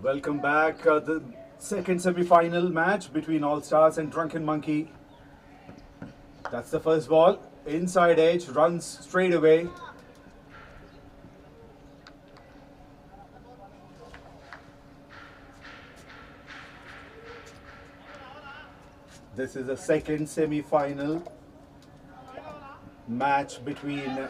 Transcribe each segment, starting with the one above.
Welcome back. The second semi-final match between All Stars and Drunken Monkey. That's the first ball. Inside edge, runs straight away. This is the second semi-final match between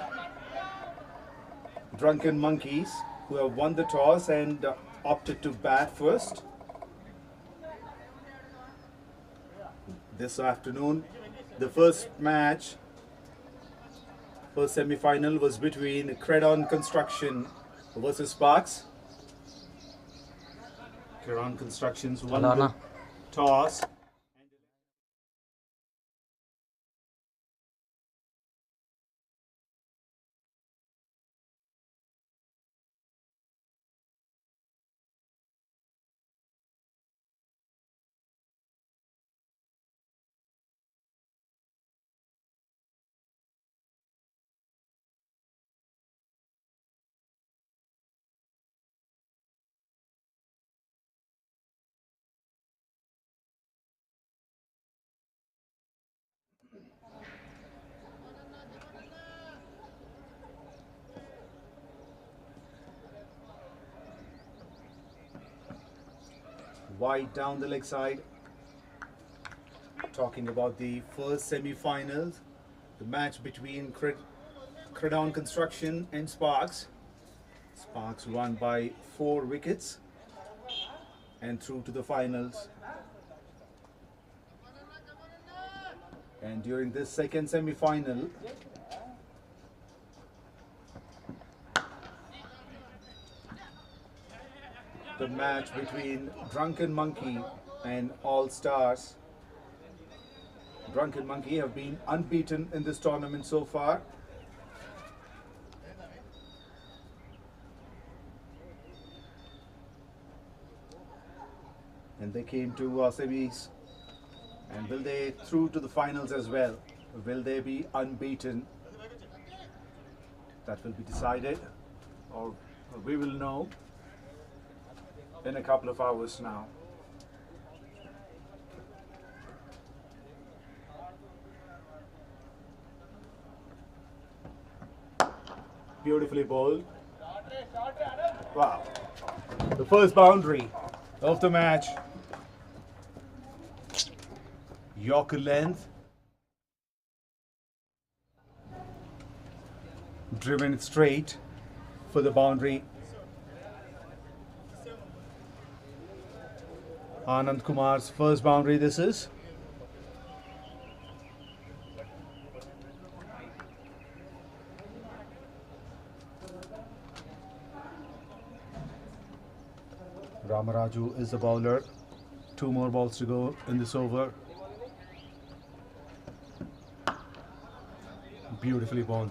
Drunken Monkeys, who have won the toss and opted to bat first. This afternoon, the first semi-final was between Credon Construction versus Sparks. Credon Constructions won the toss. Wide down the leg side. Talking about the first semi-finals, the match between Credon Construction and Sparks. Sparks won by 4 wickets and through to the finals. And during this second semi-final, the match between Drunken Monkey and All Stars. Drunken Monkey have been unbeaten in this tournament so far. And they came to semis. And will they through to the finals as well? Will they be unbeaten? That will be decided, or we will know in a couple of hours now. Beautifully bowled. Wow. The first boundary of the match. Yorker length. Driven straight for the boundary. Anand Kumar's first boundary this is. Ramaraju is the bowler. 2 more balls to go in this over. Beautifully bowled.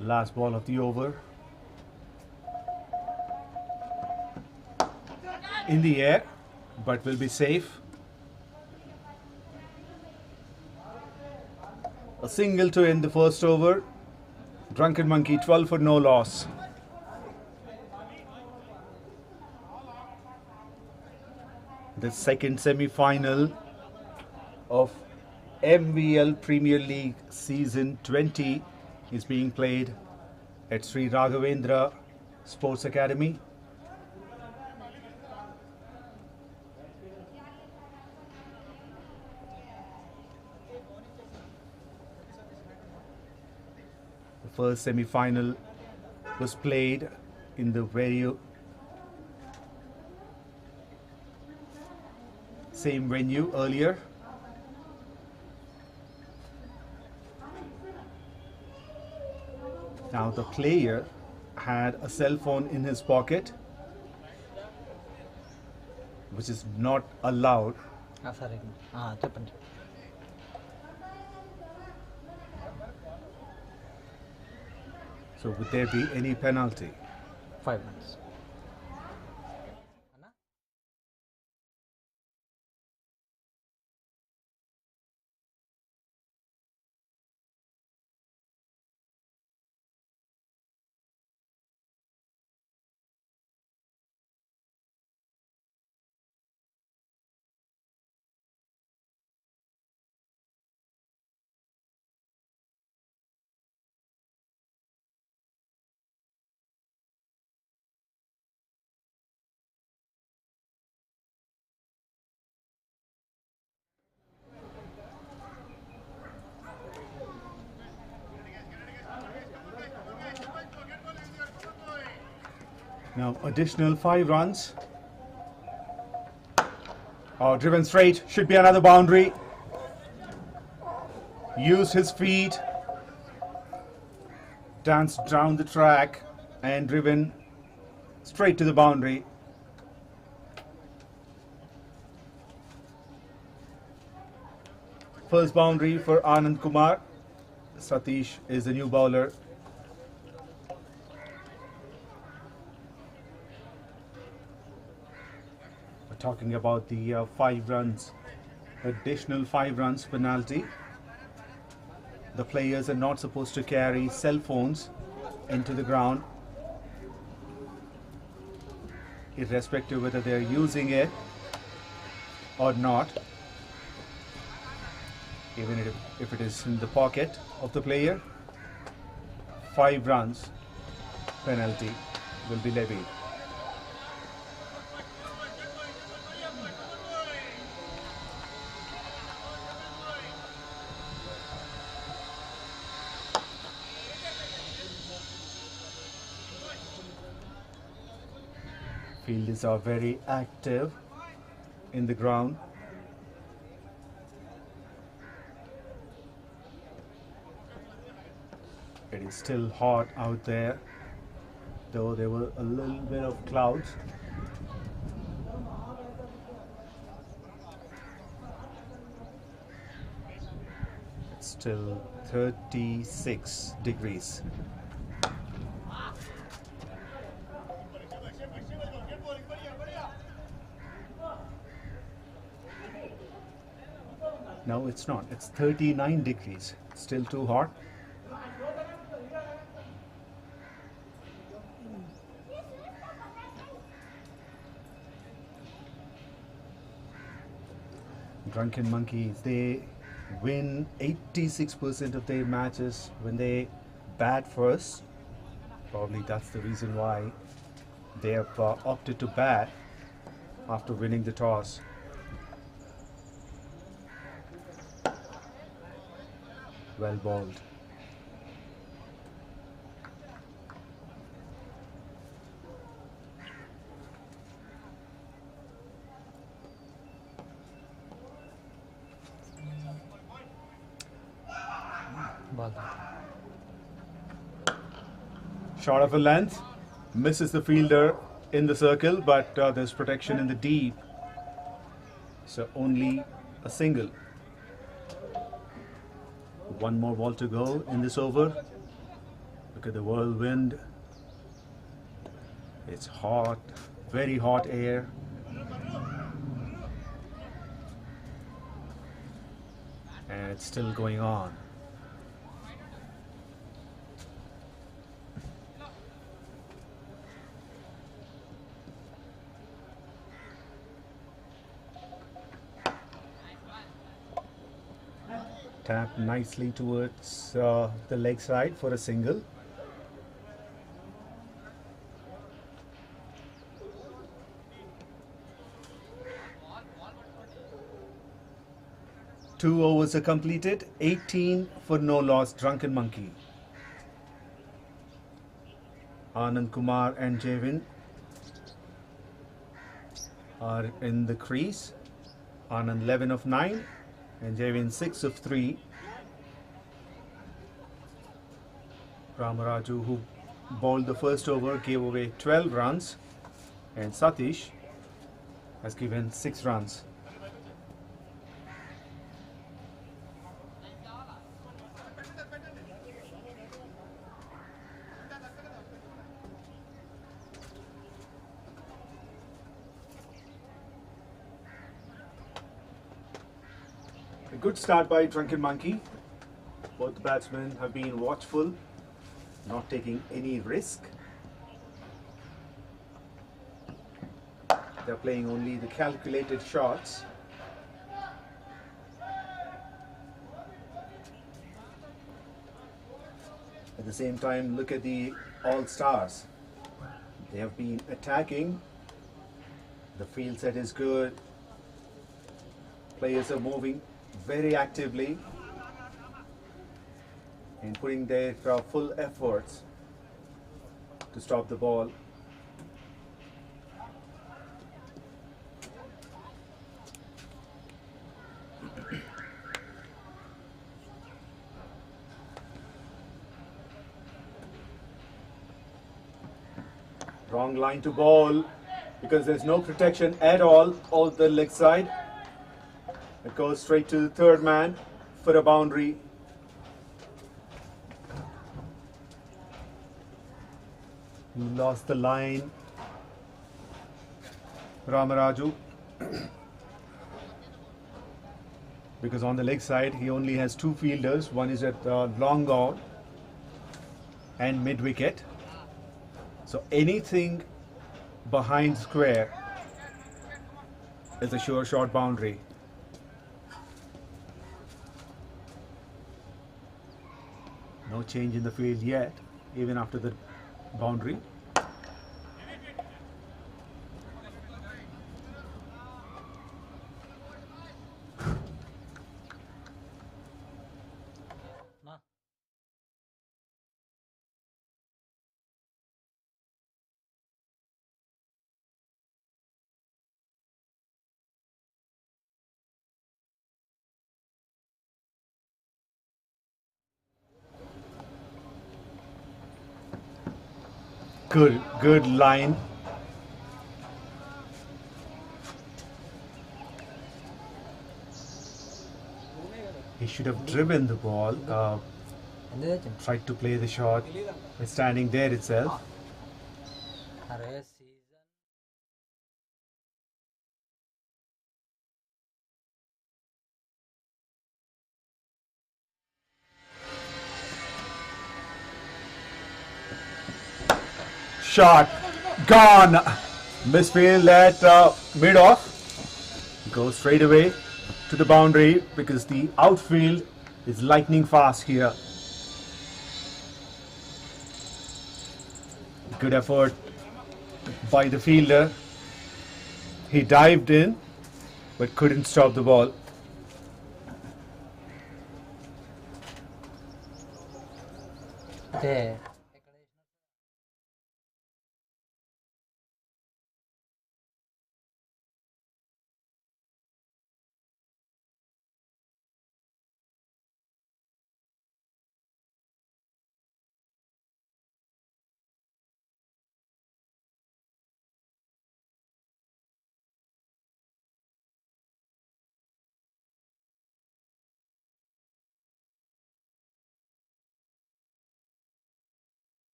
Last ball of the over. In the air, but will be safe. A single to end the first over. Drunken Monkey 12 for no loss. The second semi-final of MVL Premier League Season 20 is being played at Sri Raghavendra Sports Academy. The first semi-final was played in the same venue earlier. Now the player had a cell phone in his pocket, which is not allowed. Sorry. చెప్పండి. So would there be any penalty? 5 months. Now additional 5 runs. Oh, driven straight, should be another boundary. Used his feet, danced down the track and driven straight to the boundary. First boundary for Anand Kumar. Satish is the new bowler. We're talking about the 5 runs, additional 5 runs penalty. The players are not supposed to carry cell phones into the ground, irrespective whether they're using it or not. Even if it is in the pocket of the player, 5 runs penalty will be levied. Fielders are very active in the ground. It is still hot out there, though there were a little bit of clouds. It's still 36 degrees. No, it's not. It's 39 degrees. Still too hot. Drunken Monkeys, they win 86% of their matches when they bat first. Probably that's the reason why they have opted to bat after winning the toss. Well bowled. Short of a length, misses the fielder in the circle, but there's protection in the deep, so only a single. One more ball to go in this over. Look at the whirlwind. It's hot, very hot air. And it's still going on. Tap nicely towards the leg side for a single. Two overs are completed, 18 for no loss. Drunken Monkey. Anand Kumar and Javin are in the crease. Anand 11 of 9 and Javin 6 of 3. Ramaraju, who bowled the first over, gave away 12 runs, and Satish has given 6 runs. A good start by Drunken Monkey. Both batsmen have been watchful, not taking any risk. They're playing only the calculated shots. At the same time, look at the all-stars. They have been attacking. The field set is good. Players are moving very actively and putting their full efforts to stop the ball. Wrong line to bowl because there's no protection at all the leg side. It goes straight to the third man for a boundary. He lost the line. Ramaraju. Because on the leg side he only has 2 fielders. One is at long on and mid wicket. So anything behind square is a sure short boundary. No change in the field yet, even after the boundary. No. Good line. He should have driven the ball, tried to play the shot by standing there itself. Shot gone. Misfield at mid-off. Goes straight away to the boundary because the outfield is lightning fast here. Good effort by the fielder. He dived in but couldn't stop the ball. There.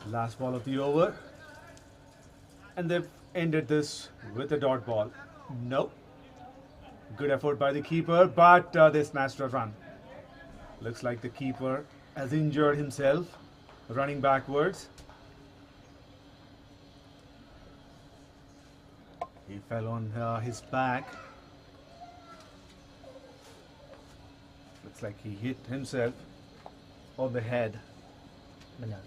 Last ball of the over. And they've ended this with a dot ball. No. Good effort by the keeper, but they smashed a run. Looks like the keeper has injured himself, running backwards. He fell on his back. Looks like he hit himself on the head. Benar.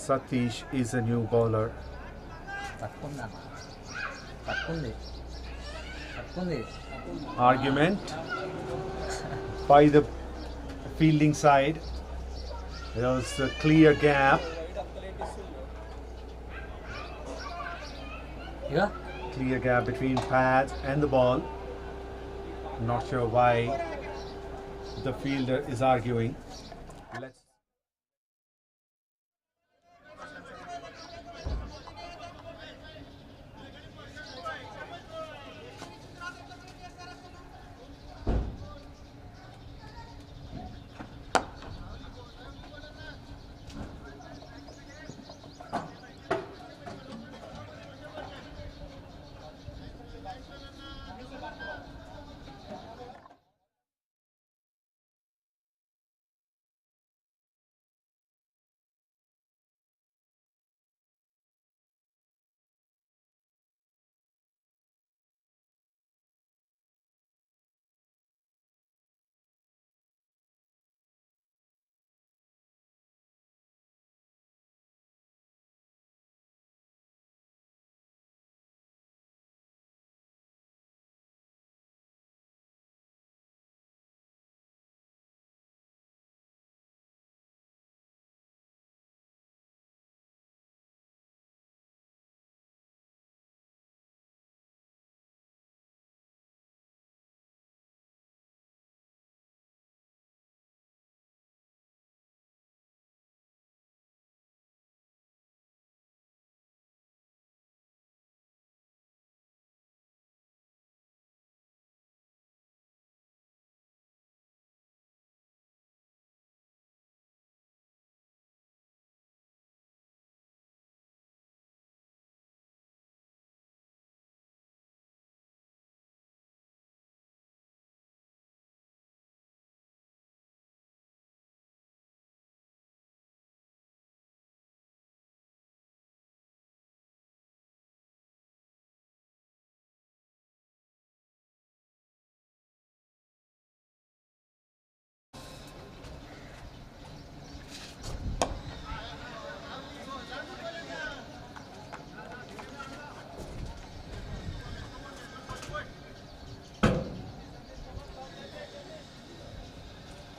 Satish is a new bowler. Argument by the fielding side. There was a clear gap. Yeah. Clear gap between pads and the ball. Not sure why the fielder is arguing. Let's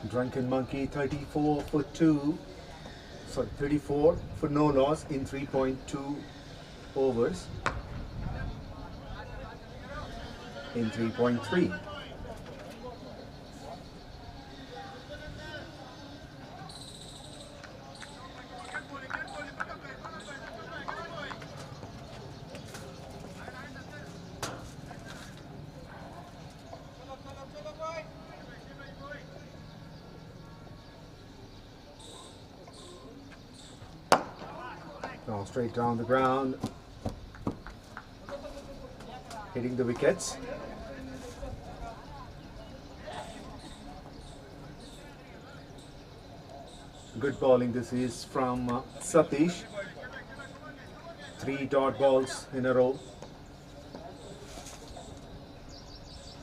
Drunken Monkey 34 for 2. Sorry, 34 for no loss in 3.2 overs. In 3.3. Now straight down the ground, hitting the wickets. Good bowling this is from Satish. 3 dot balls in a row.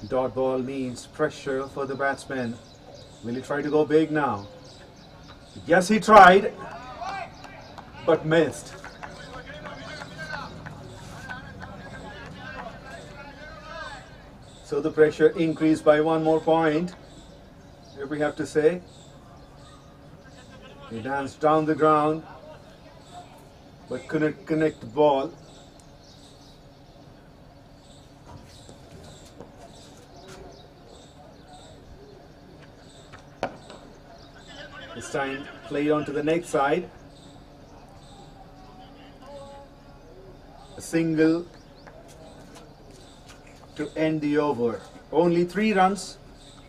Dot ball means pressure for the batsman. Will he try to go big now? Yes, he tried, but missed. So the pressure increased by 1 more point, if we have to say. He danced down the ground, but couldn't connect the ball. This time played onto the next side. A single to end the over. Only 3 runs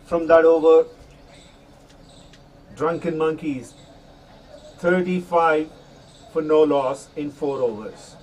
from that over. Drunken Monkeys 35 for no loss in 4 overs.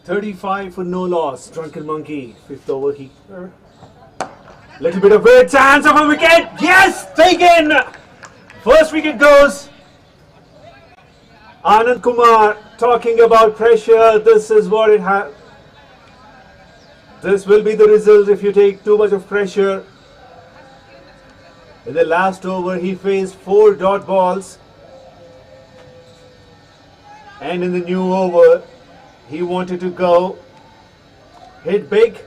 35 for no loss. Drunken Monkey. Fifth over. Little bit of weird chance of a wicket. Yes, taken. First wicket goes. Anand Kumar talking about pressure. This is what it has. This will be the result if you take too much of pressure. In the last over, he faced 4 dot balls. And in the new over, he wanted to go hit big,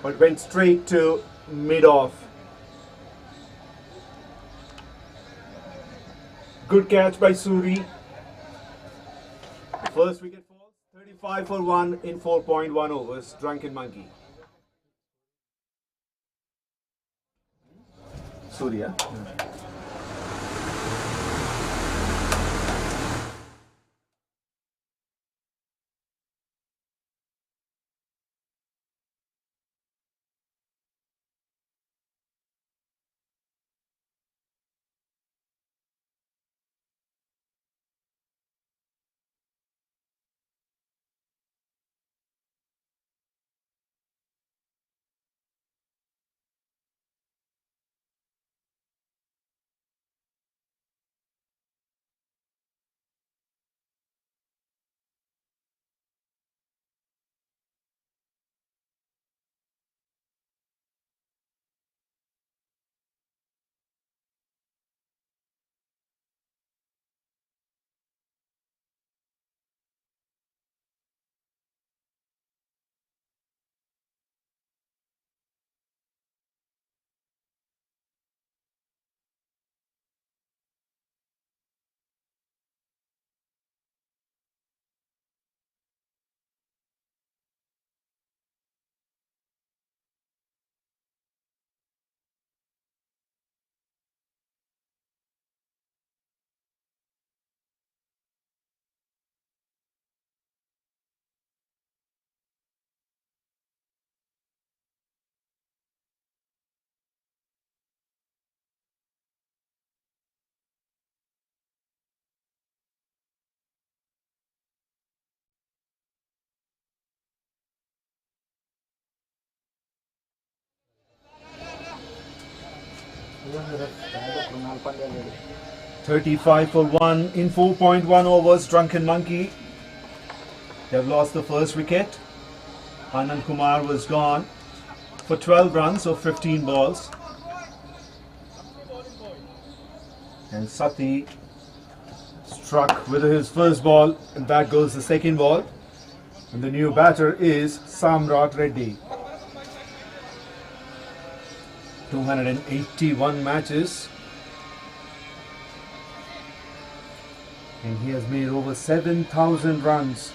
but went straight to mid-off. Good catch by Suri. First wicket falls. 35 for 1 in 4.1 overs. Drunken Monkey. Surya. Iya, 35 for 1 in 4.1 overs. Drunken Monkey. They've lost the first wicket. Anand Kumar was gone for 12 runs of 15 balls. And Sati struck with his first ball, and back goes the second ball. And the new batter is Samrat Reddy. 281 matches. And he has made over 7,000 runs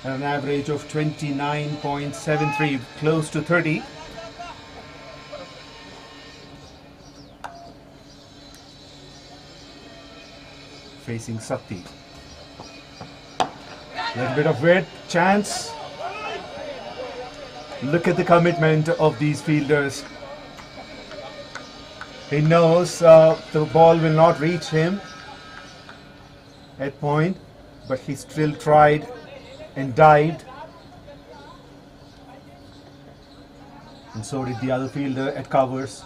at an average of 29.73, close to 30. Facing Sati. Little bit of weight, chance. Look at the commitment of these fielders. He knows the ball will not reach him at point, but he still tried and dived. And so did the other fielder at covers.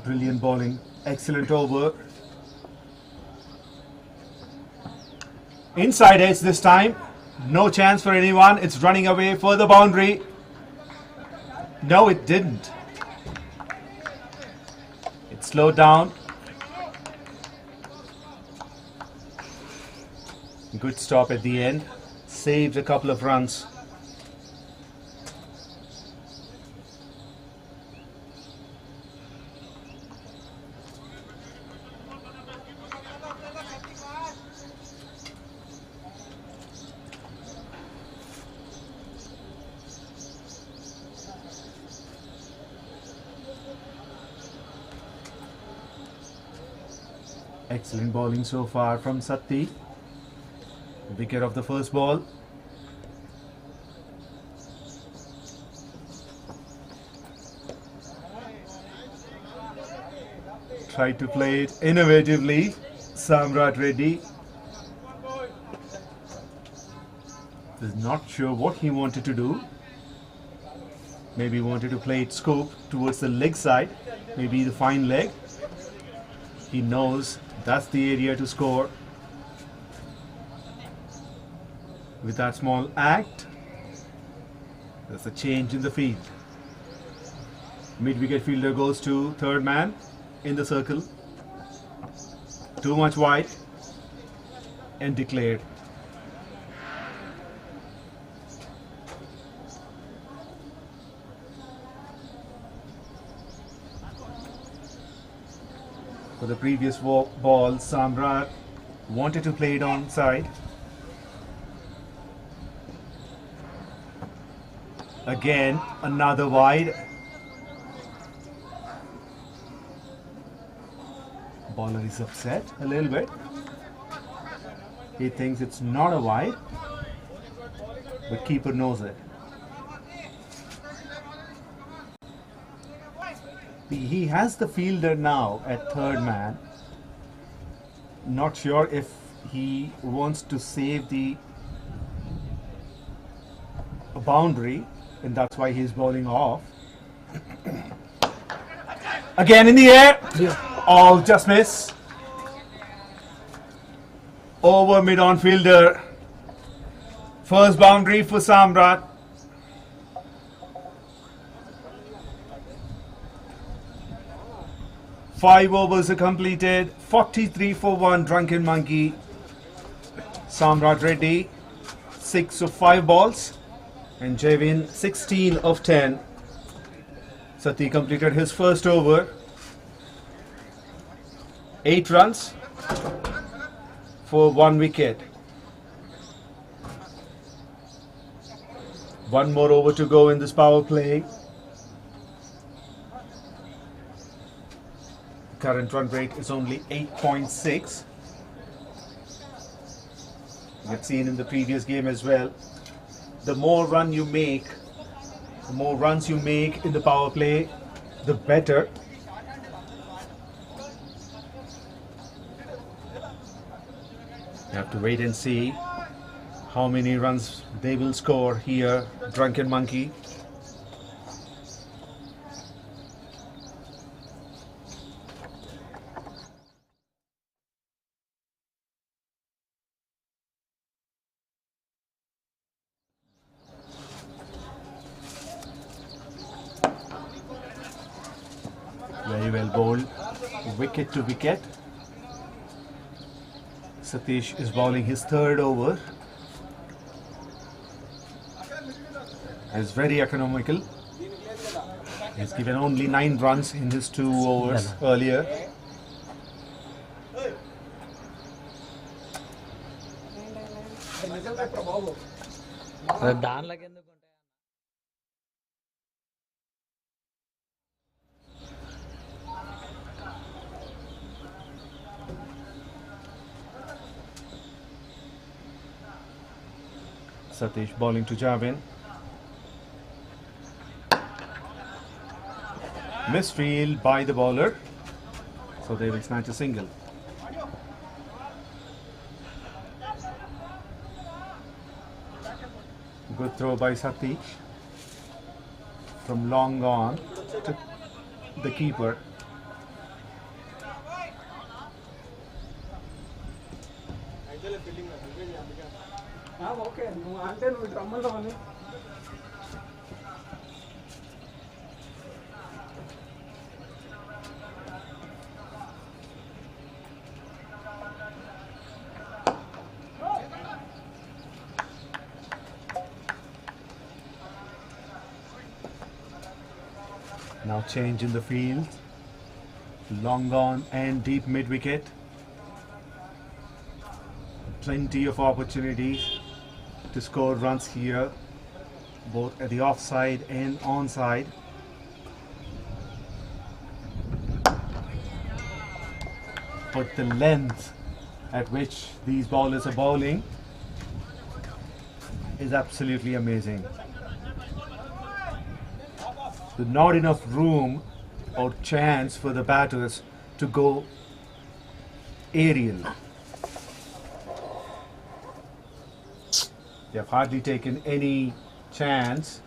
Brilliant bowling, excellent over. Inside edge this time, no chance for anyone. It's running away for the boundary. No, it didn't. It slowed down. Good stop at the end. Saved a couple of runs. Excellent bowling so far from Satti. Wicket of the first ball. Tried to play it innovatively. Samrat Reddy is not sure what he wanted to do. Maybe he wanted to play it scoop towards the leg side, maybe the fine leg. He knows that's the area to score. With that small act, there's a change in the field. Mid-wicket fielder goes to third man in the circle. Too much wide and declared. For the previous ball, Samrat wanted to play it on side. Again, another wide. Bowler is upset a little bit. He thinks it's not a wide, but keeper knows it. He has the fielder now at third man. Not sure if he wants to save the boundary, and that's why he's bowling off. Again in the air. Oh, just miss. Over mid-on fielder. First boundary for Samrat. Five overs are completed. 43 for 1. Drunken Monkey. Samrat Reddy 6 of 5 balls. And Javin 16 of 10. Sati completed his first over. 8 runs for 1 wicket. One more over to go in this power play. Current run rate is only 8.6. We have seen in the previous game as well. The more runs you make in the power play, the better. You have to wait and see how many runs they will score here, Drunken Monkey. Very well bowled, wicket to wicket. Satish is bowling his third over. It's very economical. He's given only 9 runs in his 2 overs earlier. Satish bowling to Javin. Misfield by the bowler, so they will snatch a single. Good throw by Satish from long on to the keeper. Now change in the field. Long on and deep mid wicket. Plenty of opportunities to score runs here, both at the offside and onside. But the length at which these bowlers are bowling is absolutely amazing. There's not enough room or chance for the batters to go aerial. They have hardly taken any chance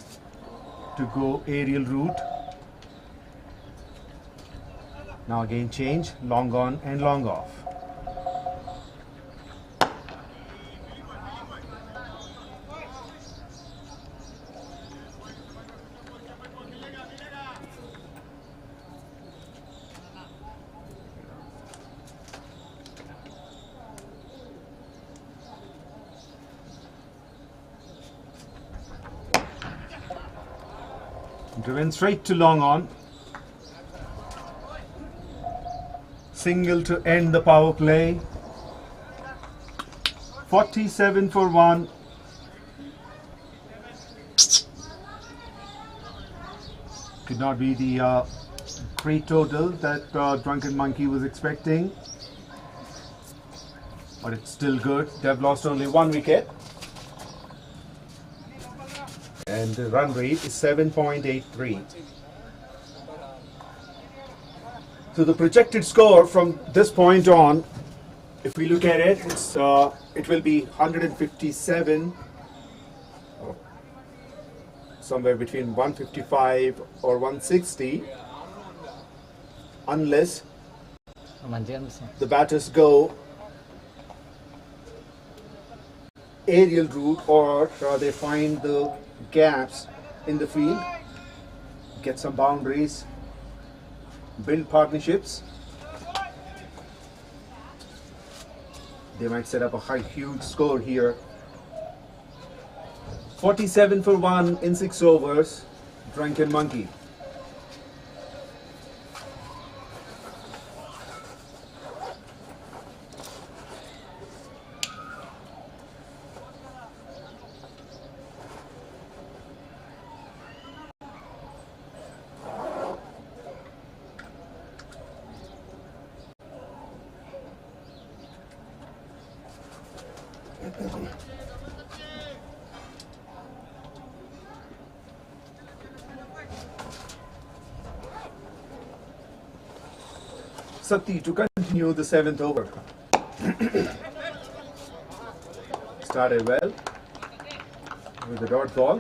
to go aerial route. Now again change, long on and long off. Driven straight to long on. Single to end the power play. 47 for 1. Could not be the great total that Drunken Monkey was expecting. But it's still good. They've lost only 1 wicket. And the run rate is 7.83. So the projected score from this point on, if we look at it, it will be 157, somewhere between 155 or 160, unless the batters go aerial route or they find the gaps in the field, get some boundaries, build partnerships. They might set up a huge score here. 47 for 1 in 6 overs. Drunken Monkey. Sati to continue the 7th over. Started well with the dot ball.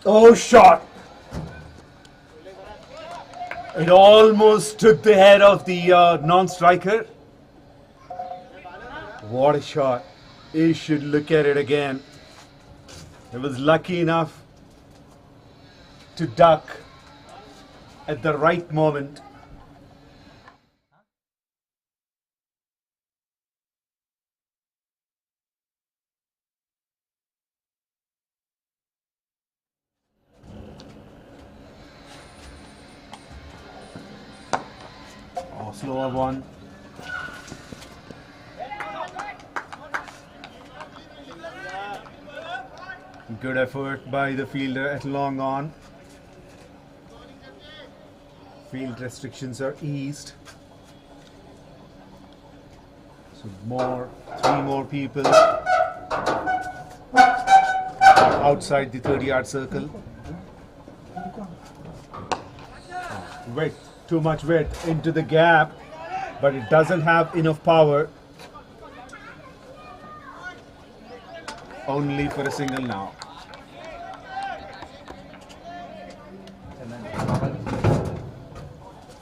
Oh, shot! It almost took the head of the non-striker. What a shot. You should look at it again. He was lucky enough to duck at the right moment. Oh, slower one. Good effort by the fielder at long on. Field restrictions are eased. So 3 more people outside the 30-yard circle. Width, too much width into the gap, but it doesn't have enough power. Only for a single now.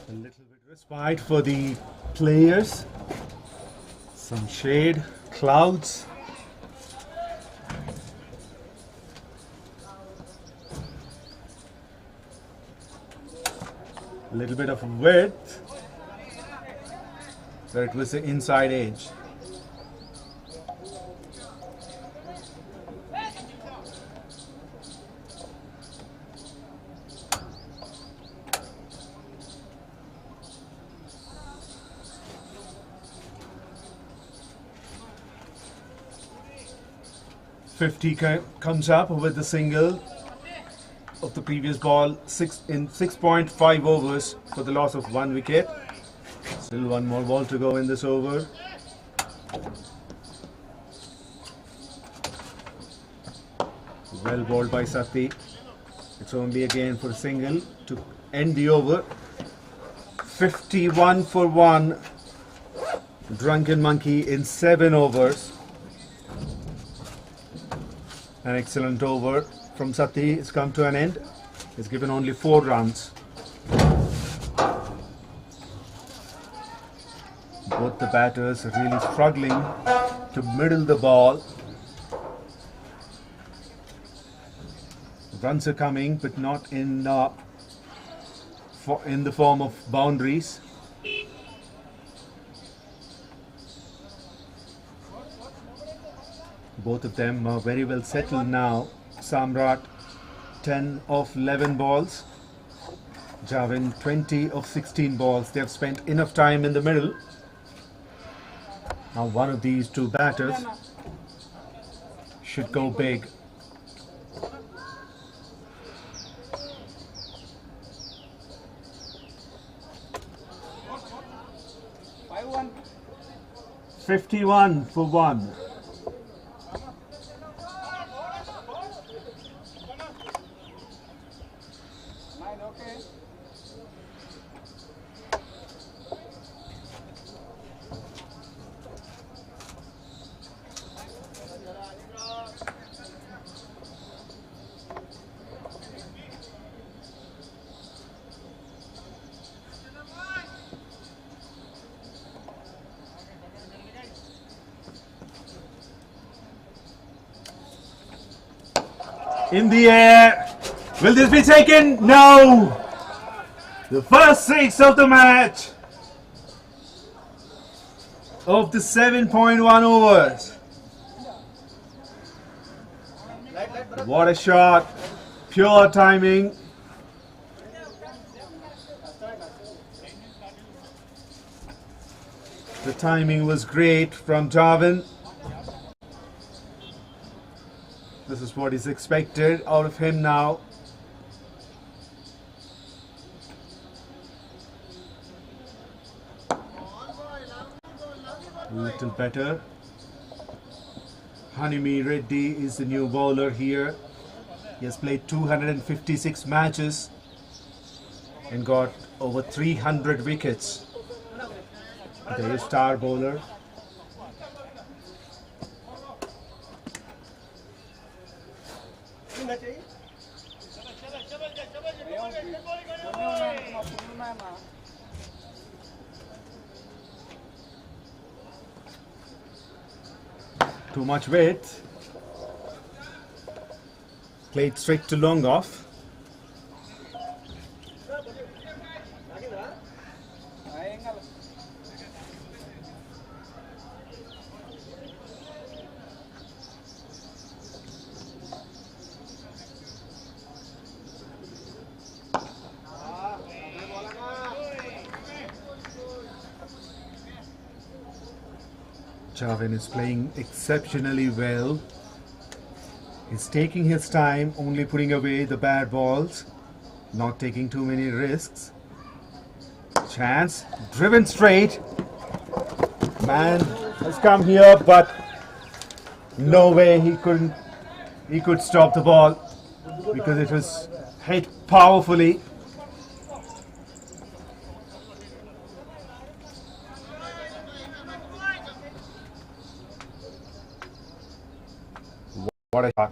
A little bit respite for the players. Some shade, clouds. A little bit of width, but it was the inside edge. Comes up with the single. of the previous ball, 6.5 overs for the loss of 1 wicket. Still one more ball to go in this over. Well bowled by Sati. It's only again for a single to end the over. 51 for 1. Drunken Monkey in 7 overs. An excellent over from Sati has come to an end. He's given only 4 runs. Both the batters are really struggling to middle the ball. Runs are coming, but not in the form of boundaries. Both of them are very well settled now. Samrat 10 of 11 balls. Javin 20 of 16 balls. They have spent enough time in the middle. Now one of these two batters should go big. One. 51 for 1. Okay. In the air. Will this be taken? No! The first 6 of the match of the 7.1 overs. What a shot. Pure timing. The timing was great from Javin. This is what is expected out of him now. A little better. Hanimi Reddy is the new bowler here. He has played 256 matches and got over 300 wickets. There is star bowler. Too much width. Played straight to long off. Javin is playing exceptionally well. He's taking his time, only putting away the bad balls, not taking too many risks. Chance, driven straight. Man has come here, but no way he could stop the ball because it was hit powerfully. What a shot.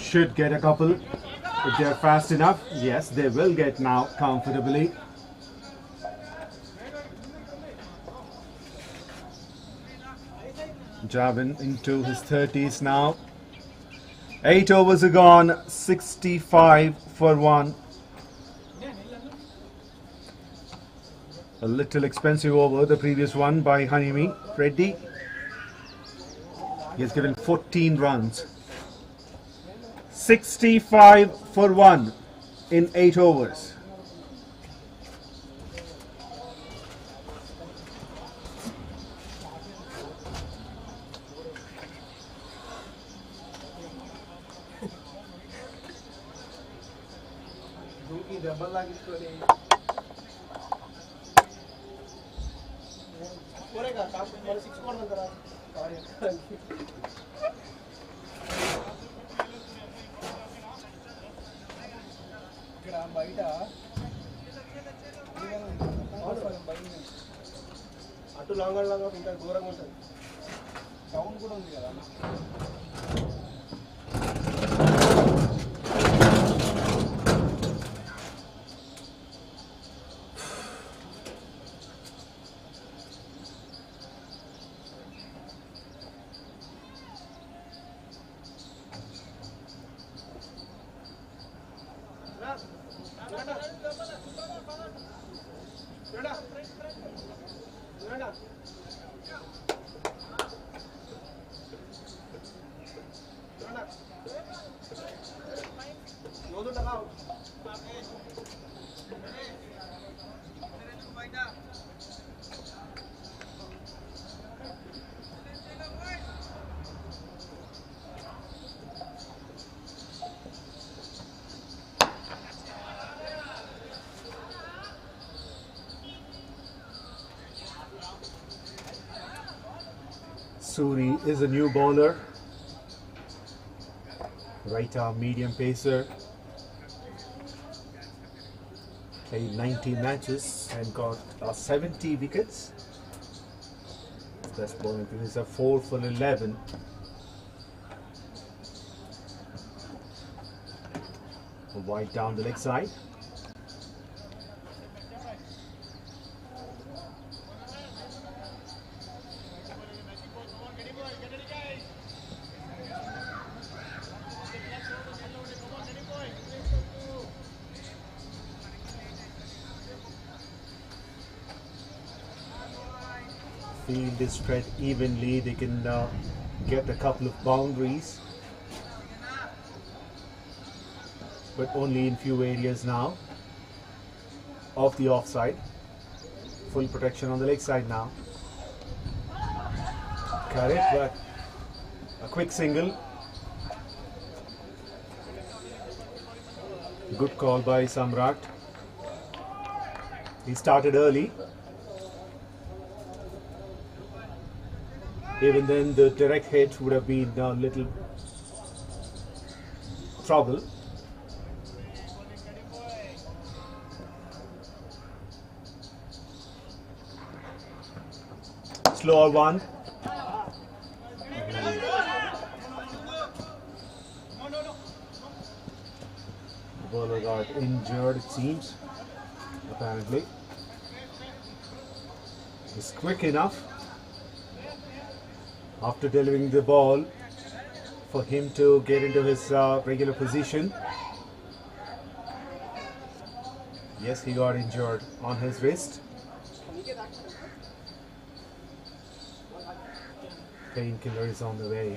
Should get a couple if they're fast enough. Yes, they will get now comfortably. Javin into his 30s now. 8 overs are gone, 65 for 1. A little expensive over the previous one by Hanimi Reddy. He has given 14 runs. 65 for 1 in 8 overs. డబ్బల్ లాగించుకొని పోరేగా కాకపోతే మరి 6 కొడదాం కదా sorry ఇక్కడ బయట అటు long ఇంకా దూరంగా ఉంటుంది సౌండ్ కూడా ఉంది కదా Suri is a new bowler, right arm medium pacer, played 90 matches and got 70 wickets. Best bowling is a 4 for 11. A wide down the leg side. Field is spread evenly, they can get a couple of boundaries, but only in few areas now. Off the offside, full protection on the leg side now. Correct, but a quick single. Good call by Samrat. He started early. Even then, the direct hit would have been a little trouble. Slower one. The bowler got injured, it seems, apparently. He's quick enough after delivering the ball for him to get into his regular position. Yes, he got injured on his wrist. Painkiller is on the way.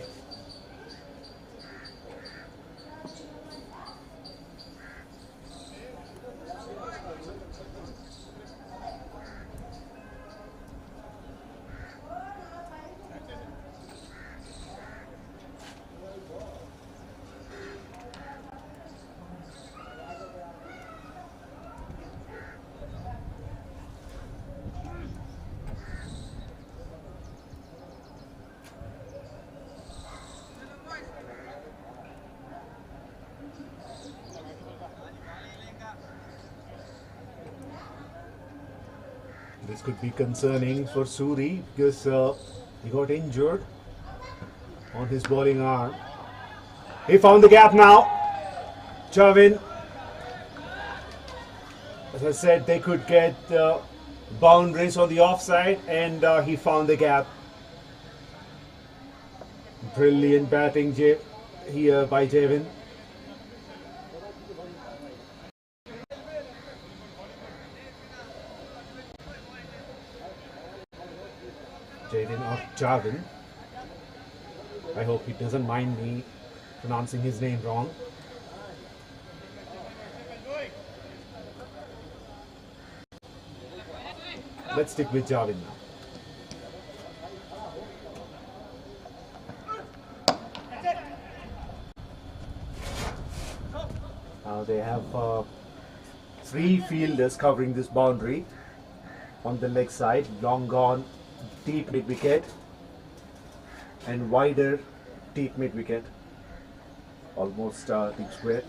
This could be concerning for Suri because he got injured on his bowling arm. He found the gap now. Javin. As I said, they could get boundaries on the offside, and he found the gap. Brilliant batting here by Javin. Javin. I hope he doesn't mind me pronouncing his name wrong. Let's stick with Javin now. Now they have Three fielders covering this boundary. On the leg side, long gone, deep mid wicket, and wider, deep mid wicket, almost deep square.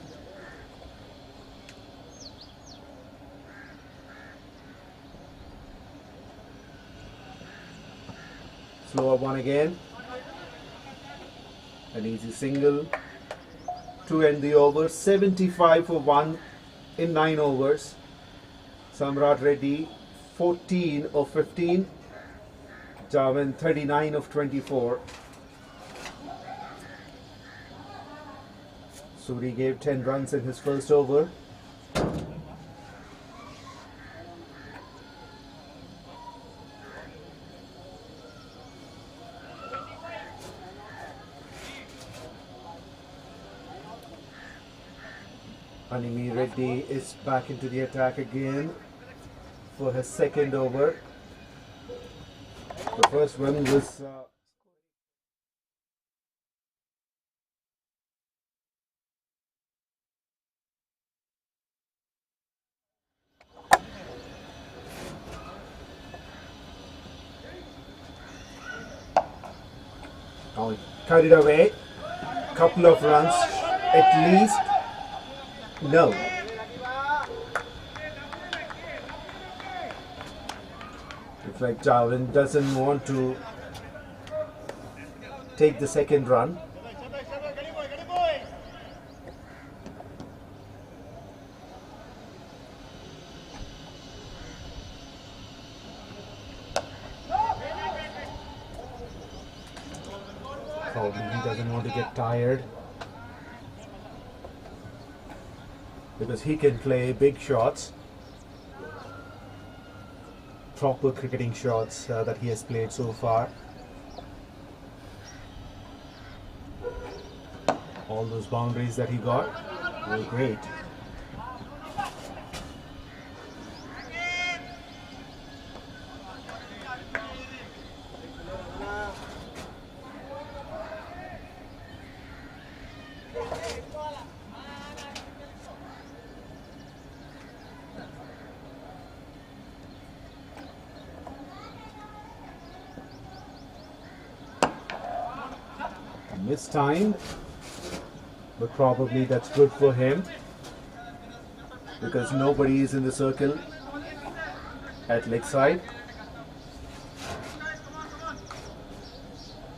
Slower one again. An easy single to end the over. 75 for 1 in 9 overs. Samrat Reddy 14 of 15. Javin 39 of 24. Suri gave 10 runs in his first over. Animi Reddy is back into the attack again for his second over. The first one was now he carried away. Couple of runs at least. No. It's like Javin doesn't want to take the second run. Probably he doesn't want to get tired, because he can play big shots, proper cricketing shots that he has played so far. All those boundaries that he got were great. Mistimed, but probably that's good for him, because nobody is in the circle at leg side.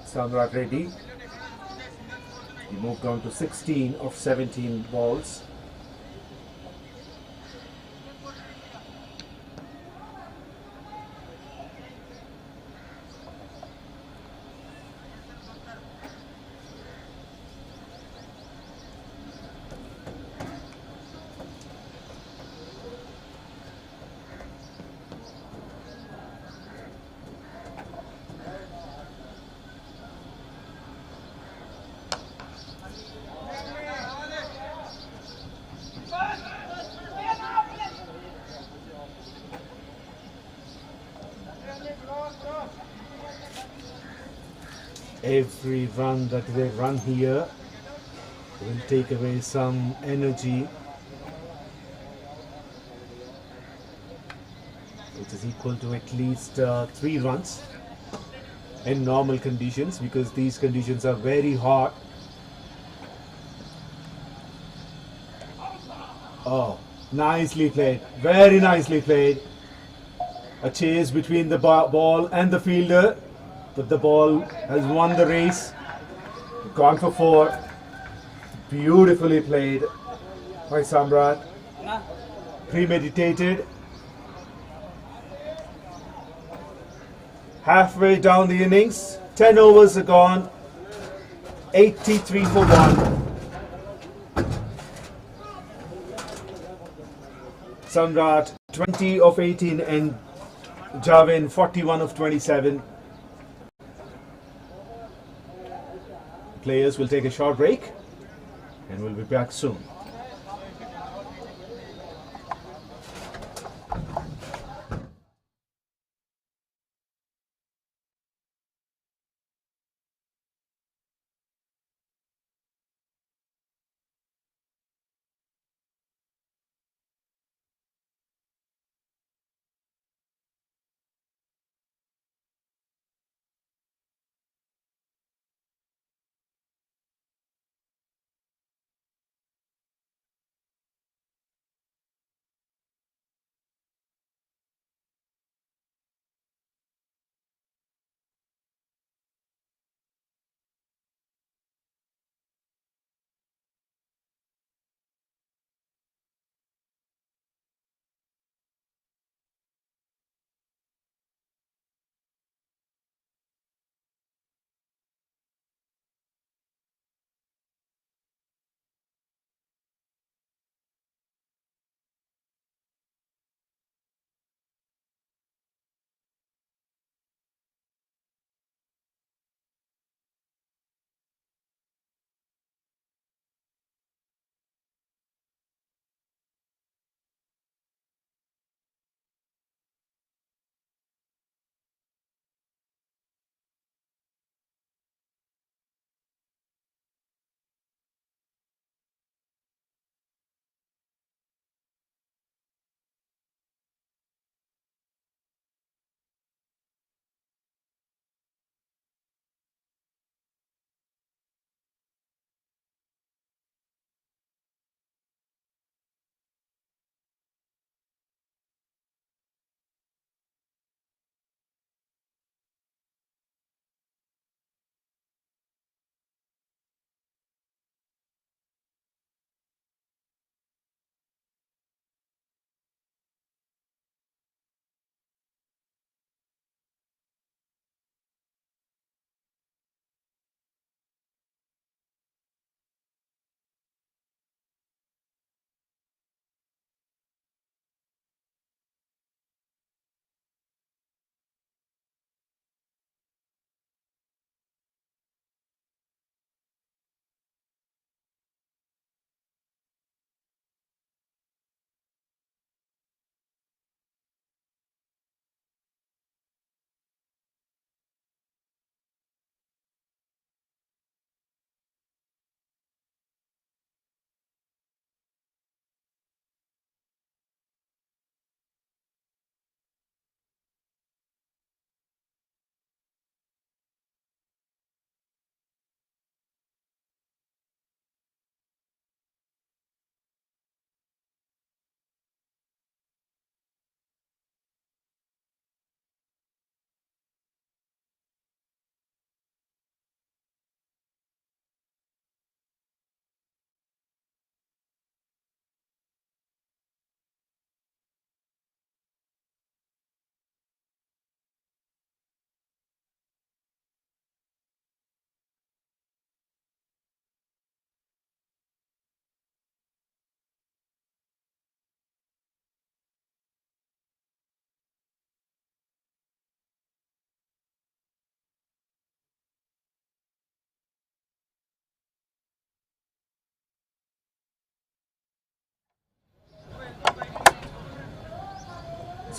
Samrat Reddy, he moved on to 16 of 17 balls. Every run that they run here will take away some energy, which is equal to at least 3 runs in normal conditions, because these conditions are very hot. Oh, nicely played, very nicely played. A chase between the ball and the fielder, but the ball has won the race, gone for 4. Beautifully played by Samrat, premeditated. Halfway down the innings, 10 overs are gone, 83 for 1. Samrat 20 of 18 and Javin 41 of 27. Players will take a short break and we'll be back soon.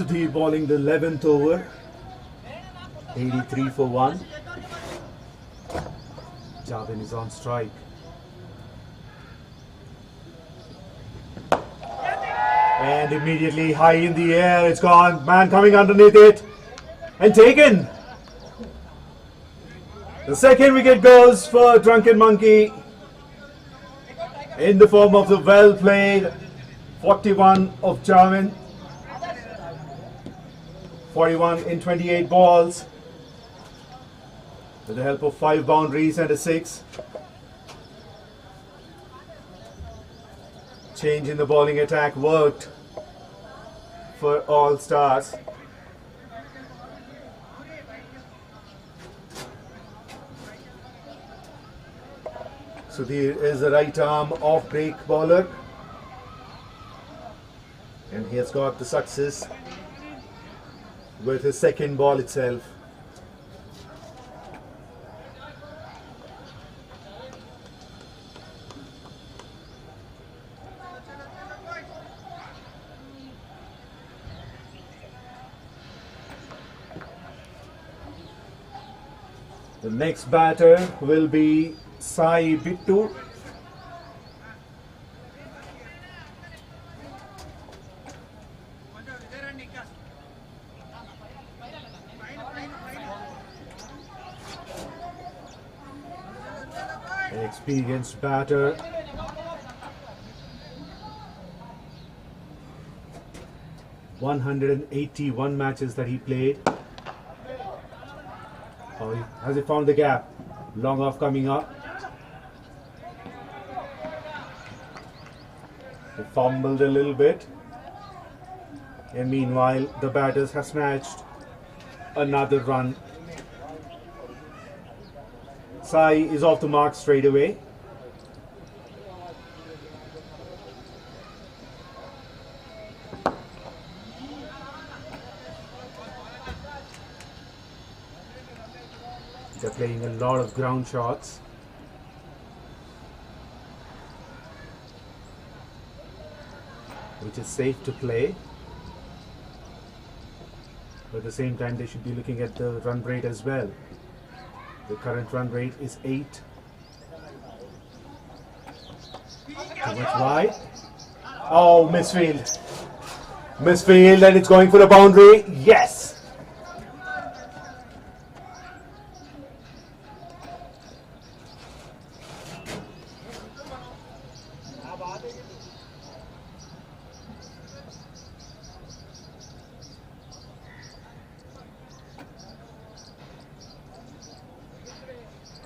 Sudhir bowling the 11th over. 83 for 1. Javin is on strike. And immediately high in the air, it's gone. Man coming underneath it and taken. The second wicket goes for Drunken Monkey in the form of the well played 41 of Javin. 41 in 28 balls with the help of 5 boundaries and a 6. Change in the bowling attack worked for all stars. Sudhir is the right arm off break bowler, and he has got the success with his second ball itself. The next batter will be Sai Bittu. An experienced batter. ...181 matches that he played. Oh, has he found the gap? Long off coming up. He fumbled a little bit. And meanwhile, the batters have snatched another run. Sai is off the mark straight away. They're playing a lot of ground shots. Which is safe to play. But at the same time, they should be looking at the run rate as well. The current run rate is 8. Too much wide. Oh, misfield. Misfield, and it's going for a boundary. Yes!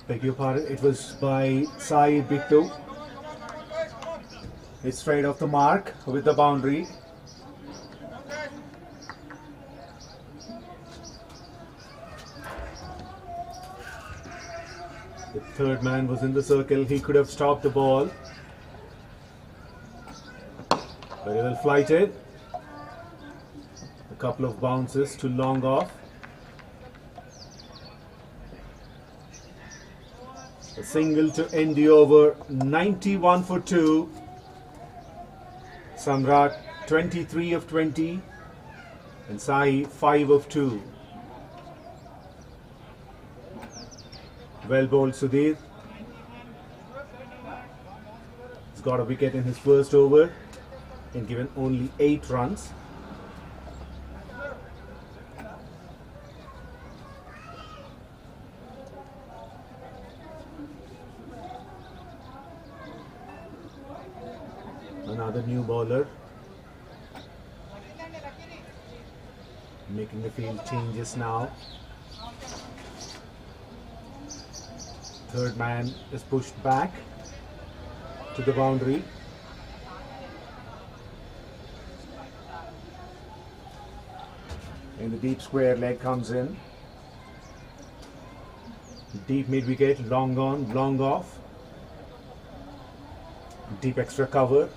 Beg your pardon, it was by Sai Bittu. It's straight off the mark with the boundary. The third man was in the circle, he could have stopped the ball. Very well flighted. A couple of bounces to long off. A single to end the over, 91 for 2. Samrat 23 of 20 and Sai 5 of 2. Well bowled Sudhir. He's got a wicket in his first over and given only 8 runs. Another new bowler making the field changes now. Third man is pushed back to the boundary. And the deep square leg comes in. Deep mid wicket, long on, long off. Deep extra cover.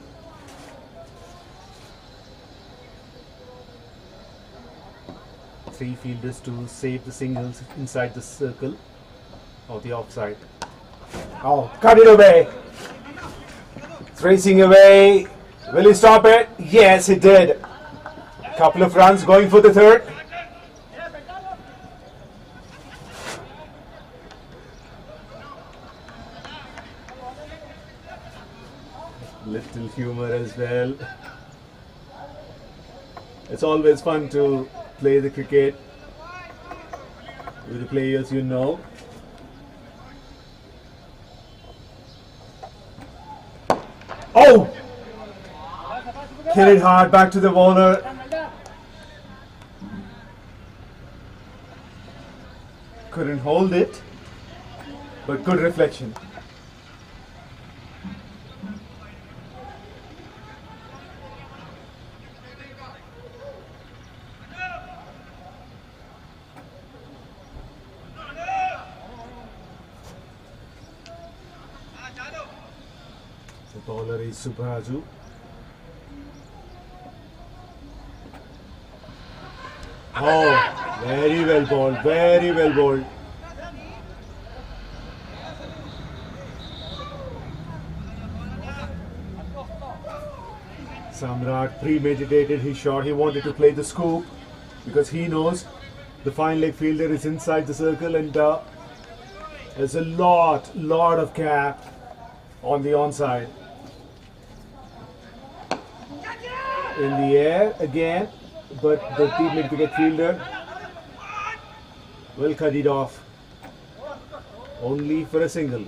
Three fielders to save the singles inside the circle or the offside. Oh, cut it away. It's racing away. Will he stop it? Yes, he did. Couple of runs going for the third. Little humor as well. It's always fun to play the cricket with the players you know. Oh! Hit it hard back to the bowler. Couldn't hold it, but good reflection. The bowler is Subraju. Oh, very well bowled, very well bowled. Samrat premeditated his shot. He wanted to play the scoop because he knows the fine leg fielder is inside the circle and there's a lot of gap on the onside. In the air again, but the deep mid wicket fielder will cut it off only for a single.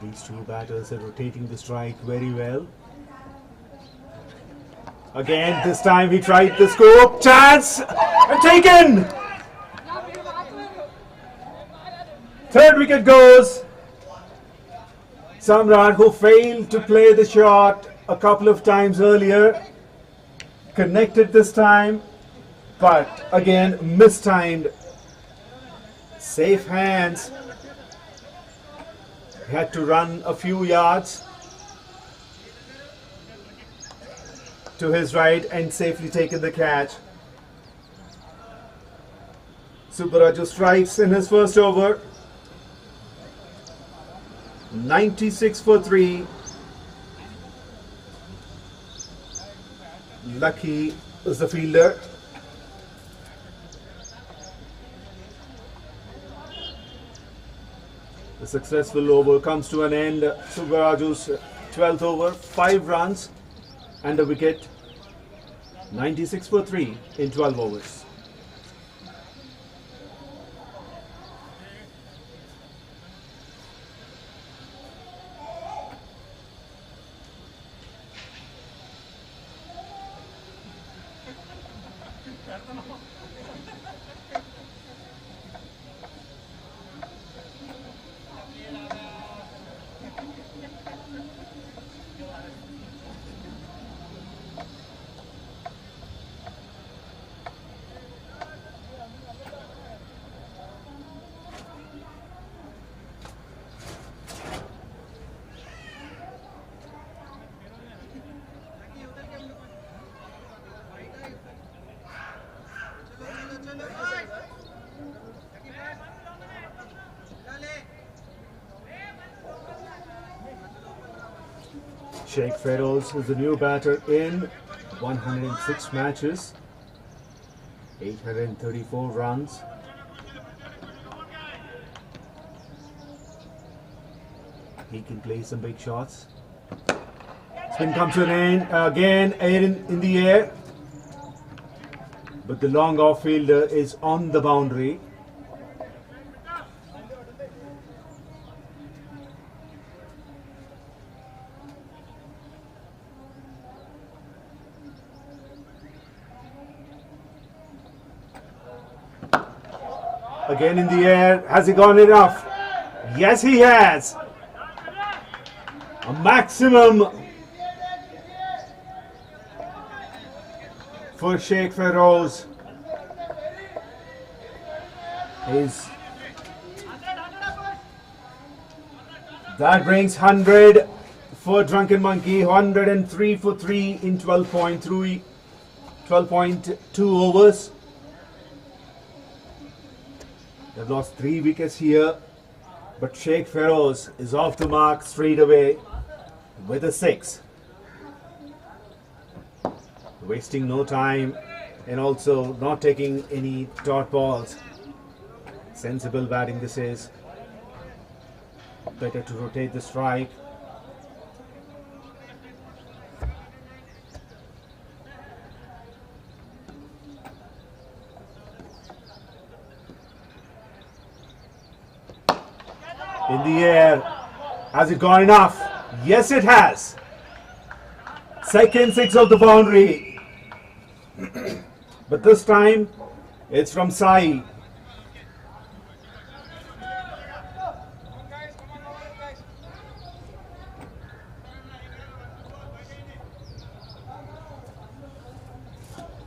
These two batters are rotating the strike very well. Again, this time he tried the scoop. Chance! And taken! Third wicket goes. Samrat, who failed to play the shot a couple of times earlier, connected this time, but again mistimed. Safe hands. Had to run a few yards to his right and safely taken the catch. Subraju strikes in his first over. 96 for 3. Lucky is the fielder. The successful over comes to an end. Subraju's 12th over, 5 runs and a wicket. 96 for 3 in 12 overs. Sheikh Feroz is the new batter in 106 matches, 834 runs. He can play some big shots. Spin comes to an end again, air in the air, but the long off fielder is on the boundary. Again in the air, has he gone enough? Yes, he has. A maximum for Sheikh Feroz. That brings 100 for Drunken Monkey, 103 for 3 in 12.2 overs. They've lost 3 wickets here, but Sheikh Feroz is off the mark straight away with a 6. Wasting no time and also not taking any dot balls. Sensible batting this is. Better to rotate the strike. In the air. Has it gone enough? Yes, it has. Second 6 of the boundary. But this time it's from Sai.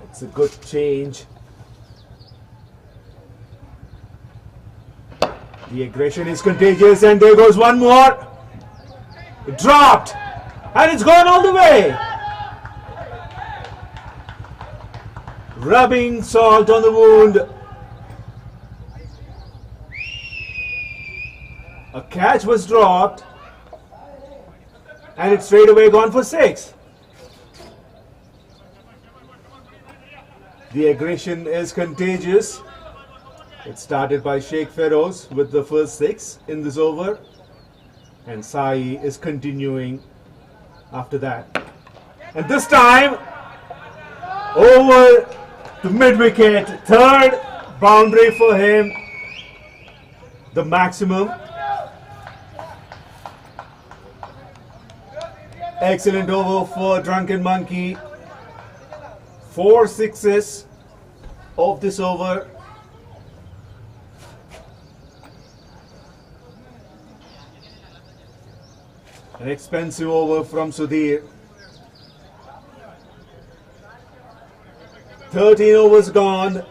It's a good change. The aggression is contagious, and there goes one more. It dropped, and it's gone all the way. Rubbing salt on the wound. A catch was dropped, and it's straight away gone for 6. The aggression is contagious. It started by Sheikh Feroz with the first 6 in this over, and Sai is continuing after that. And this time, over the mid-wicket, third boundary for him, the maximum. Excellent over for Drunken Monkey. 4 sixes of this over. An expensive over from Sudhir. 13 overs gone.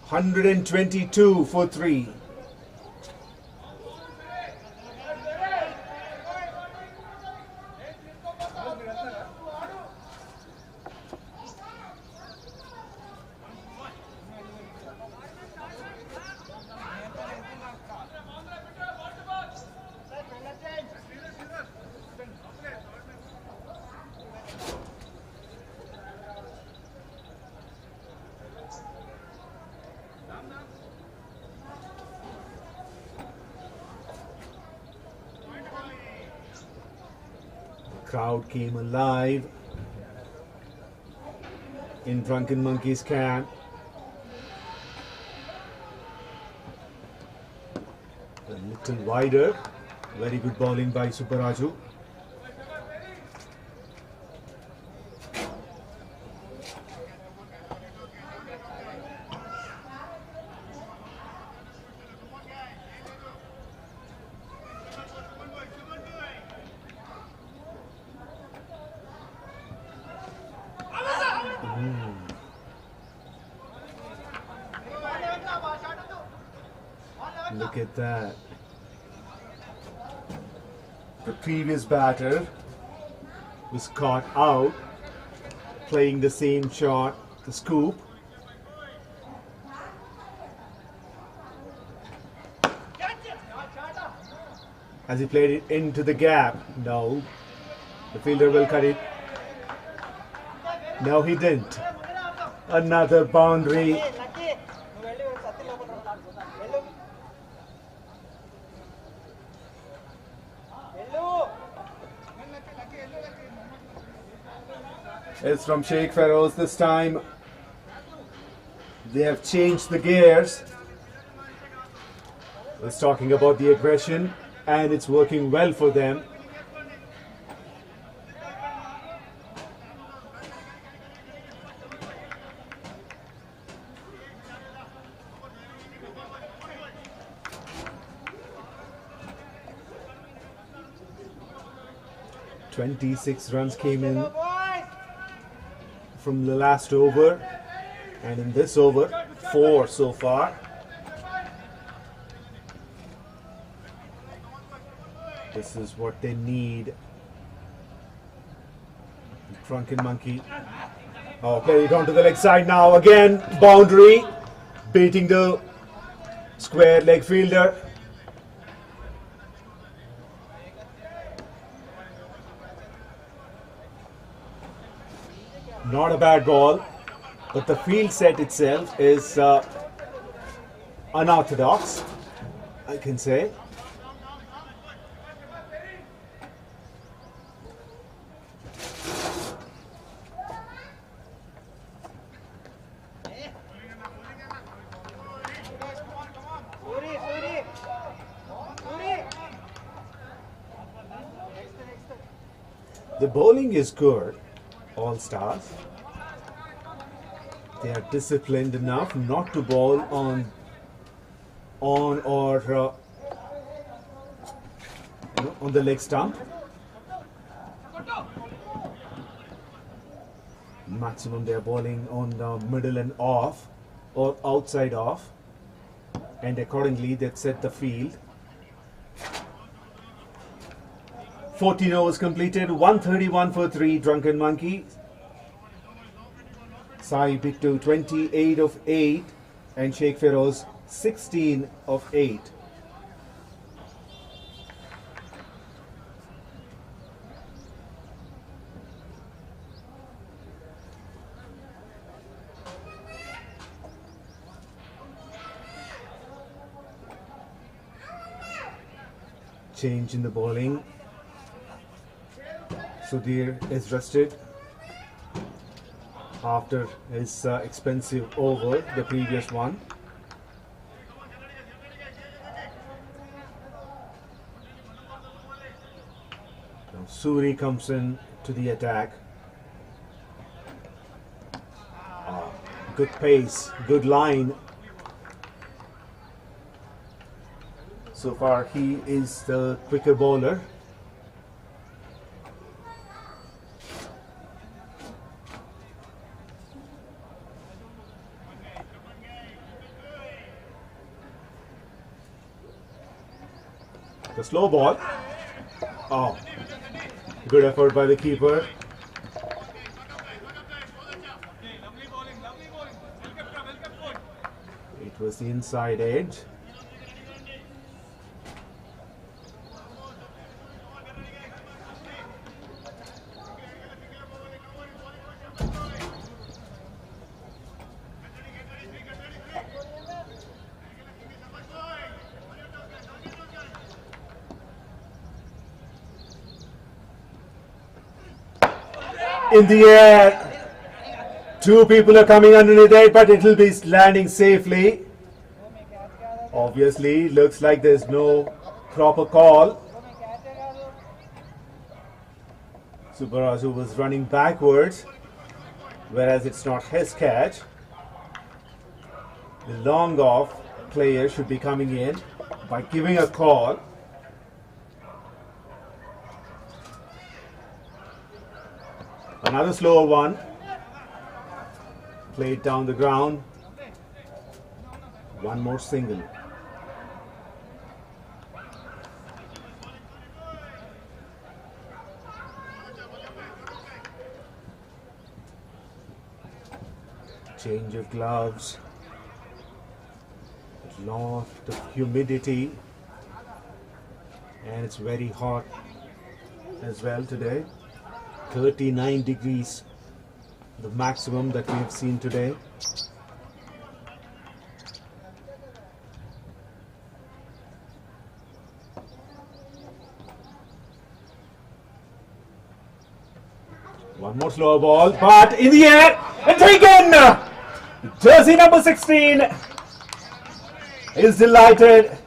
122 for 3. Crowd came alive in Drunken Monkey's camp. A little wider. Very good bowling by Subaraju. Look at that. The previous batter was caught out playing the same shot, the scoop. As he played it into the gap. No. The fielder will cut it. No, he didn't. Another boundary. It's from Sheikh Feroz this time. They have changed the gears. It's talking about the aggression, and it's working well for them. 26 runs came in from the last over, and in this over, 4 so far. This is what they need. Drunken Monkey. Oh, play it onto the leg side now. Again, boundary. Beating the square leg fielder. Not a bad ball, but the field set itself is unorthodox, I can say. The bowling is good, all stars. They are disciplined enough not to bowl on or on the leg stump. Maximum they are bowling on the middle and off or outside off, and accordingly they set the field. 14 overs completed, 131 for 3, Drunken Monkey. Sai Bittu 28 of 8 and Sheikh Feroz 16 of 8. Change in the bowling. Sudhir is rested after his expensive over, the previous one. Now Suri comes in to the attack. Good pace, good line. So far he is the quicker bowler. The slow ball. Oh, good effort by the keeper. It was the inside edge. In the air, two people are coming underneath it, but it will be landing safely. Obviously, looks like there's no proper call. Subbarazu was running backwards, whereas it's not his catch. The long off player should be coming in by giving a call. Another slower one. Played down the ground. One more single. Change of gloves. Lot of humidity. And it's very hot as well today. 39 degrees, the maximum that we have seen today. One more slow ball, but in the air and taken! Jersey number 16 is delighted.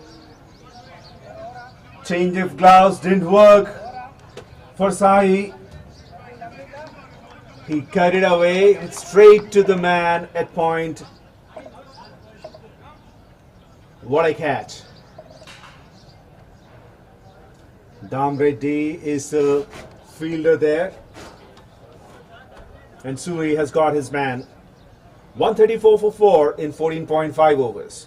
Change of gloves didn't work for Sahi. He cut it away straight to the man at point. What a catch. Dam Reddy is fielder there. And Sui has got his man. 134 for 4 in 14.5 overs.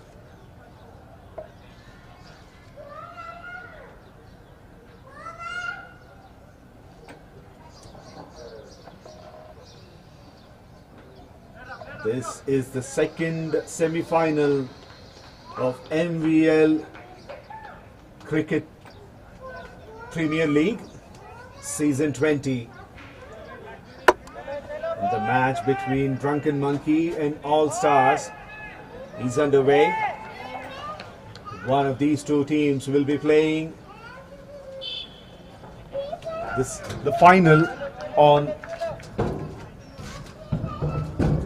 This is the second semi-final of MVL Cricket Premier League Season 20. The match between Drunken Monkey and All Stars is underway. One of these two teams will be playing the final on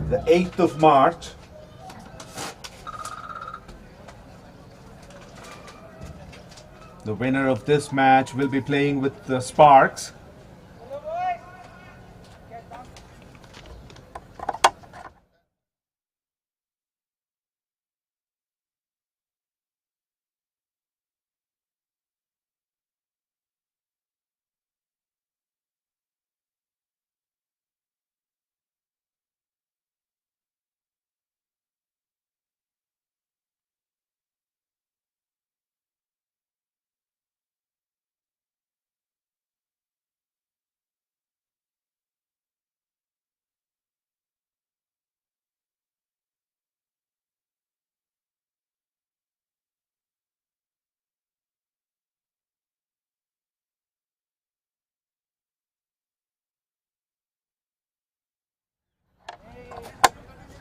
the 8th of March. The winner of this match will be playing with the Sparks.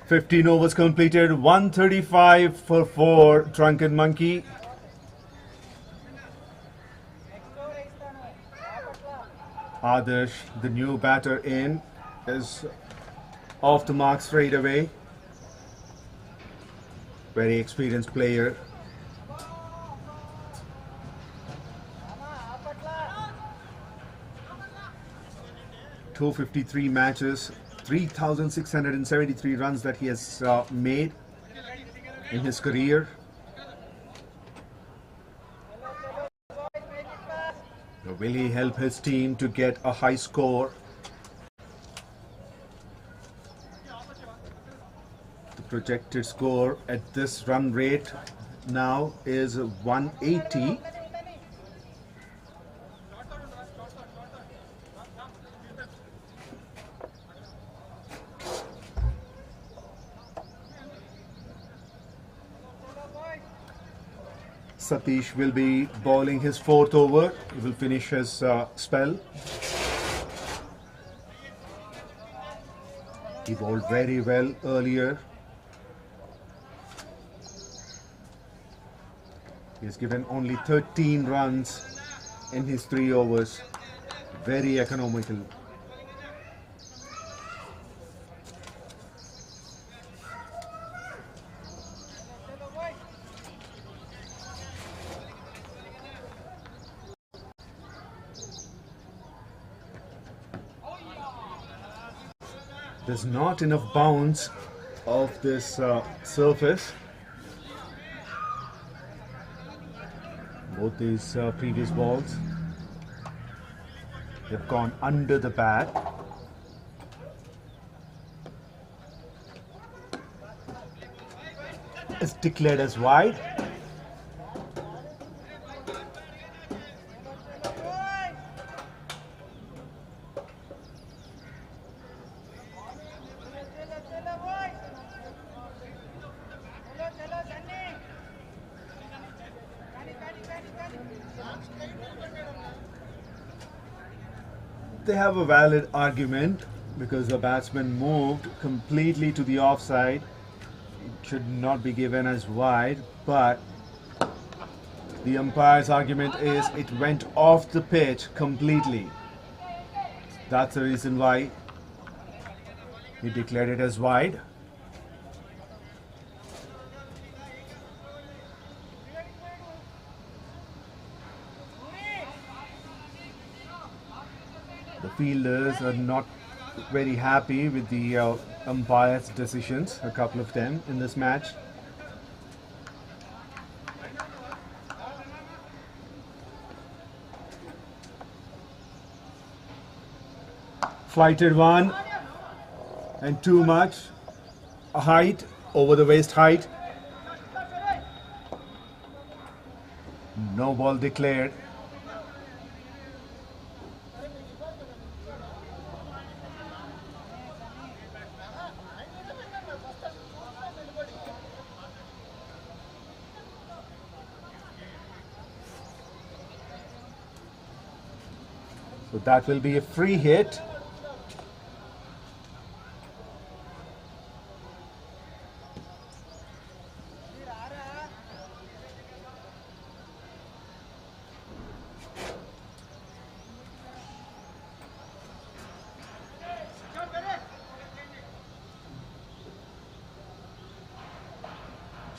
"15 overs completed, 135 for 4, Drunken Monkey." Adarsh, the new batter in, is off the mark straight away. Very experienced player. "253 matches, 3,673 runs that he has made in his career. Will he help his team to get a high score? The projected score at this run rate now is 180. Satish will be bowling his 4th over. He will finish his spell. He bowled very well earlier. He has given only 13 runs in his 3 overs. Very economical. There's not enough bounce of this surface. Both these previous balls have gone under the bat. It's declared as wide. They have a valid argument because the batsman moved completely to the offside. It should not be given as wide, but the umpire's argument is it went off the pitch completely. That's the reason why he declared it as wide. The fielders are not very happy with the umpire's decisions, a couple of them in this match. Flighted one and too much height, over the waist height. No ball declared. So that will be a free hit.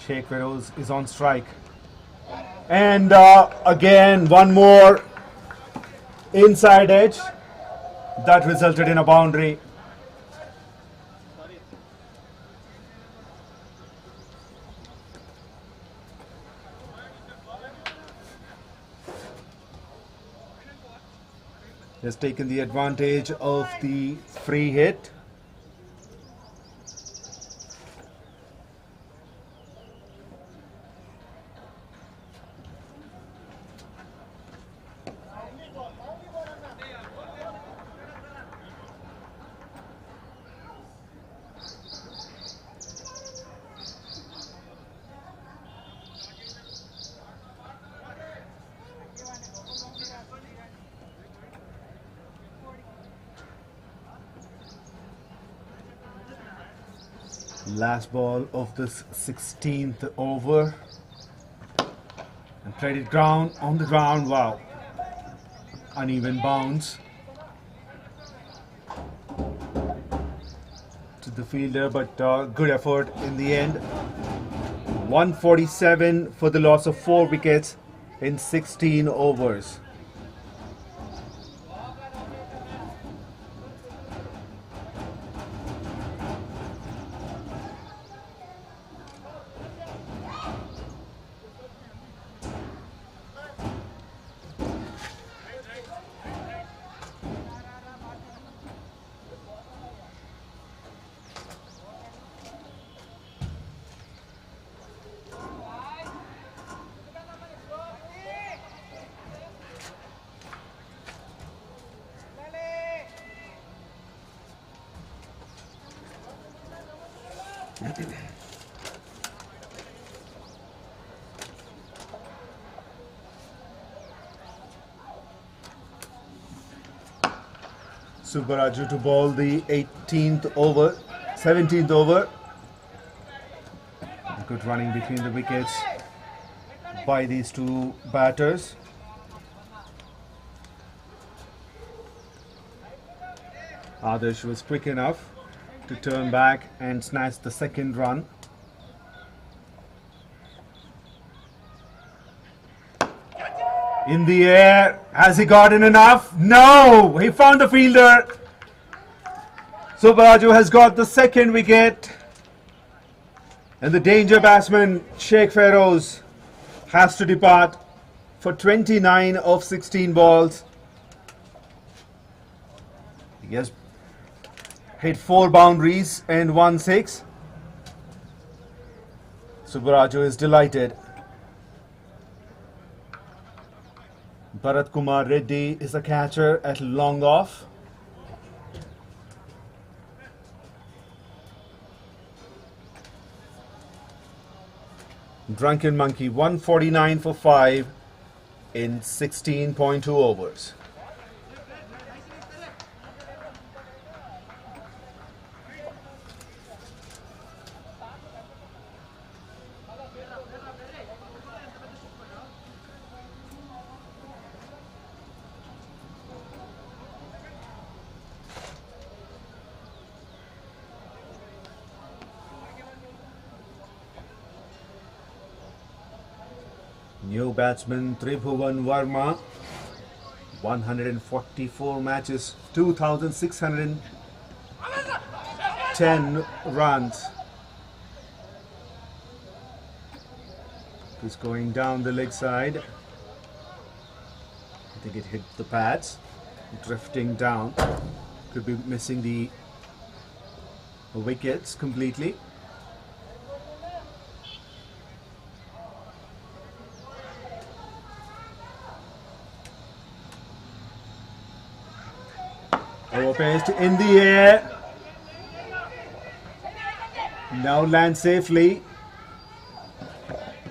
Sheikh Feroz is on strike. And again, one more inside edge. That resulted in a boundary. Has taken the advantage of the free hit. Last ball of this 16th over. And played it ground on the ground. Wow. Uneven bounce to the fielder, but good effort in the end. 147 for the loss of 4 wickets in 16 overs. Subbaraju to bowl the 17th over. Good running between the wickets by these two batters. Adarsh was quick enough to turn back and snatch the second run. In the air, has he gotten enough? No! He found the fielder. Subbaraju has got the second wicket. And the danger batsman, Sheikh Feroz, has to depart for 29 of 16 balls. He has hit 4 boundaries and 1 6. Subbaraju is delighted. Bharat Kumar Reddy is a catcher at long off. Drunken Monkey 149 for 5 in 16.2 overs. New batsman Tribhuvan Verma, 144 matches, 2,610 runs. He's going down the leg side. I think it hit the pads, drifting down. could be missing the wickets completely. Overpaced in the air. Now lands safely.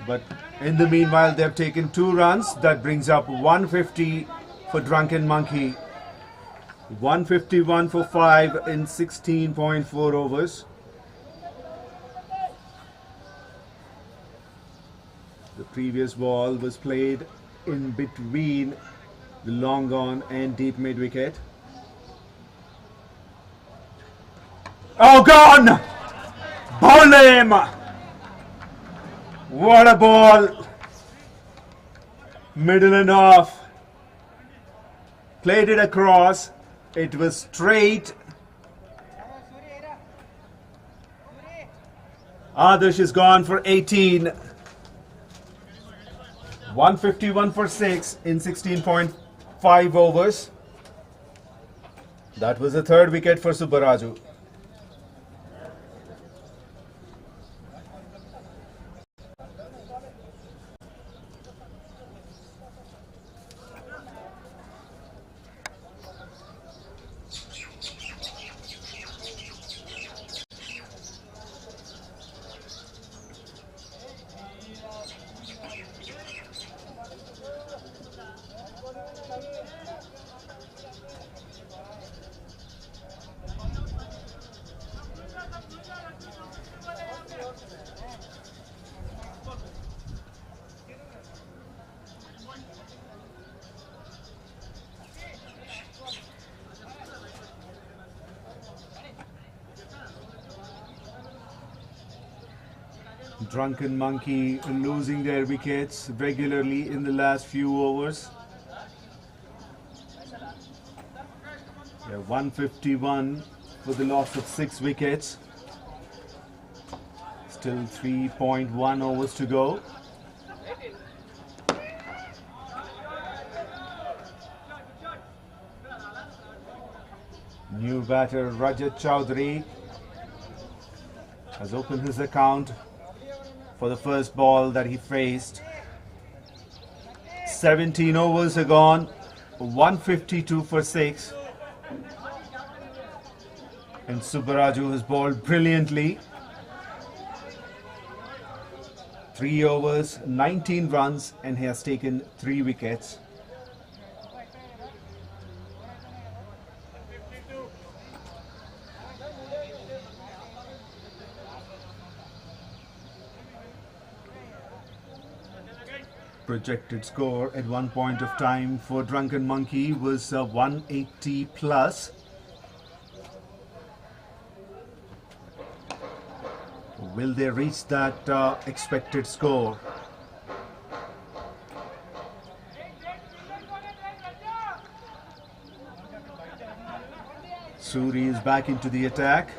But in the meanwhile, they've taken 2 runs. That brings up 150 for Drunken Monkey. 151 for 5 in 16.4 overs. The previous ball was played in between the long on and deep mid wicket. Oh, gone! Bowled him! What a ball! Middle and off. Played it across. It was straight. Adarsh is gone for 18. 151 for 6 in 16.5 overs. That was the 3rd wicket for Subbaraju. Drunken Monkey losing their wickets regularly in the last few overs. Yeah, 151 for the loss of 6 wickets. Still 3.1 overs to go. New batter Rajat Chowdhury has opened his account for the first ball that he faced. 17 overs are gone, 152 for 6. And Subbaraju has bowled brilliantly. 3 overs, 19 runs, and he has taken 3 wickets. Projected score at one point of time for Drunken Monkey was 180 plus. Will they reach that expected score? Suri is back into the attack.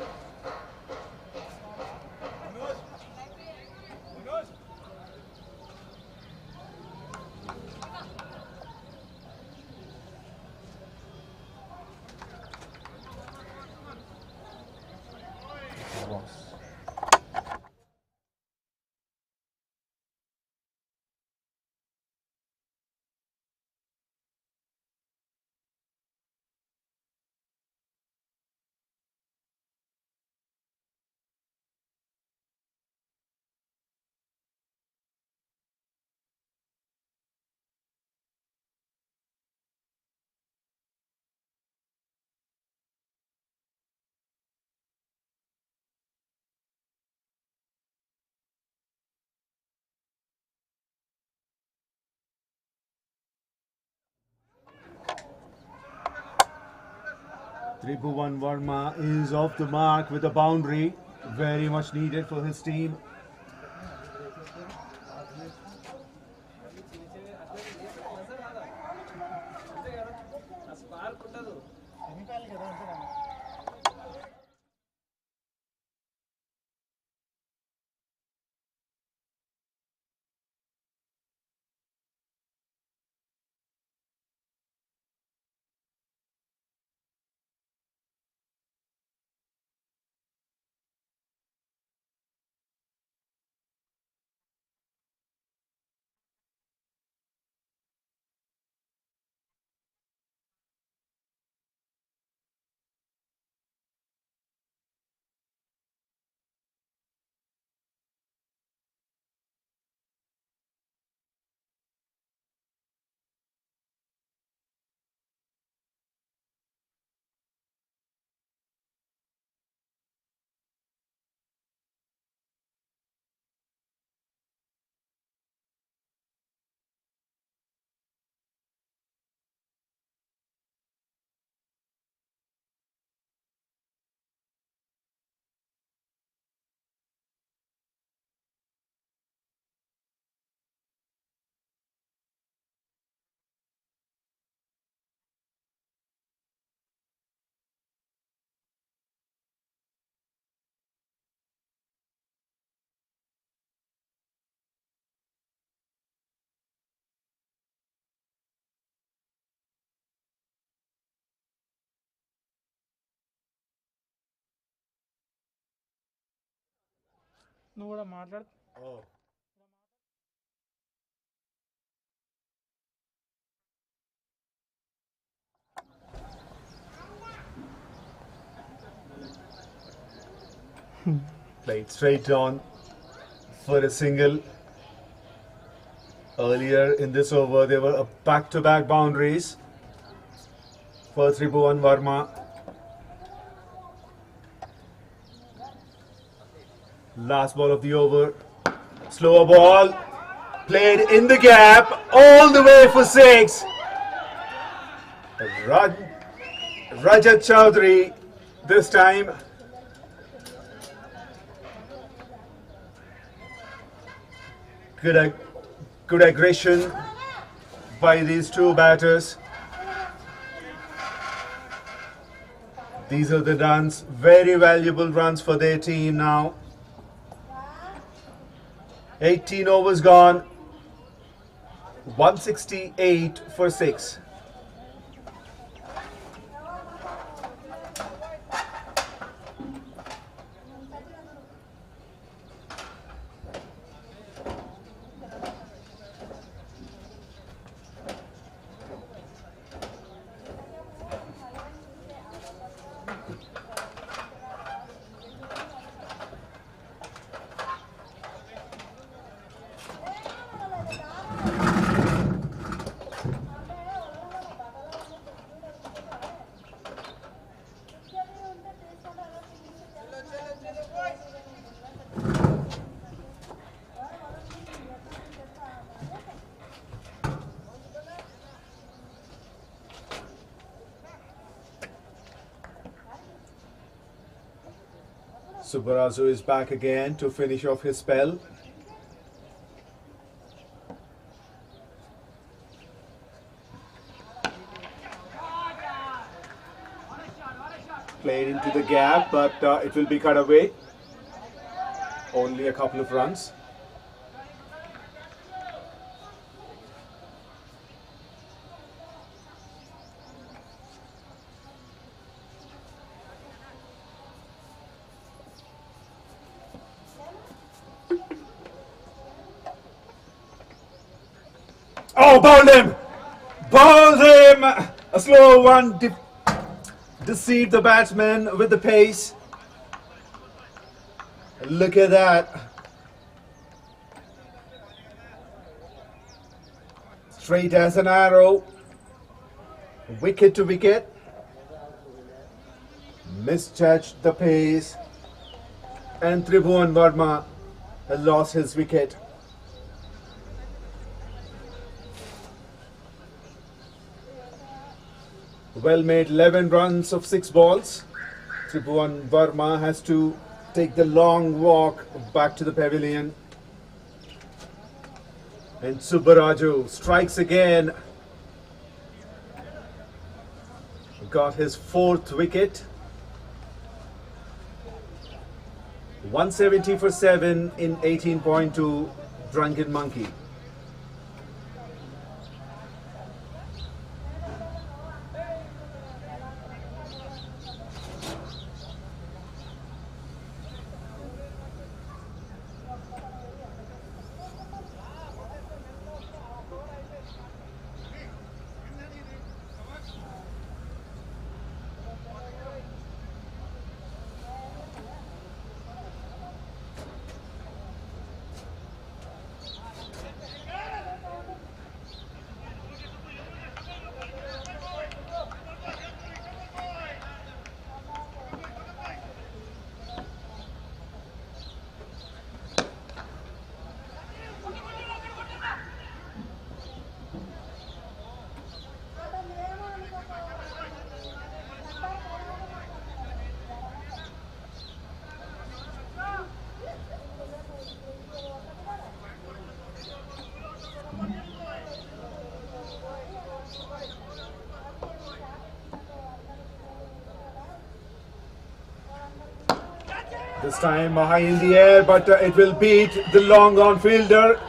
Tribhuvan Verma is off the mark with a boundary, very much needed for his team. నువ్వు కూడా మాట్లాడు. Oh. Played straight on for a single. Earlier in this over, there were back-to-back boundaries for Tribhuvan Verma. Last ball of the over. Slower ball. Played in the gap. All the way for 6. Rajat Chowdhury this time. Good aggression by these two batters. These are the runs, very valuable runs for their team now. 18 overs gone, 168 for 6. Subbarazu is back again to finish off his spell. Played into the gap, but it will be cut away. Only a couple of runs. Oh, bowled him! Bowled him! A slow one deceived the batsman with the pace. Look at that. Straight as an arrow. Wicket to wicket. Misjudged the pace. And Tribhuvan Verma has lost his wicket. Well made 11 runs of 6 balls. Tribhuvan Verma has to take the long walk back to the pavilion. And Subbaraju strikes again. Got his 4th wicket. 170 for 7 in 18.2 Drunken Monkey. This time high in the air, but it will beat the long on fielder.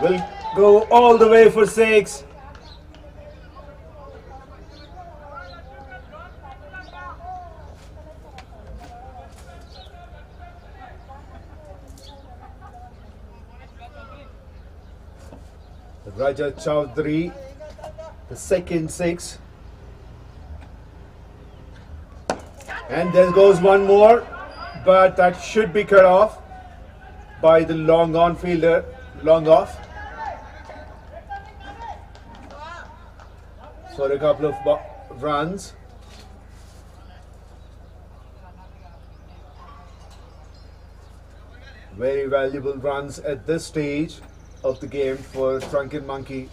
Will go all the way for 6. Rajat Chaudhary, the second 6. And there goes one more, but that should be cut off by the long on fielder, long off. For a couple of runs. Very valuable runs at this stage of the game for Drunken Monkey.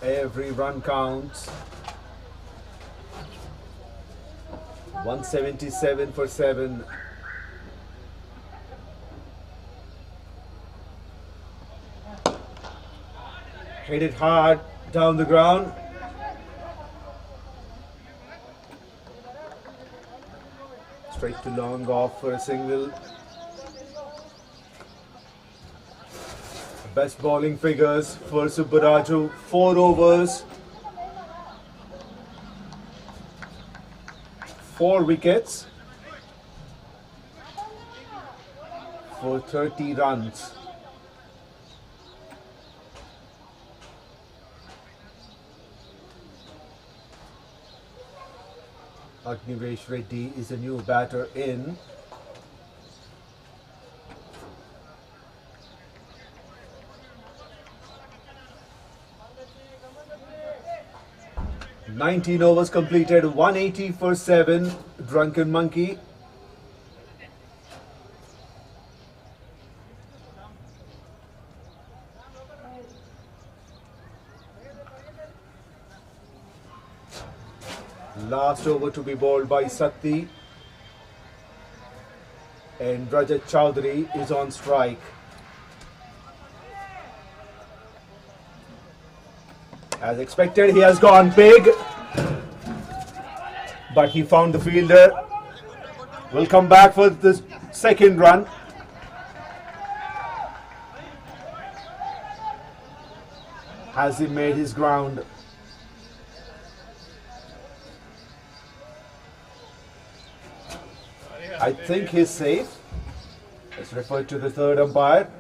Every run counts. 177 for 7. Hit it hard down the ground. Straight to long off for a single. Best bowling figures for Subbaraju. 4 overs, 4 wickets for 30 runs. Agnivesh Reddy is a new batter in. "19 overs completed, 180 for 7, Drunken Monkey." Last over to be bowled by Satti, and Rajat Chaudhary is on strike. As expected, he has gone big, but he found the fielder. Will come back for the second run. Has he made his ground? I think he's safe. Let's refer to the third umpire.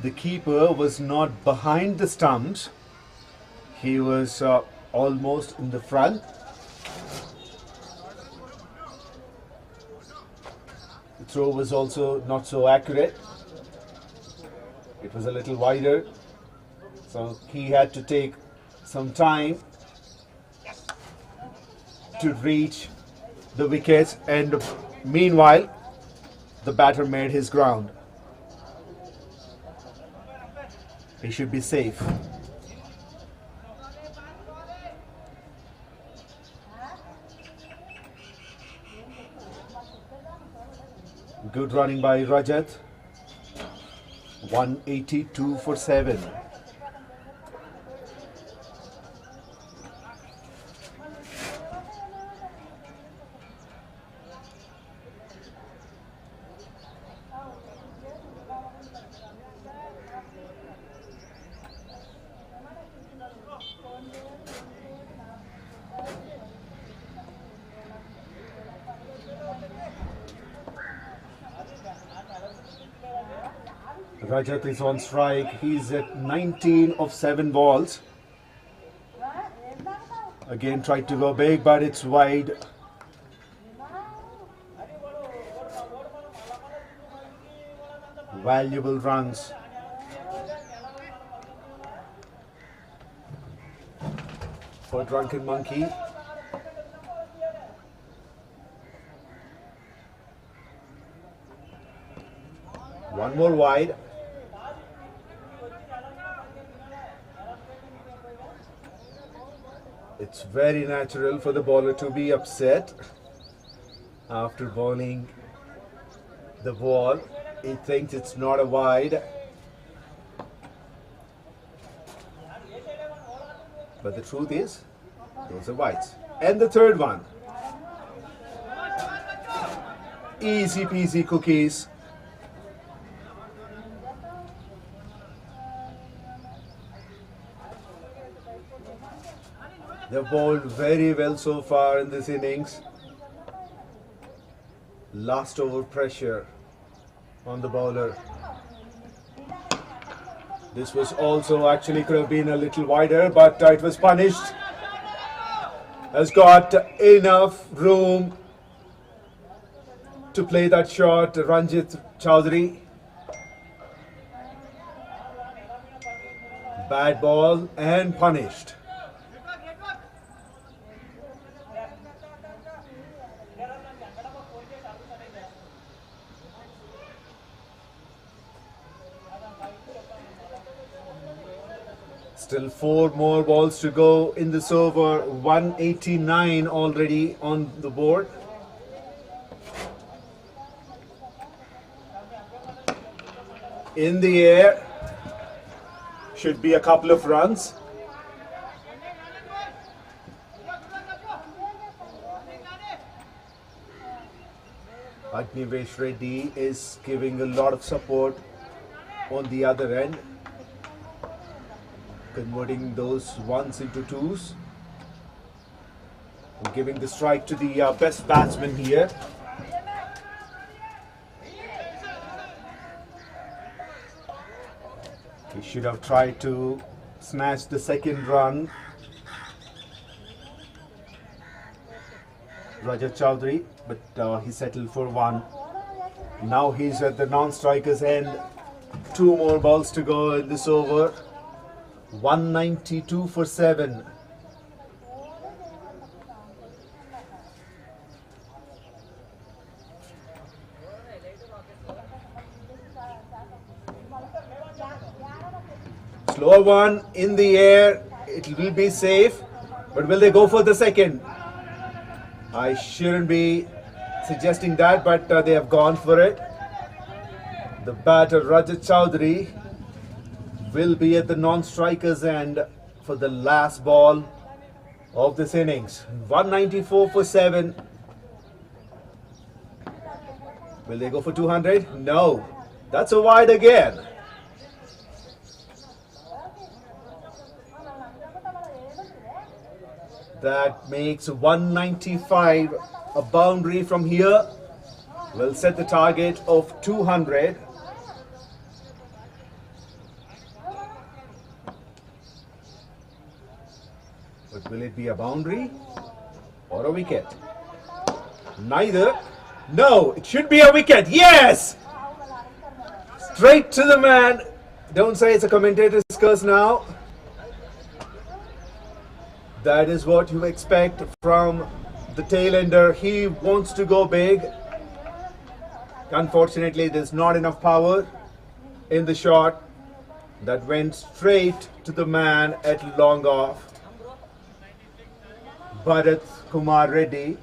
The keeper was not behind the stumps. He was almost in the front. The throw was also not so accurate. It was a little wider. So he had to take some time to reach the wickets, and meanwhile the batter made his ground. He should be safe. Good running by Rajat. 182 for 7. Rajat is on strike. He's at 19 of 7 balls. Again tried to go big, but it's wide. Valuable runs. For Drunken Monkey. One more wide. It's very natural for the bowler to be upset after bowling the ball. He thinks it's not a wide, but the truth is those are wides. And the third one, easy peasy cookies. They've bowled very well so far in this innings. Last over pressure on the bowler. This was also actually could have been a little wider, but it was punished. Has got enough room to play that shot, Ranjit Chowdhury. Bad ball and punished. Still 4 more balls to go in this over. 189 already on the board. In the air. Should be a couple of runs. Agnivesh Reddy is giving a lot of support on the other end, converting those ones into twos and giving the strike to the best batsman here. He should have tried to snatch the second run. Rajat Chowdhury, but he settled for one. Now he's at the non-strikers end. 2 more balls to go in this over. 192 for 7. Slower one in the air. It will be safe, but will they go for the second? I shouldn't be suggesting that, but they have gone for it. The batter Rajat Chowdhury will be at the non-strikers end for the last ball of this innings. 194 for 7. Will they go for 200? No. That's a wide again. That makes 195. A boundary from here will set the target of 200. But will it be a boundary or a wicket? Neither. No, it should be a wicket. Yes! Straight to the man. Don't say it's a commentator's curse now. That is what you expect from the tail ender. He wants to go big. Unfortunately, there's not enough power in the shot that went straight to the man at long off. Bharat Kumar Reddy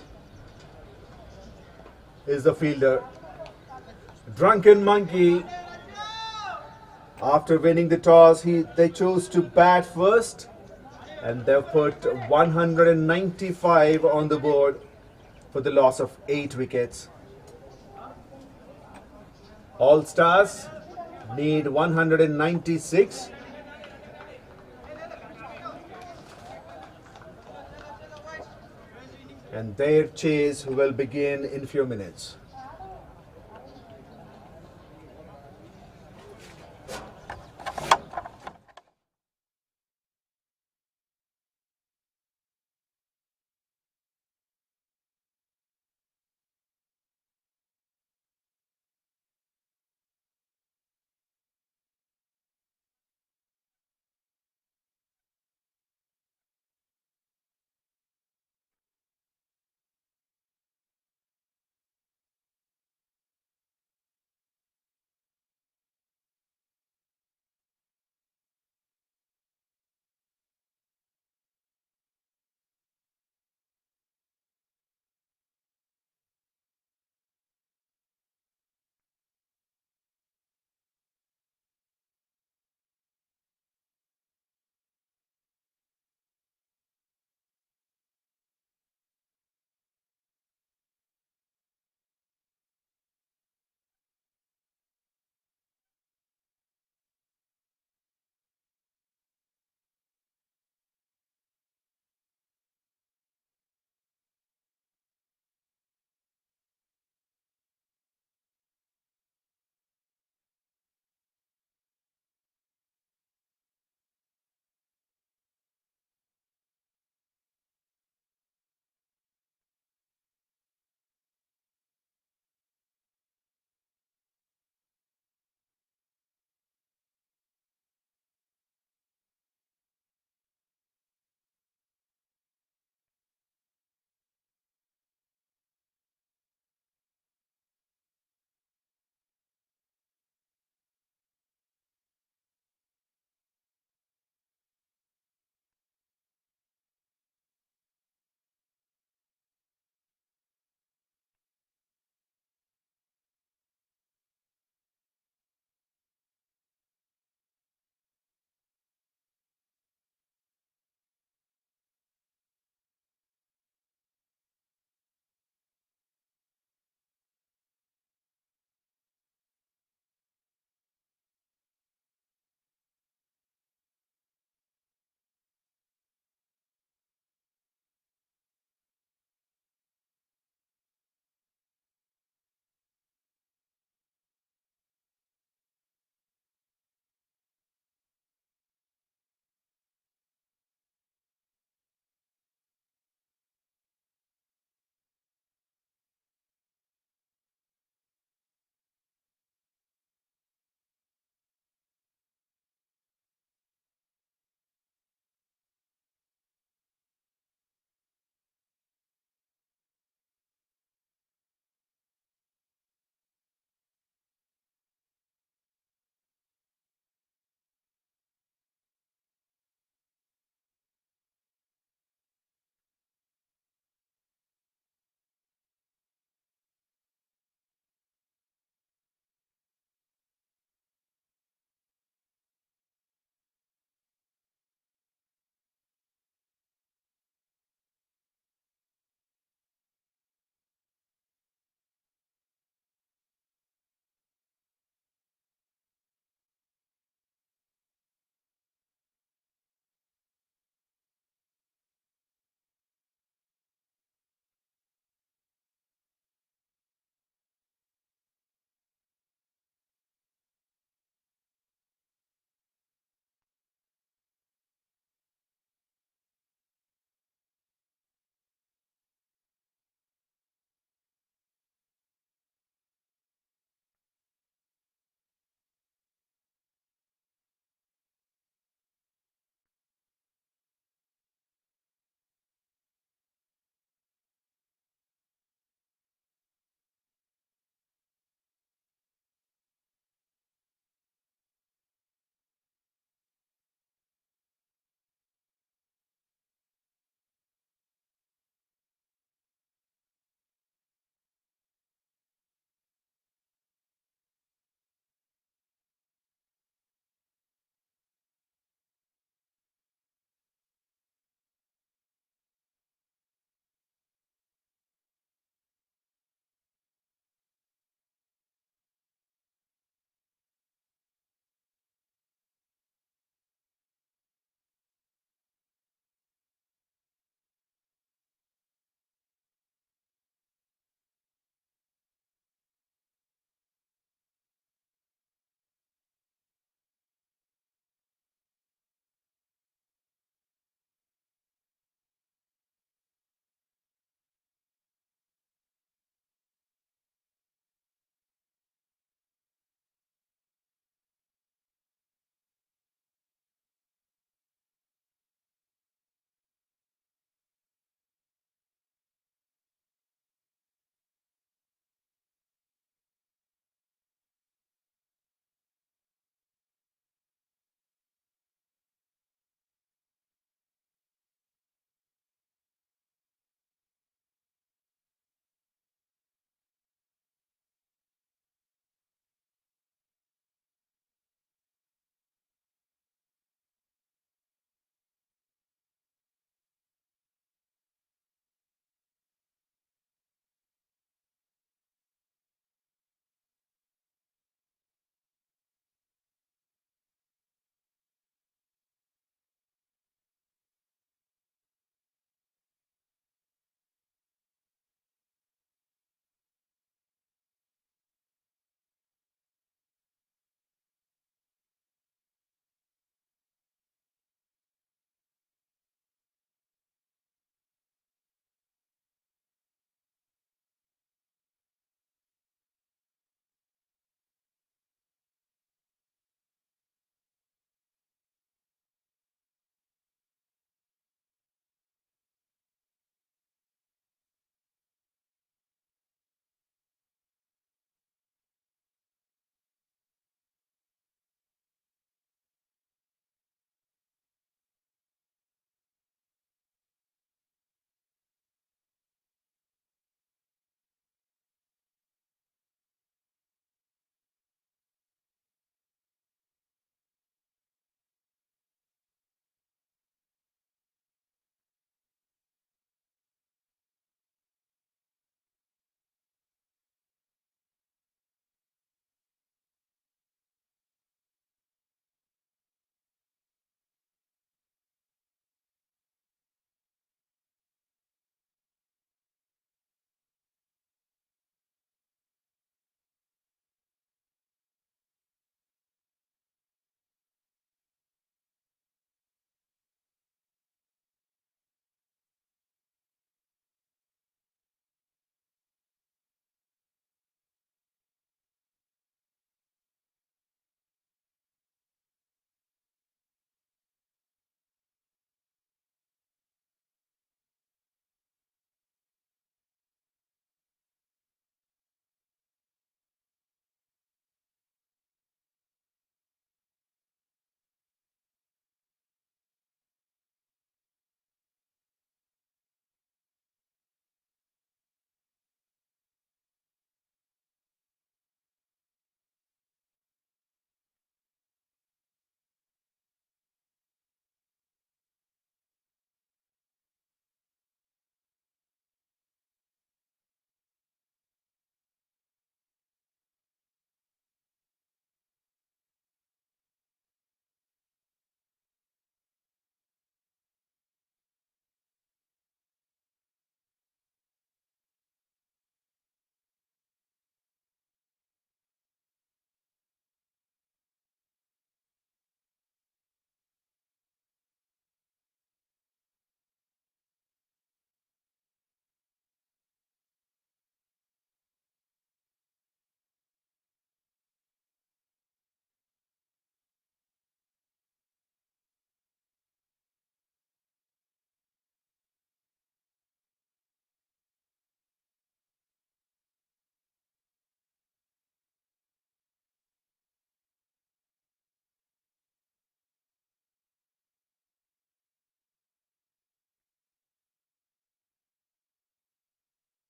is the fielder. Drunken Monkey, after winning the toss, they chose to bat first. And they've put 195 on the board for the loss of 8 wickets. All Stars need 196. And their chase will begin in few minutes.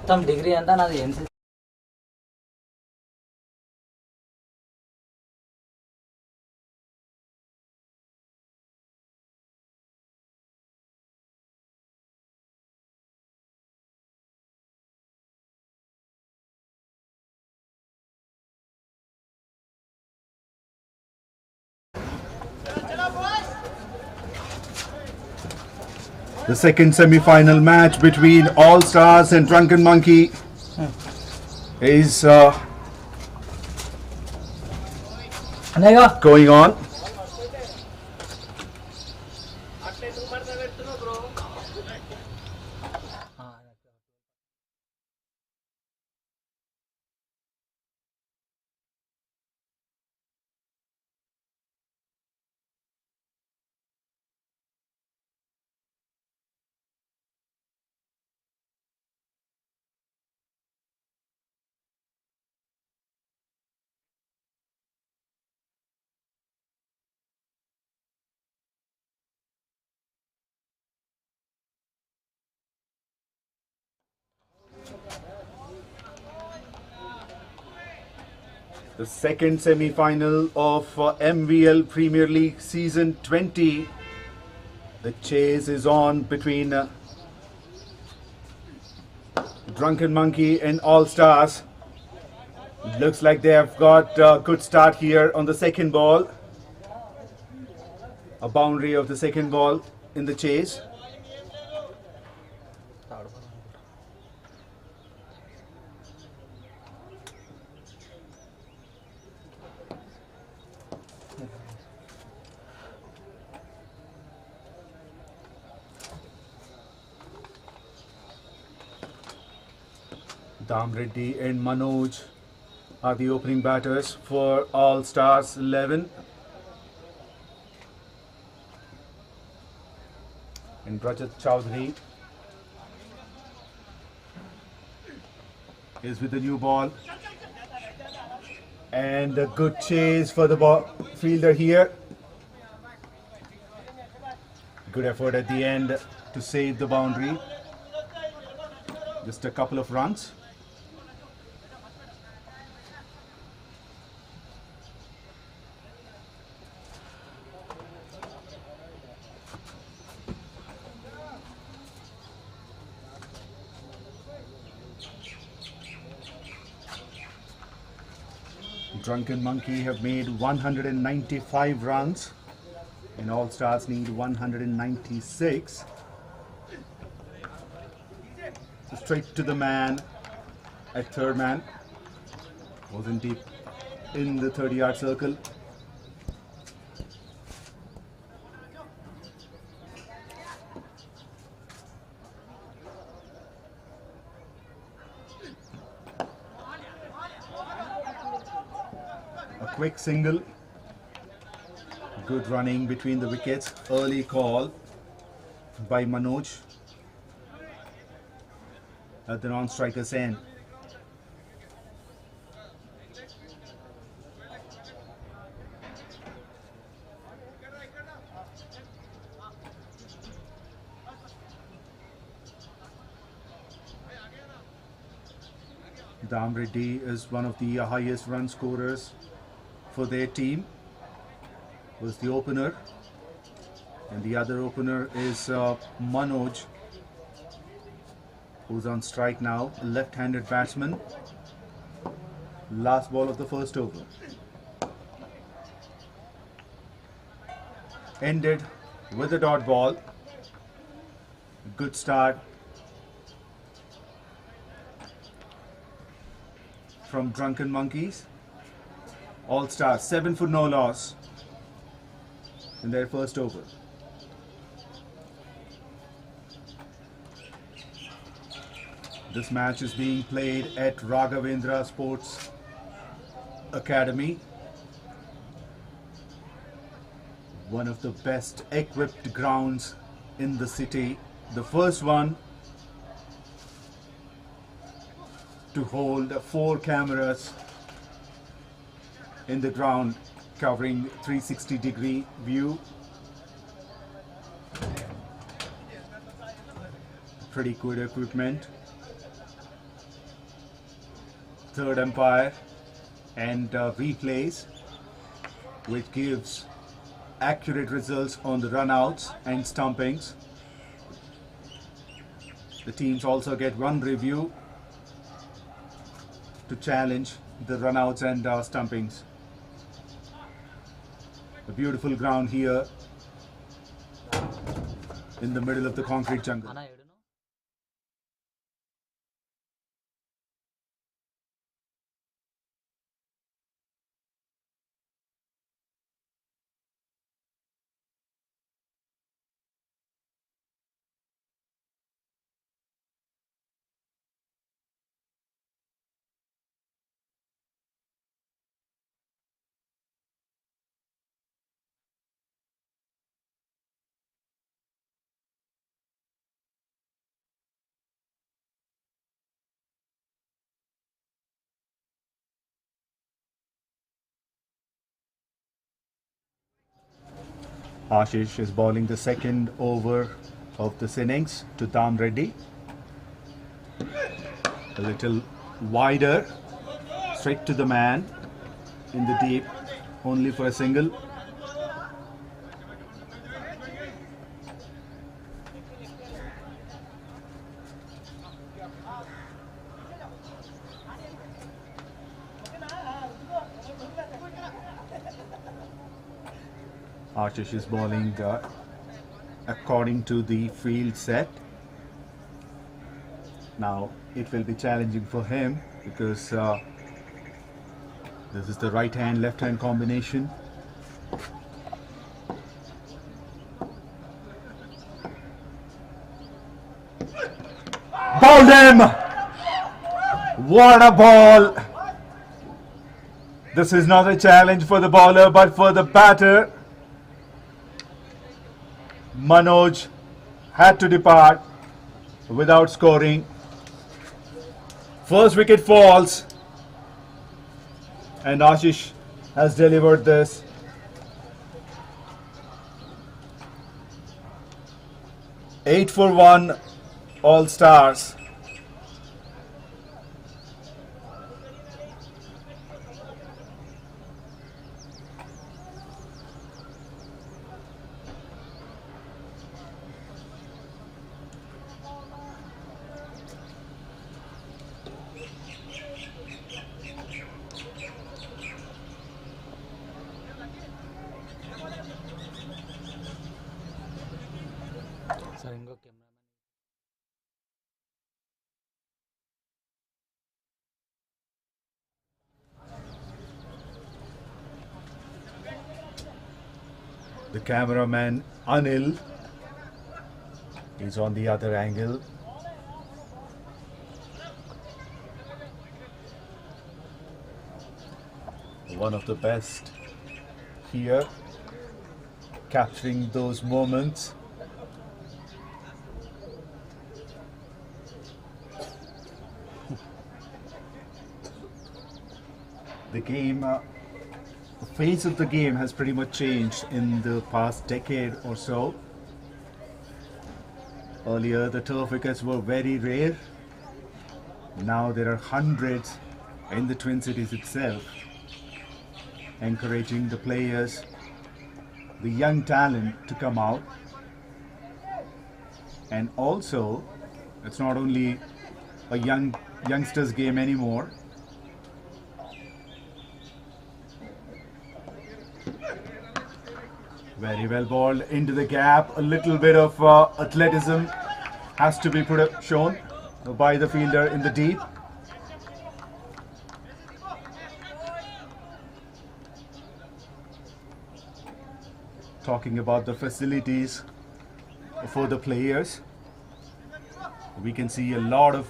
మొత్తం degree అంతా నాది NCC. The second semi-final match between All Stars and Drunken Monkey is అన్నయ్య going on. The second semi-final of MVL Premier League Season 20. The chase is on between Drunken Monkey and All Stars. Looks like they have got a good start here on the second ball. A boundary of the second ball in the chase. Dam Reddy and Manoj are the opening batters for All Stars 11. And Rajat Chowdhury is with the new ball. And a good chase for the ball fielder here. Good effort at the end to save the boundary. Just a couple of runs. Drunken Monkey have made 195 runs and All Stars need 196. So straight to the man at third man. Wasn't deep in the 30-yard circle. Quick single, good running between the wickets, early call by Manoj at the non-striker's end. Dam Reddy is one of the highest run scorers for their team, was the opener, and the other opener is Manoj, who's on strike now, a left-handed batsman. Last ball of the first over. Ended with a dot ball. Good start from Drunken Monkeys. All Stars 7 for no loss in their first over. This match is being played at Raghavendra Sports Academy, one of the best equipped grounds in the city. The first one to hold 4 cameras in the ground covering 360-degree view. Pretty good equipment. third umpire and replays, which gives accurate results on the runouts and stumpings. The teams also get one review to challenge the runouts and stumpings. A beautiful ground here in the middle of the concrete jungle. అన్న ఏడును Ashish is bowling the second over of this innings to Dam Reddy. A little wider, straight to the man in the deep, only for a single. Ashish is bowling according to the field set. Now it will be challenging for him because this is the right hand left hand combination. Bowled him! What a ball! This is not a challenge for the bowler but for the batter. Manoj had to depart without scoring. First wicket falls and Ashish has delivered this. Eight for one, all stars. Sir ఇంకో camera The cameraman Anil is on the other angle. One of the best here, capturing those moments. The game, the face of the game has pretty much changed in the past decade or so. Earlier, the turf wickets were very rare. Now there are hundreds in the Twin Cities itself, encouraging the players, the young talent to come out. And also, it's not only a youngsters game anymore. Very well balled into the gap. A little bit of athleticism has to be shown by the fielder in the deep. Talking about the facilities for the players, we can see a lot of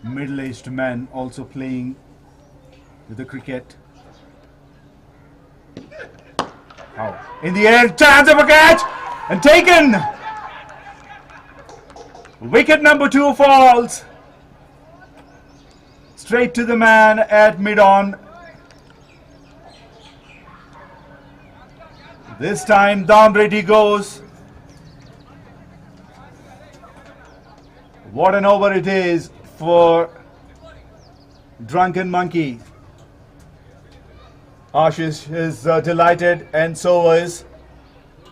middle-aged men also playing with the cricket. In the air, chance of a catch and taken. Wicket number 2 falls straight to the man at mid-on. This time Dam Reddy goes. What an over it is for Drunken Monkey. Ashish is delighted, and so is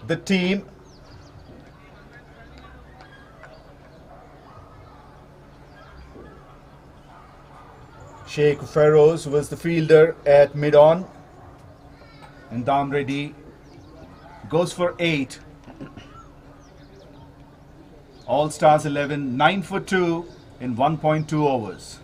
the team. Sheikh Feroz was the fielder at mid-on, and Dam Reddy goes for 8. All Stars 11, 9 for 2 in 1.2 overs.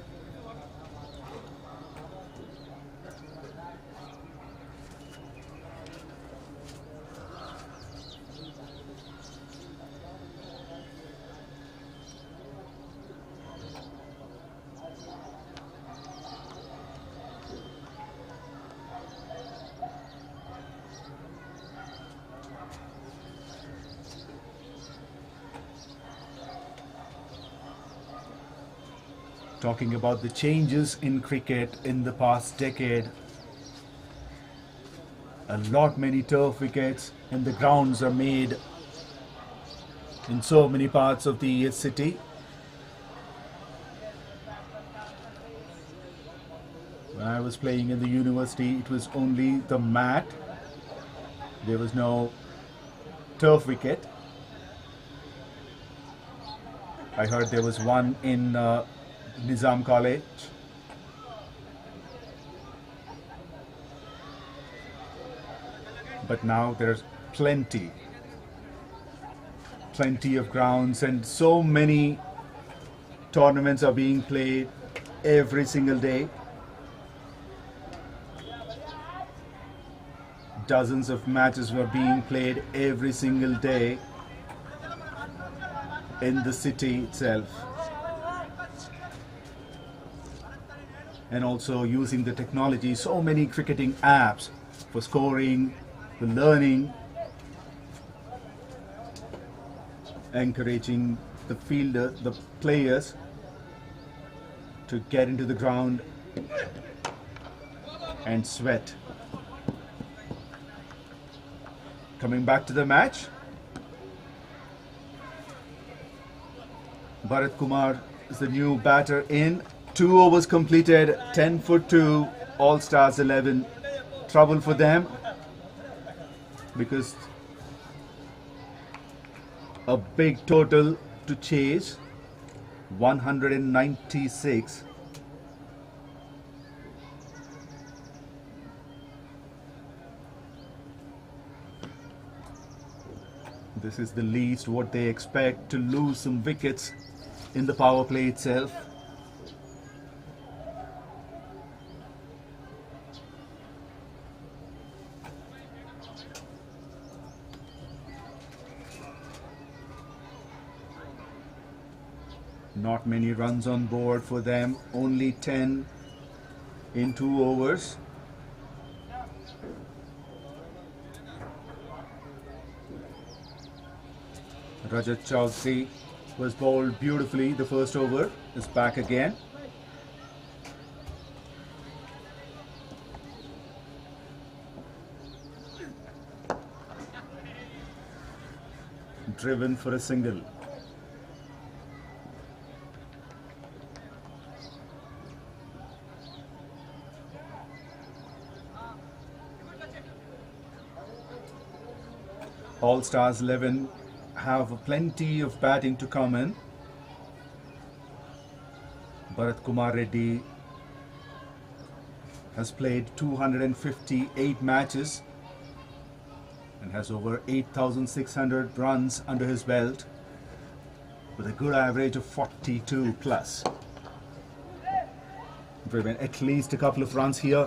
Talking about the changes in cricket in the past decade, many turf wickets and the grounds are made in so many parts of the city. When I was playing in the university, it was only the mat. There was no turf wicket. I heard there was one in Nizam College. But now there's plenty of grounds, and so many tournaments are being played every single day. Dozens of matches were being played every single day in the city itself. And also using the technology, so many cricketing apps for scoring, for learning, encouraging the players to get into the ground and sweat. Coming back to the match, Bharat Kumar is the new batter in. 2 overs completed, 10 for 2, All Stars 11. Trouble for them because a big total to chase, 196. This is the least what they expect, to lose some wickets in the power play itself. Not many runs on board for them, only 10 in 2 overs. Rajat Chaudhary was bowled beautifully the first over, is back again. Driven for a single. All Stars 11 have plenty of batting to come in. Bharat Kumar Reddy has played 258 matches and has over 8,600 runs under his belt with a good average of 42 plus. Driven at least a couple of runs here.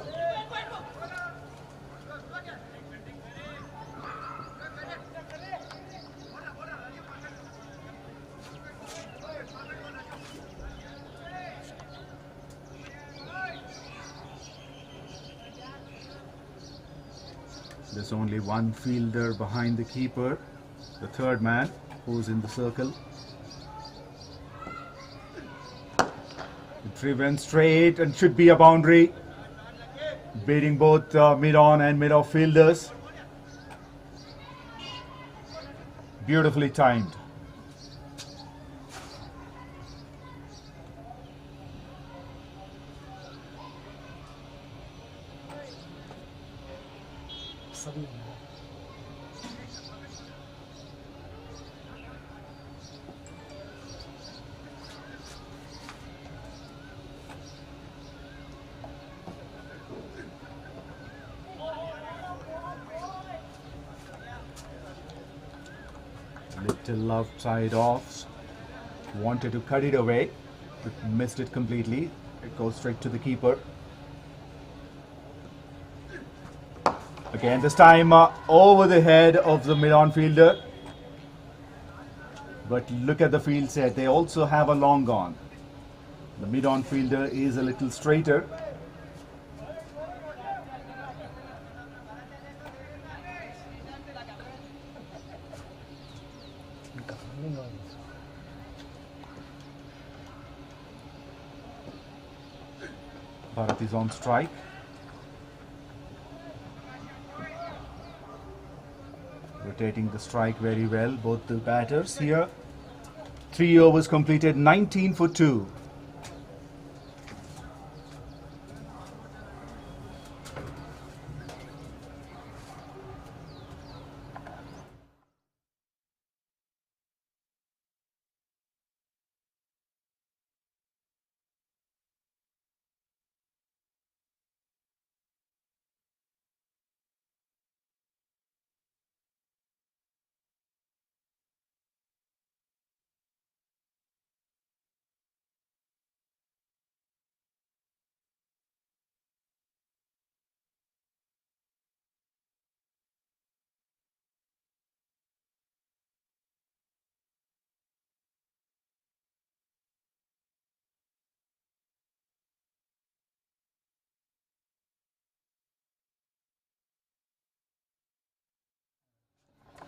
There's only one fielder behind the keeper, the third man, who's in the circle. Driven straight and should be a boundary, beating both mid-on and mid-off fielders. Beautifully timed. Little outside offs. Wanted to cut it away, but missed it completely. It goes straight to the keeper. Again, this time over the head of the mid-on fielder. But look at the field set. They also have a long on. The mid-on fielder is a little straighter. Bharat is on strike. Rotating the strike very well, both the batters here. 3 overs completed, 19 for 2.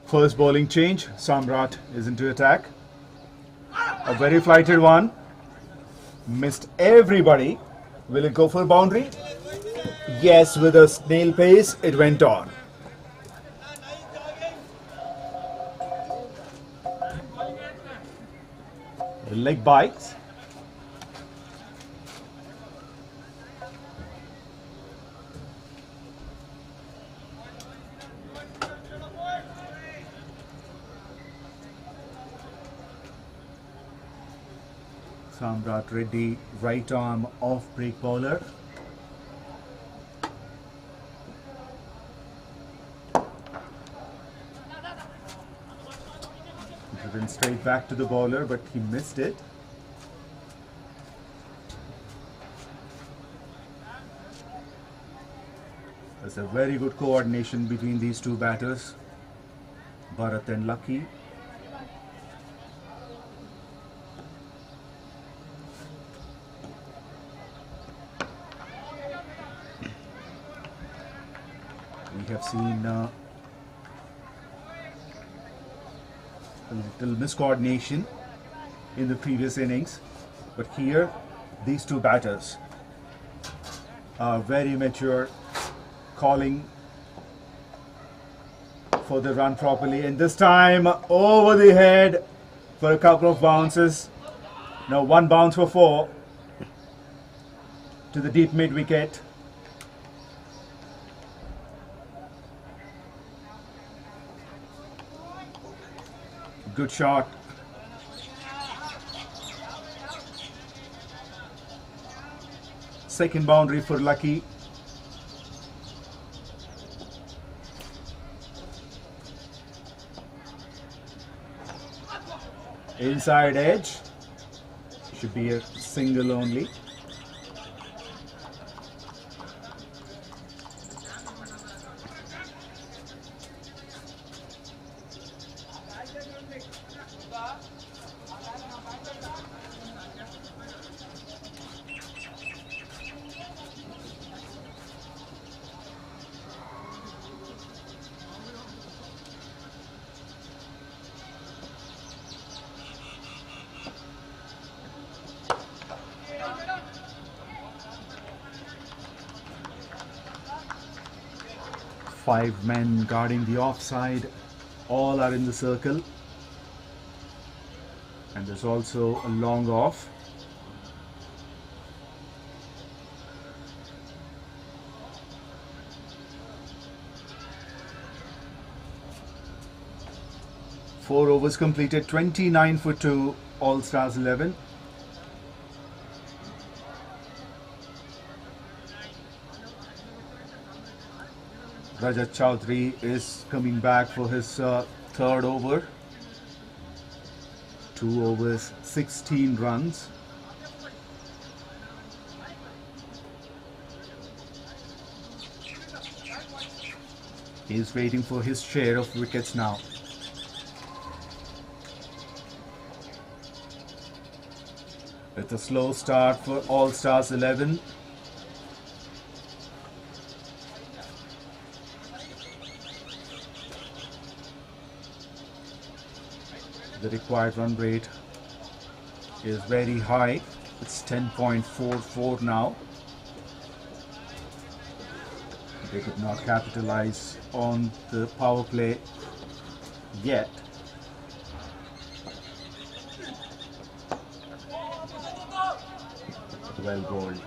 First bowling change. Samrat is into attack. A very flighted one. Missed everybody. Will it go for a boundary? Yes, with a snail pace, it went on. Leg bites. Samrat Reddy, right arm off break bowler. Driven straight back to the bowler, but he missed it. There's a very good coordination between these two batters, Bharat and Lucky. We have seen a little miscoordination in the previous innings, but here these two batters are very mature, calling for the run properly, and this time over the head for a couple of bounces. Now one bounce for 4 to the deep mid wicket. Good shot. Second boundary for Lucky. Inside edge. Should be a single only. Five men guarding the offside, all are in the circle, and there's also a long off. 4 overs completed, 29 for 2, All Stars 11. Rajat Chaudhary is coming back for his third over. 2 overs, 16 runs. He's waiting for his share of wickets now. It's a slow start for All Stars 11. The required run rate is very high. It's 10.44 now. They could not capitalize on the power play yet. Well bowled.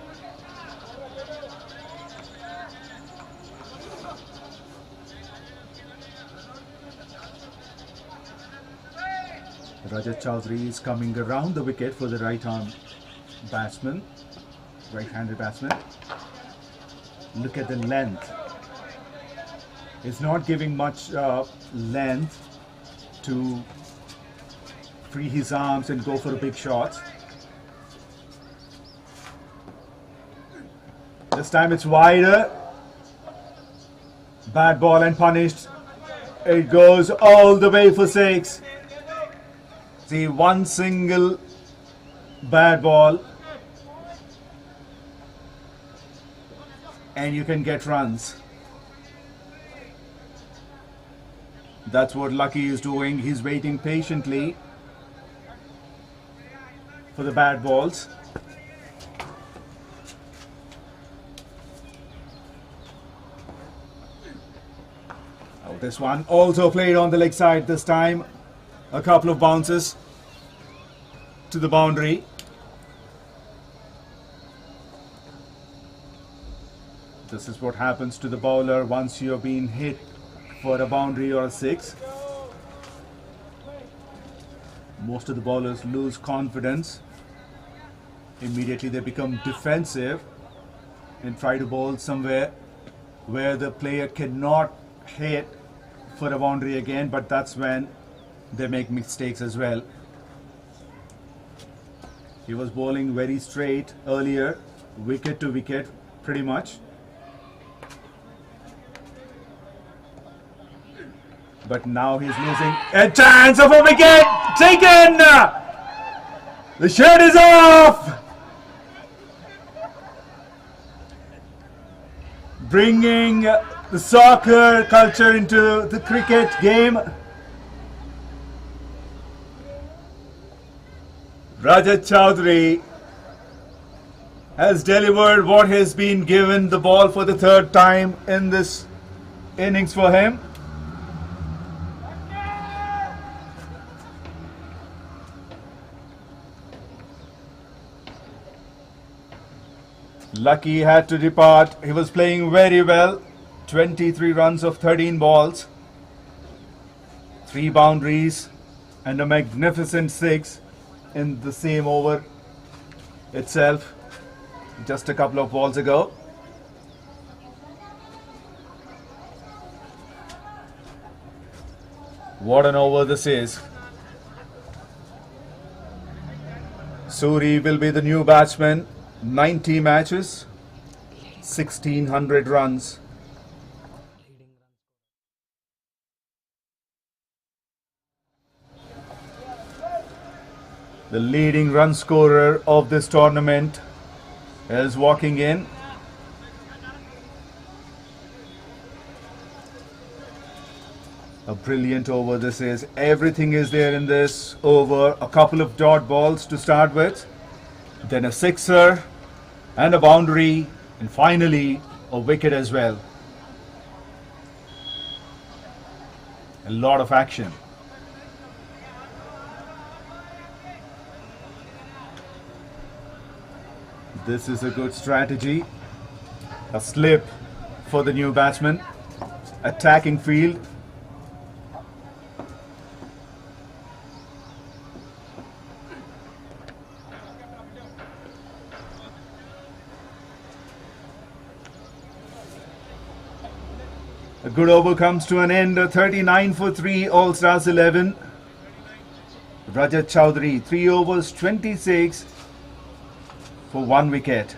Rajat Chaudhary is coming around the wicket for the right-arm batsman, right-handed batsman. Look at the length. It's not giving much length to free his arms and go for a big shot. This time it's wider. Bad ball and punished. It goes all the way for 6. See, one single bad ball and you can get runs. That's what Lucky is doing. He's waiting patiently for the bad balls. Oh, this one also played on the leg side this time. A couple of bounces to the boundary. This is what happens to the bowler once you're being hit for a boundary or a 6. Most of the bowlers lose confidence. Immediately they become defensive and try to bowl somewhere where the player cannot hit for a boundary again, but that's when they make mistakes as well. He was bowling very straight earlier, wicket to wicket pretty much. But now he's losing a chance of a wicket taken! The shirt is off! Bringing the soccer culture into the cricket game. Rajat Chaudhary has delivered what has been given the ball for the third time in this innings for him. Lucky had to depart. He was playing very well. 23 runs of 13 balls. 3 boundaries and a magnificent 6 in the same over itself just a couple of balls ago. What an over this is. Suri will be the new batsman. 90 matches, 1600 runs. The leading run scorer of this tournament is walking in. A brilliant over this is. Everything is there in this over. A couple of dot balls to start with, then a sixer and a boundary, and finally a wicket as well. A lot of action. This is a good strategy. A slip for the new batsman. Attacking field. A good over comes to an end. 39 for 3, All Stars 11. Rajat Chowdhury, 3 overs, 26 for 1 wicket.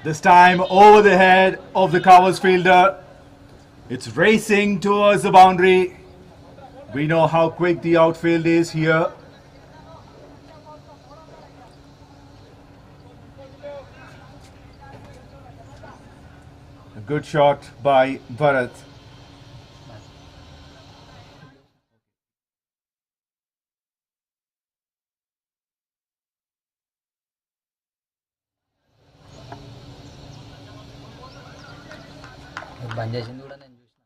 This time over the head of the covers fielder. It's racing towards the boundary. We know how quick the outfield is here. A good shot by Bharat. బంద్ చేసింది కూడా నేను చూసిన.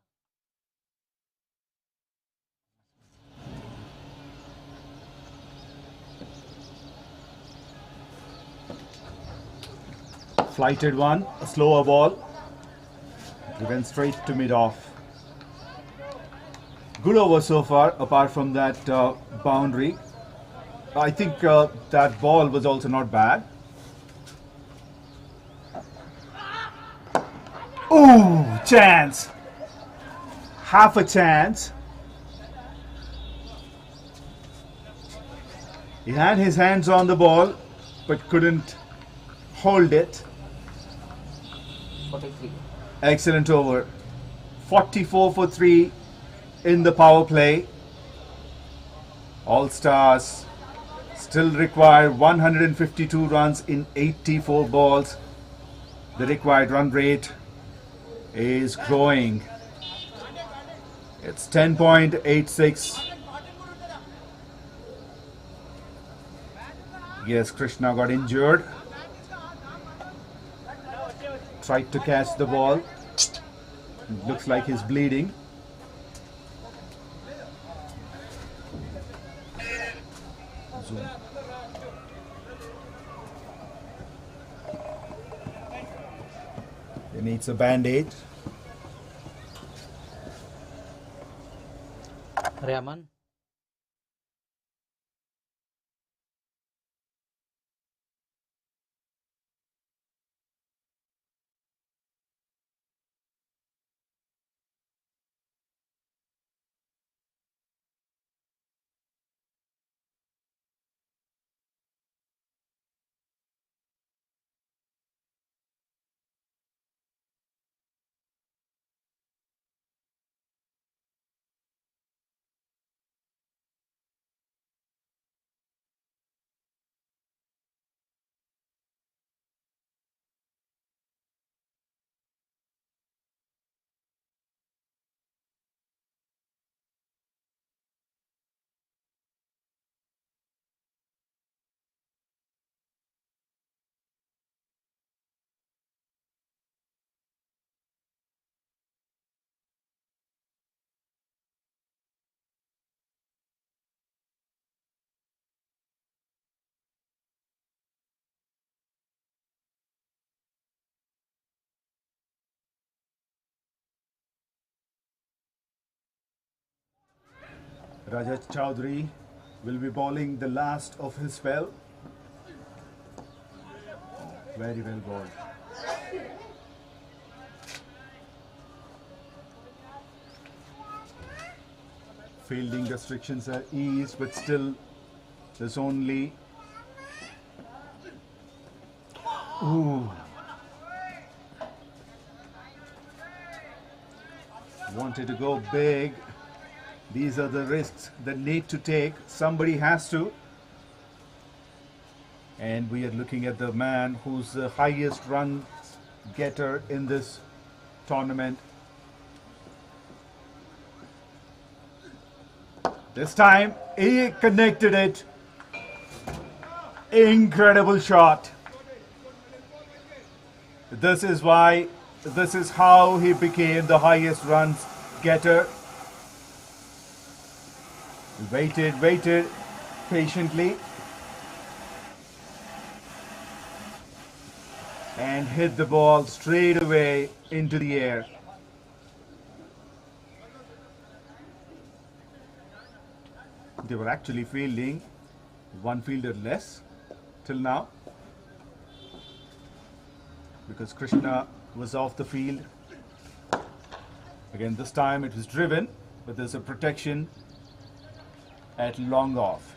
Flighted one, a slower ball. He went straight to mid-off. Good over so far, apart from that boundary. I think that ball was also not bad. Ooh, chance. Half a chance. He had his hands on the ball, but couldn't hold it. 43. Excellent over. 44 for 3 in the power play. All Stars still require 152 runs in 84 balls. The required run rate is growing. It's 10.86. Yes, Krishna got injured. Tried to catch the ball. Looks like he's bleeding. Zoom. He needs a band-aid. అరే Aman Rajat Chowdhury will be bowling the last of his spell. Very well bowled. Fielding restrictions are eased, but still there's only... Ooh. Wanted to go big. These are the risks that need to take. Somebody has to. And we are looking at the man who's the highest run getter in this tournament. This time he connected it. Incredible shot. This is how he became the highest runs getter. Waited patiently and hit the ball straight away into the air. They were actually fielding one fielder less till now because Krishna was off the field. Again, this time it was driven, but there's a protection at long off.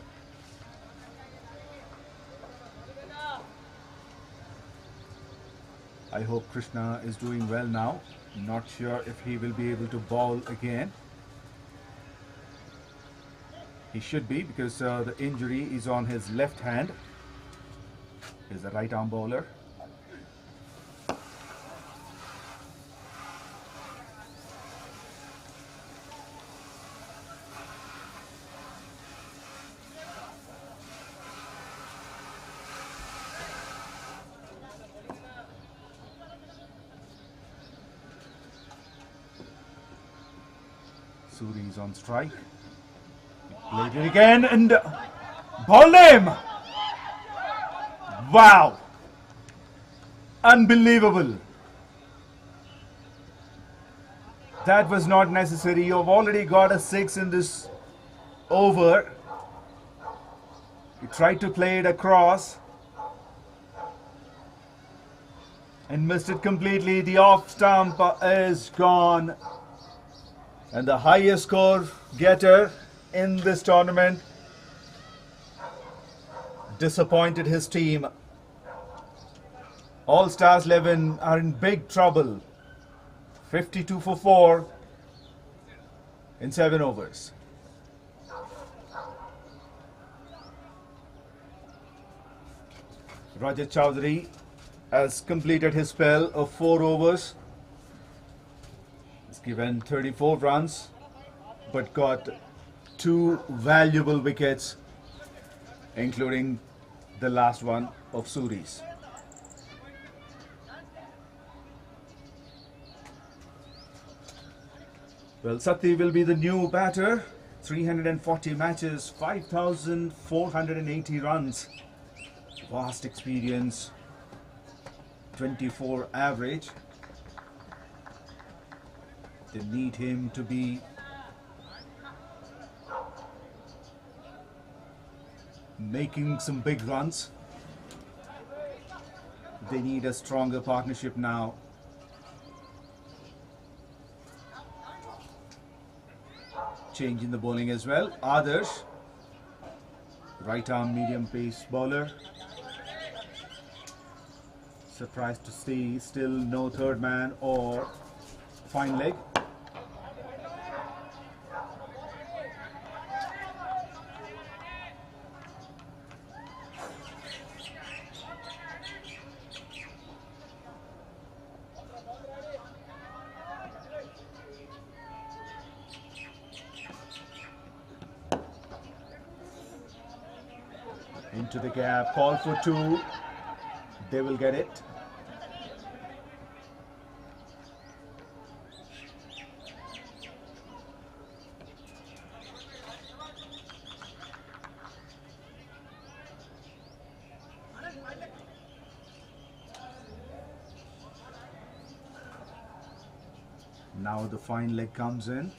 I hope Krishna is doing well now. Not sure if he will be able to bowl again. He should be, because the injury is on his left hand. He's a right arm bowler. Suri is on strike. Played it again and bowled him. Wow. Unbelievable. That was not necessary. You've already got a 6 in this over. You tried to play it across and missed it completely. The off stump is gone. And the highest score getter in this tournament disappointed his team. All Stars 11 are in big trouble. 52 for 4 in 7 overs. Rajat Chowdhury has completed his spell of 4 overs. He's given 34 runs, but got 2 valuable wickets, including the last one of Suri's. Well, Sati will be the new batter. 340 matches, 5,480 runs. Vast experience, 24 average. They need him to be making some big runs. They need a stronger partnership now. Change in the bowling as well. Adarsh, right arm medium pace bowler. Surprised to see still no third man or fine leg. Into the gap, call for 2. They will get it. Now the fine leg comes in.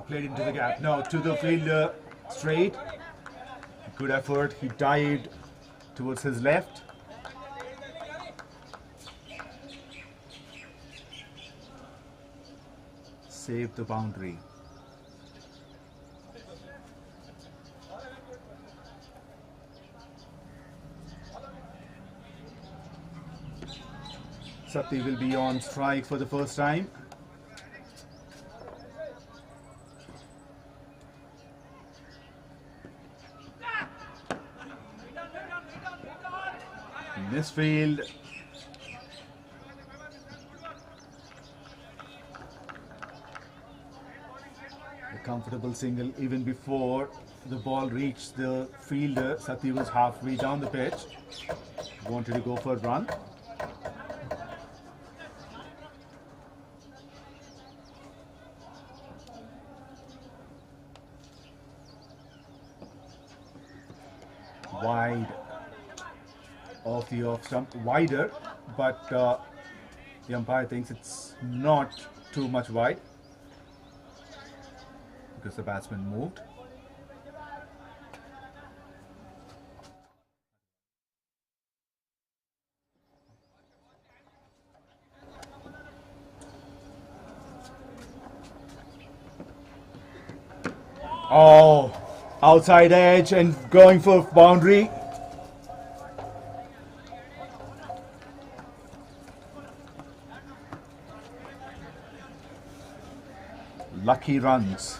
played into the gap. No, to the fielder, straight. Good effort. He dived towards his left. Saved the boundary. Sati will be on strike for the first time. Misfield. A comfortable single even before the ball reached the fielder. Sati was halfway down the pitch. Wanted to go for a run. Wide of the off stump, wider, but the umpire thinks it's not too much wide because the batsman moved. Oh, outside edge and going for boundary. Lucky runs.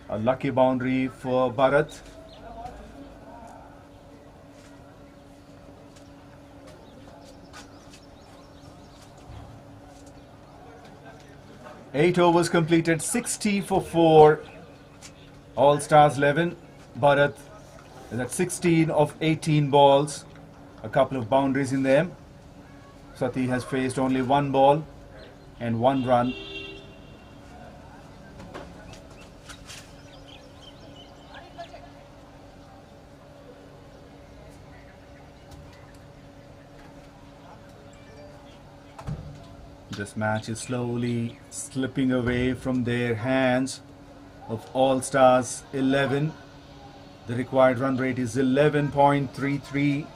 A lucky boundary for Bharat. Eight overs completed, 60 for 4. All Stars 11. Bharat is at 16 of 18 balls. A couple of boundaries in them. Sati has faced only one ball and one run. This match is slowly slipping away from their hands of All Stars 11. The required run rate is 11.33.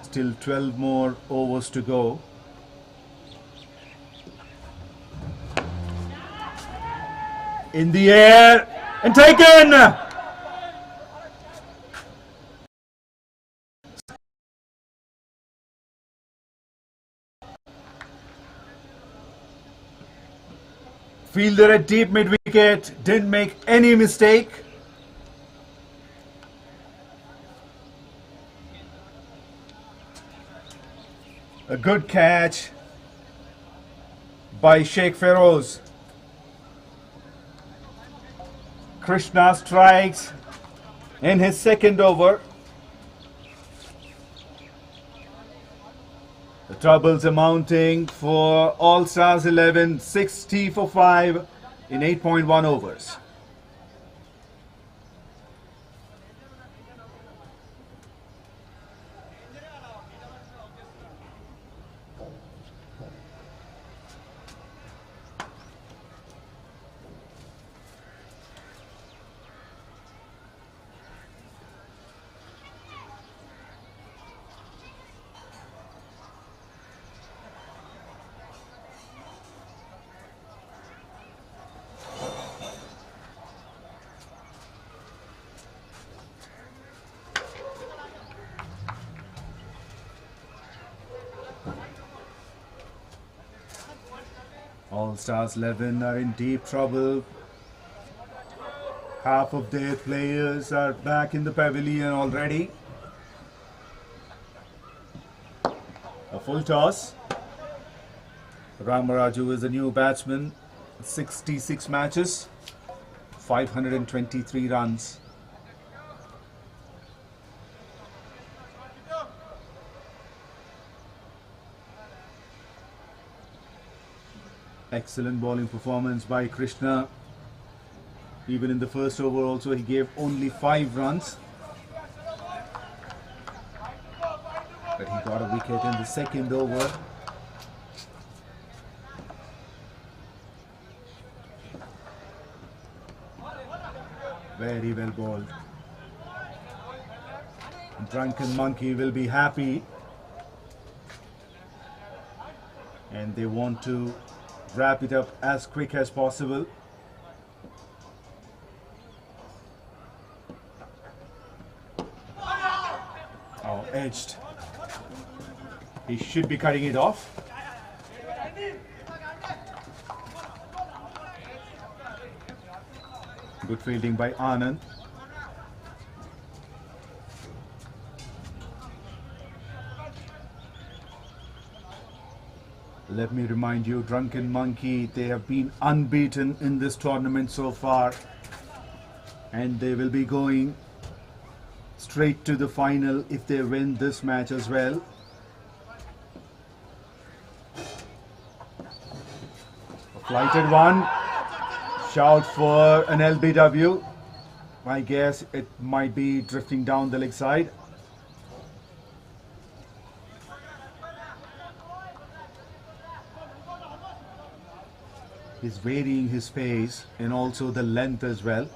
Still 12 more overs to go. In the air and taken! Fielder at deep mid-wicket, didn't make any mistake. A good catch by Sheikh Feroz. Krishna strikes in his second over. The troubles are mounting for All Stars 11, 60 for 5 in 8.1 overs. All Stars 11 are in deep trouble. Half of their players are back in the pavilion already. A full toss. Ramaraju is a new batsman. 66 matches, 523 runs. Excellent bowling performance by Krishna. Even in the first over also he gave only 5 runs. But he got a wicket in the second over. Very well bowled. Drunken Monkey will be happy. And they want to wrap it up as quick as possible. Oh, edged. He should be cutting it off. Good fielding by Anand. Let me remind you, Drunken Monkey, they have been unbeaten in this tournament so far. And they will be going straight to the final if they win this match as well. A flighted one. Shout for an LBW. I guess it might be drifting down the leg side. He's varying his pace and also the length as well.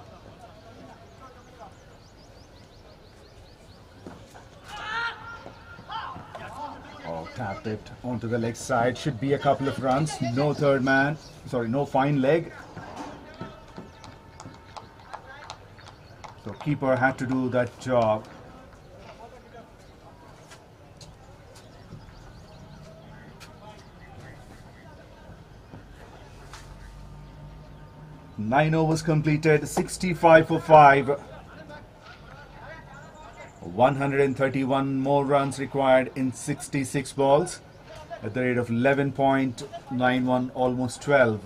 Oh, tapped it onto the leg side. Should be a couple of runs. No third man. Sorry, no fine leg. So keeper had to do that job. Nine overs completed, 65 for 5. 131 more runs required in 66 balls at the rate of 11.91, almost 12.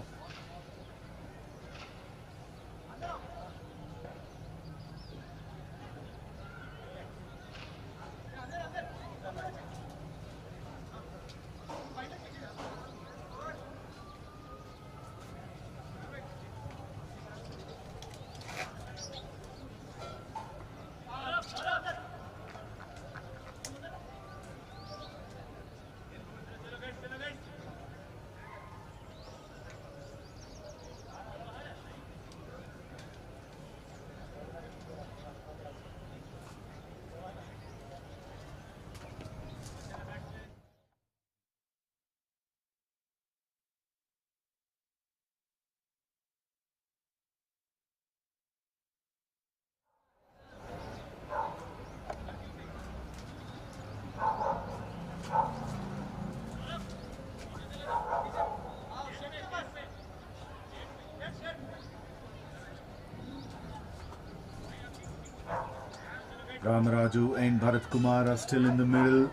Ramaraju and Bharat Kumar are still in the middle,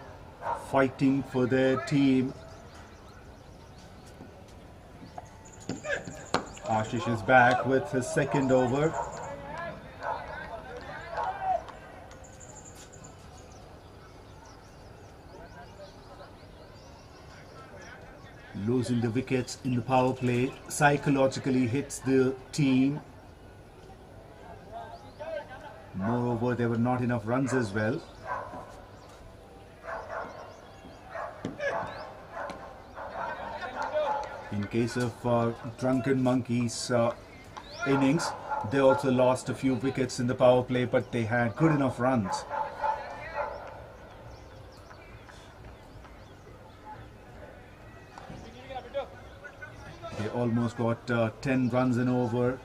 fighting for their team. Ashish is back with his second over. Losing the wickets in the power play psychologically hits the team. Moreover, there were not enough runs as well. In case of Drunken Monkey's innings, they also lost a few wickets in the power play, but they had good enough runs. They almost got 10 runs and over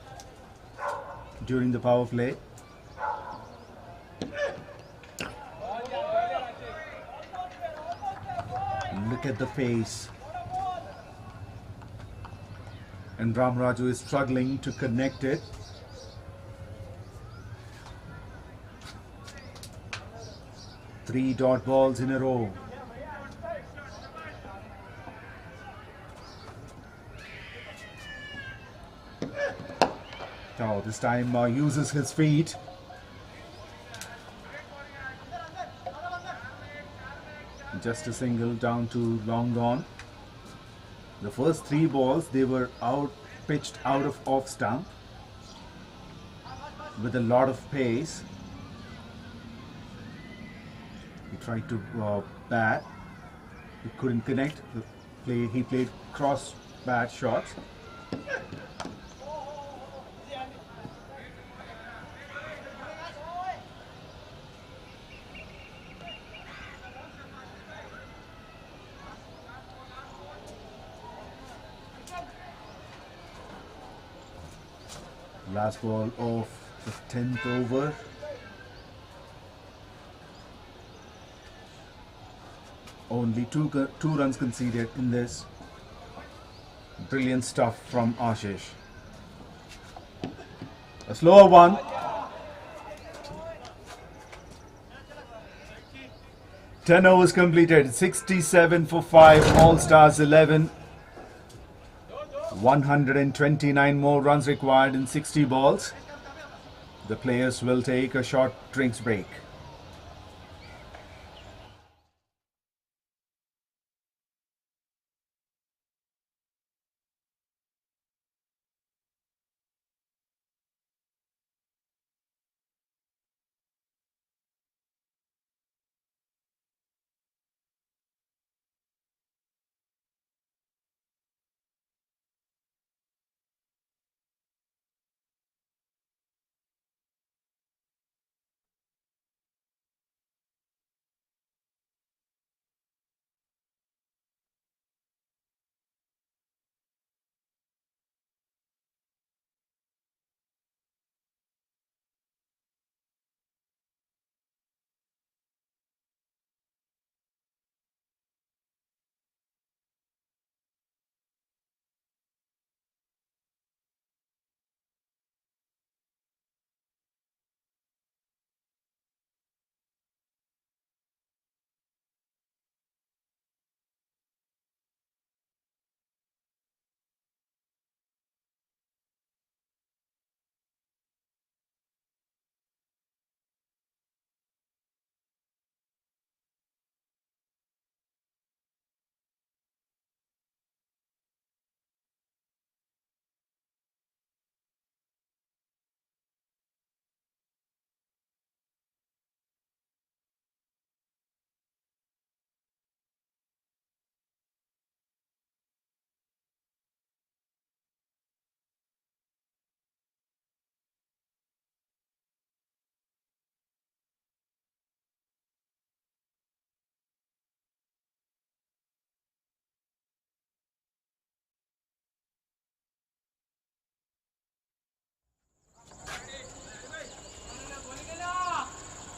during the power play. Look at the pace. And Ramaraju is struggling to connect it. Three dot balls in a row. Now this time uses his feet. Just a single down to long gone. The first three balls, they were pitched out of off stump with a lot of pace. He tried to bat. He couldn't connect. He played cross bat shots. Last ball of the 10th over. Only two runs conceded in this. Brilliant stuff from Ashish. A slower one. Ten overs completed. 67 for 5. All Stars 11. 129 more runs required in 60 balls. The players will take a short drinks break.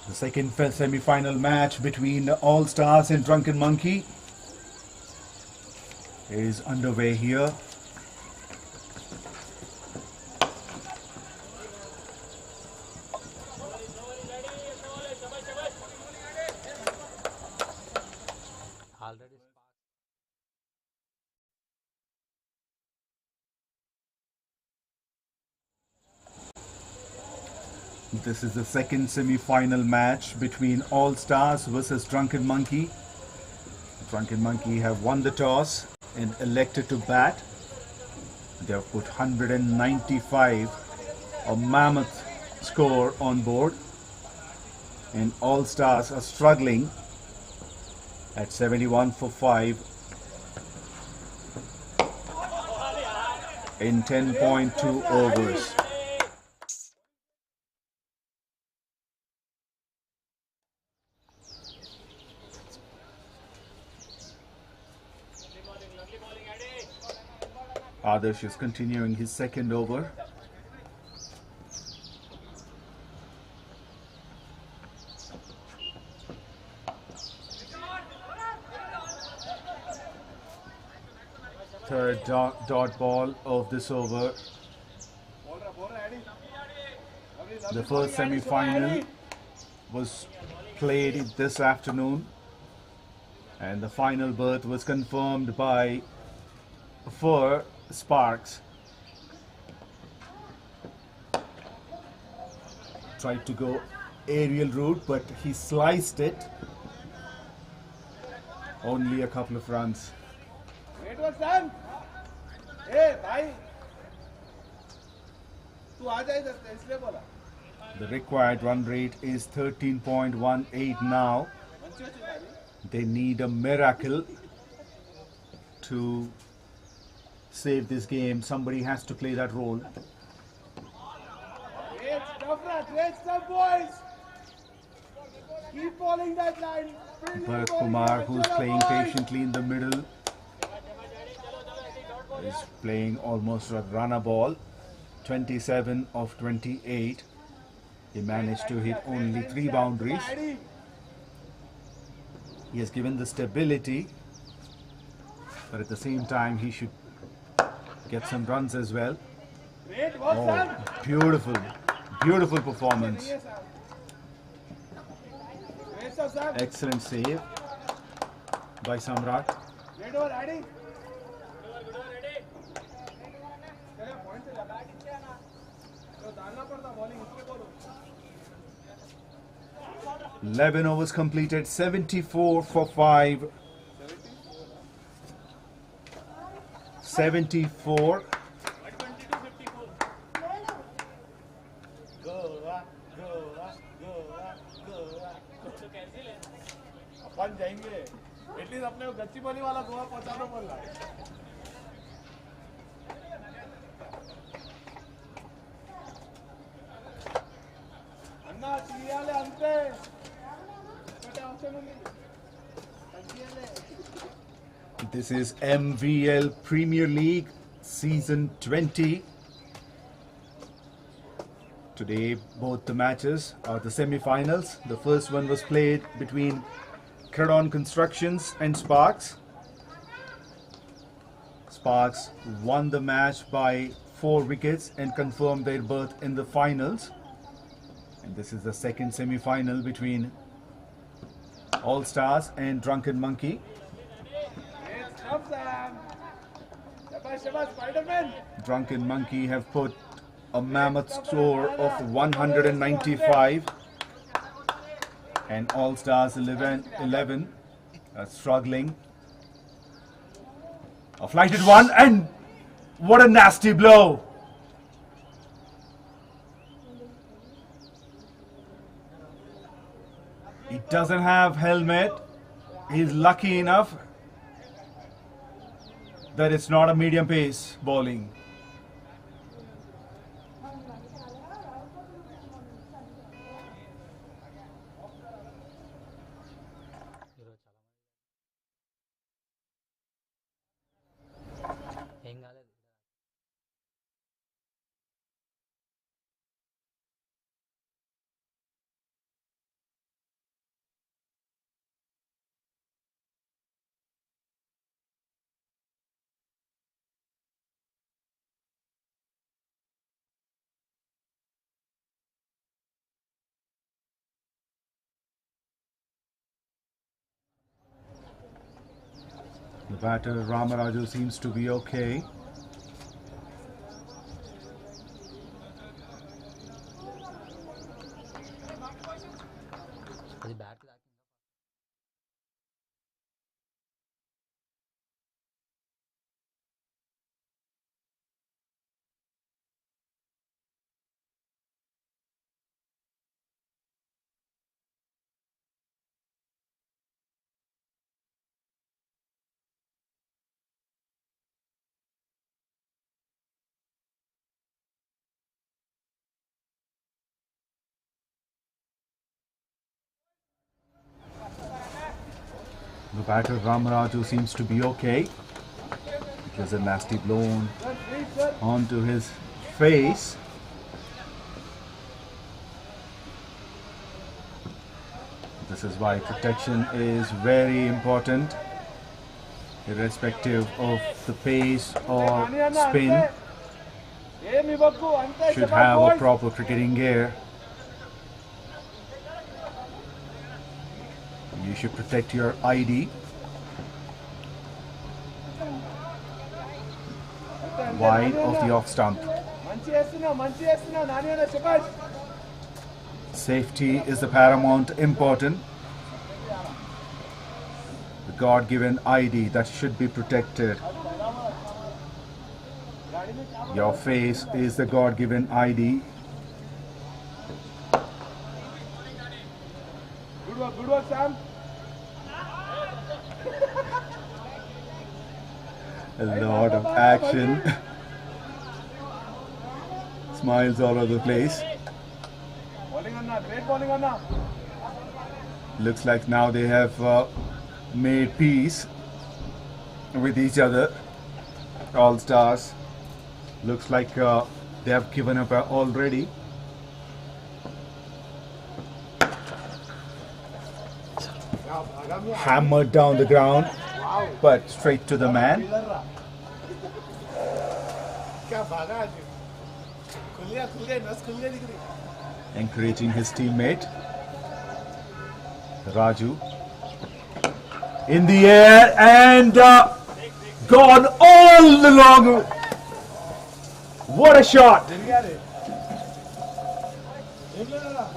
The second semi-final match between All Stars and Drunken Monkey is underway here. Already This is the second semi-final match between All Stars versus Drunken Monkey. Drunken Monkey have won the toss and elected to bat. They have put 195, a mammoth score on board. And All Stars are struggling at 71 for 5 in 10.2 overs. Adarsh is continuing his second over. Third dot ball of this over. The first semi-final was played this afternoon, and the final berth was confirmed for Sparks. Tried to go aerial route, but he sliced it. Only a couple of runs. The required run rate is 13.18 now. They need a miracle to save this game. Somebody has to play that role. Keep following that line. Bharat Kumar, who's playing patiently in the middle, is playing almost a runner ball. 27 of 28. He managed to hit only 3 boundaries. He has given the stability, but at the same time he should get some runs as well. Oh, beautiful, beautiful performance. Excellent save by Samrat. 11 overs completed, 74 for 5. 74. अपन जाएंगे at least अपने को गच्चीबौली वाला गोवा पहुंचा दो बोल रहा है अन्ना सीरियाले अंते छोटे ऑप्शन ఉంది This is MVL Premier League Season 20. Today both the matches are the semi-finals. The first one was played between Credon Constructions and Sparks. Sparks won the match by 4 wickets and confirmed their berth in the finals. And this is the second semi-final between All Stars and Drunken Monkey. Drunken Monkey have put a mammoth score of 195, and All Stars 11 are struggling. A flighted one, and what a nasty blow! He doesn't have helmet. He's lucky enough that it's not a medium pace bowling. ఏం కాలేదు. The batter Ramaraju seems to be okay. అది bat కి తాకిందా? The batter Ramaraju seems to be okay. It was a nasty blow onto his face. This is why protection is very important, irrespective of the pace or spin. Should have a proper cricketing gear. You should protect your ID. Wide of the off stump. Safety is the paramount important. The God-given ID that should be protected. Your face is the God-given ID. Good work, Sam. A lot of action. Smiles all over the place. Bowling Anna, great bowling Anna. Looks like now they have made peace with each other. All Stars. Looks like They have given up already. Hammered down the ground, but straight to the man. Encouraging his teammate. Raju. In the air and gone all the long. What a shot!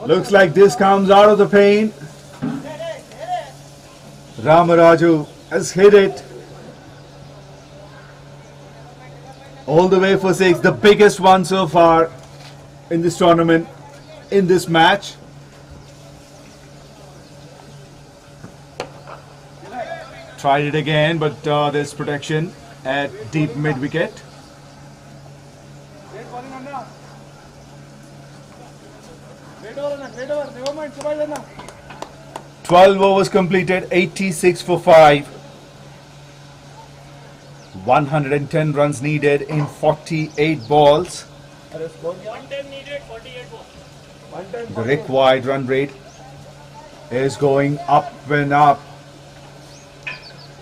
Looks like this comes out of the paint. Ramaraju has hit it all the way for 6, the biggest one so far in this tournament, in this match. Tried it again, but there's protection at deep mid wicket. 12 overs completed, 86 for 5. 110 runs needed in 48 balls. The required run rate is going up and up.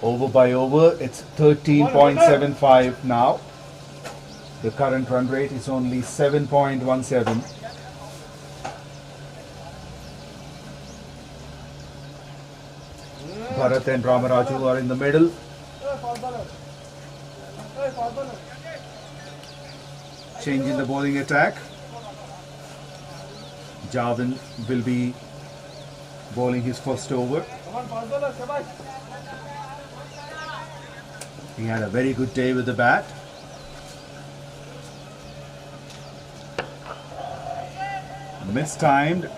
Over by over, it's 13.75 now. The current run rate is only 7.17. Bharat and Ramaraju are in the middle. Changing the bowling attack. Javin will be bowling his first over. He had a very good day with the bat. Mistimed.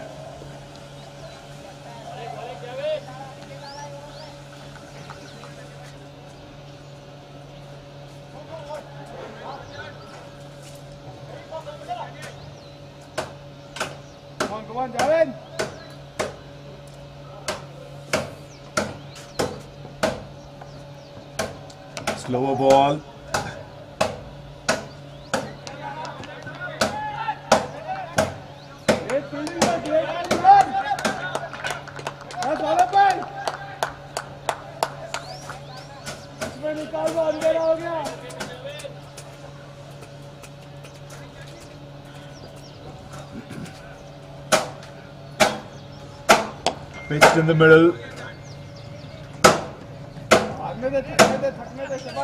Come on, Javin. Slower ball. Great fielding, great fielding. That's all up, man. इसमें निकाल दो, अंधेरा हो गया. Pitched in the middle. थकने दे,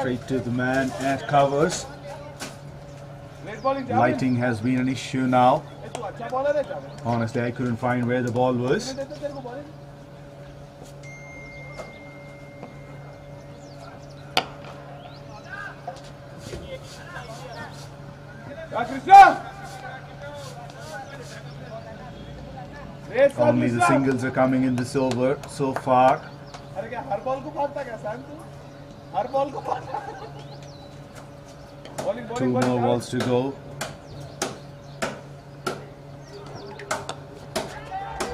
Straight to the man at covers. Great bowling, Javin. Lighting has been an issue now. तू अच्छा bowler है, Javin. Honestly, I couldn't find where the ball was. मैं देता तेरे को bowling. क्या Krishna? Great shot, Only the Krishna. singles are coming in this over so far. अरे क्या हर बॉल को मारता क्या सैम तू? हर बॉल को मारता. Bowling, Two bowling, more bowling. balls to go.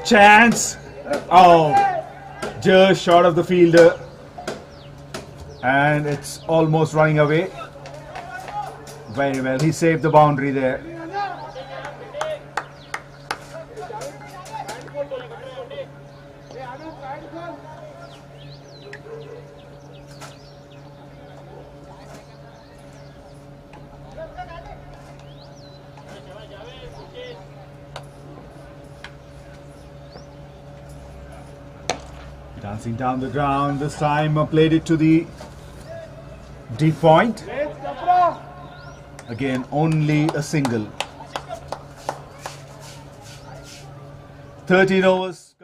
Chance! Oh, just short of the fielder. And it's almost running away. Very well. He saved the boundary there. Dancing down the ground. This time played it to the deep point. Great, Kapra. Again, only a single. 13 overs.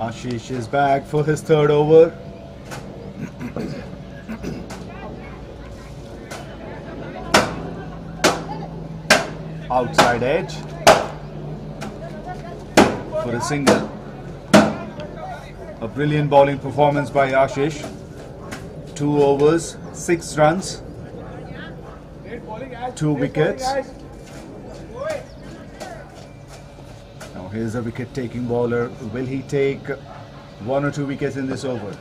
Ashish is back for his third over. Outside edge for a single. A brilliant bowling performance by Ashish. 2 overs, 6 runs, 2 wickets. Now here's a wicket-taking bowler. Will he take 1 or 2 wickets in this over?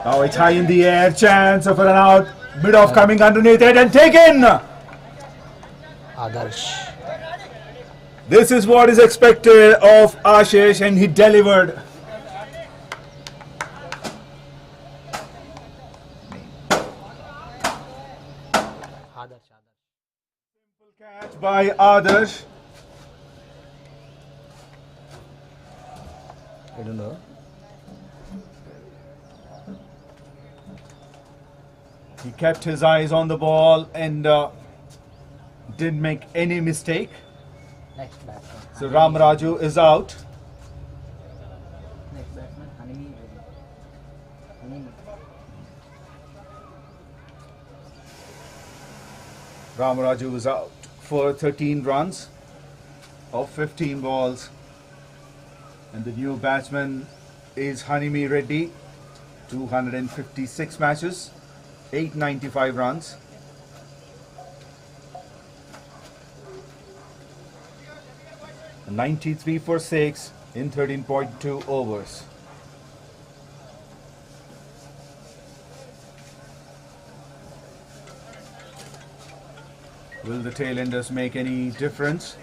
Now it's high in the air. Chance of a run out. Mid-off coming underneath it and taken. Adarsh. This is what is expected of Ashish, and he delivered. Adarsh. Catch by Adarsh. I don't know. He kept his eyes on the ball and didn't make any mistake. Next batsman. So Ramaraju is out. Next batsman. Hanimi. Ramaraju is out for 13 runs of 15 balls. And the new batsman is Hanimi Reddy. 256 matches, 895 runs. A 93 for 6 in 13.2 overs. Will the tailenders make any difference?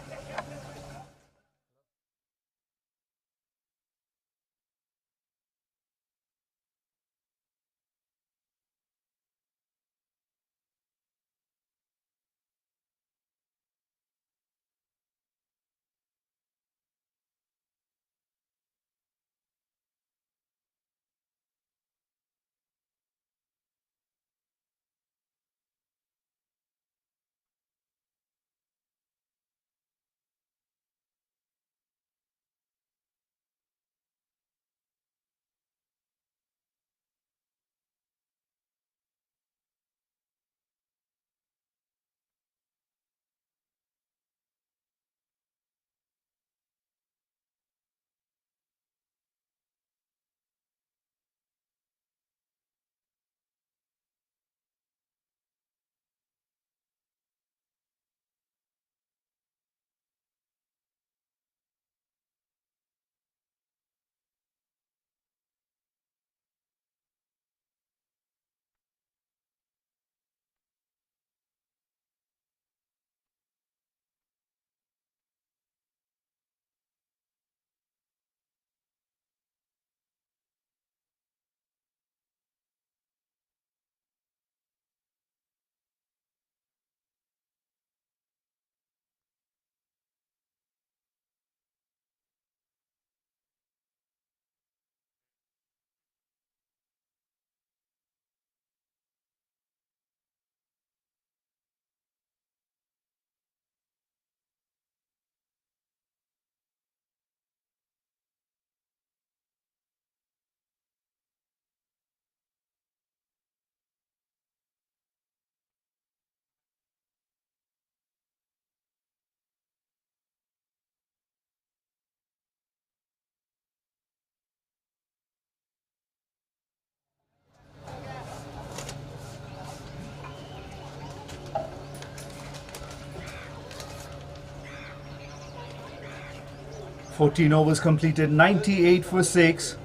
Fourteen overs completed, 98 for 6.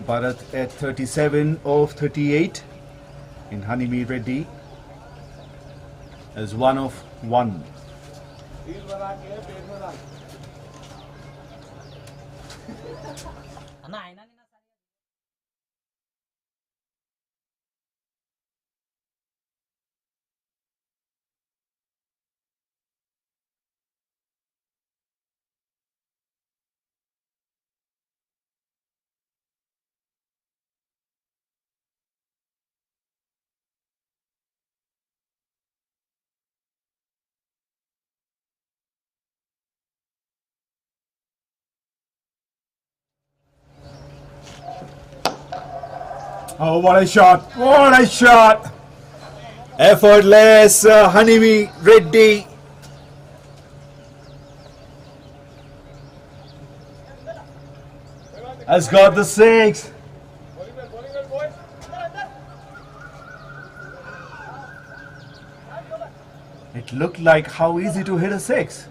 Bharat at 37 of 38. In Hanimi Reddy as 1 of 1. Reel बना के पेट में डाल Ana, aina ni na Oh, what a shot! What a shot! Effortless Honeybee Reddy has got the six. It looked like how easy to hit a six.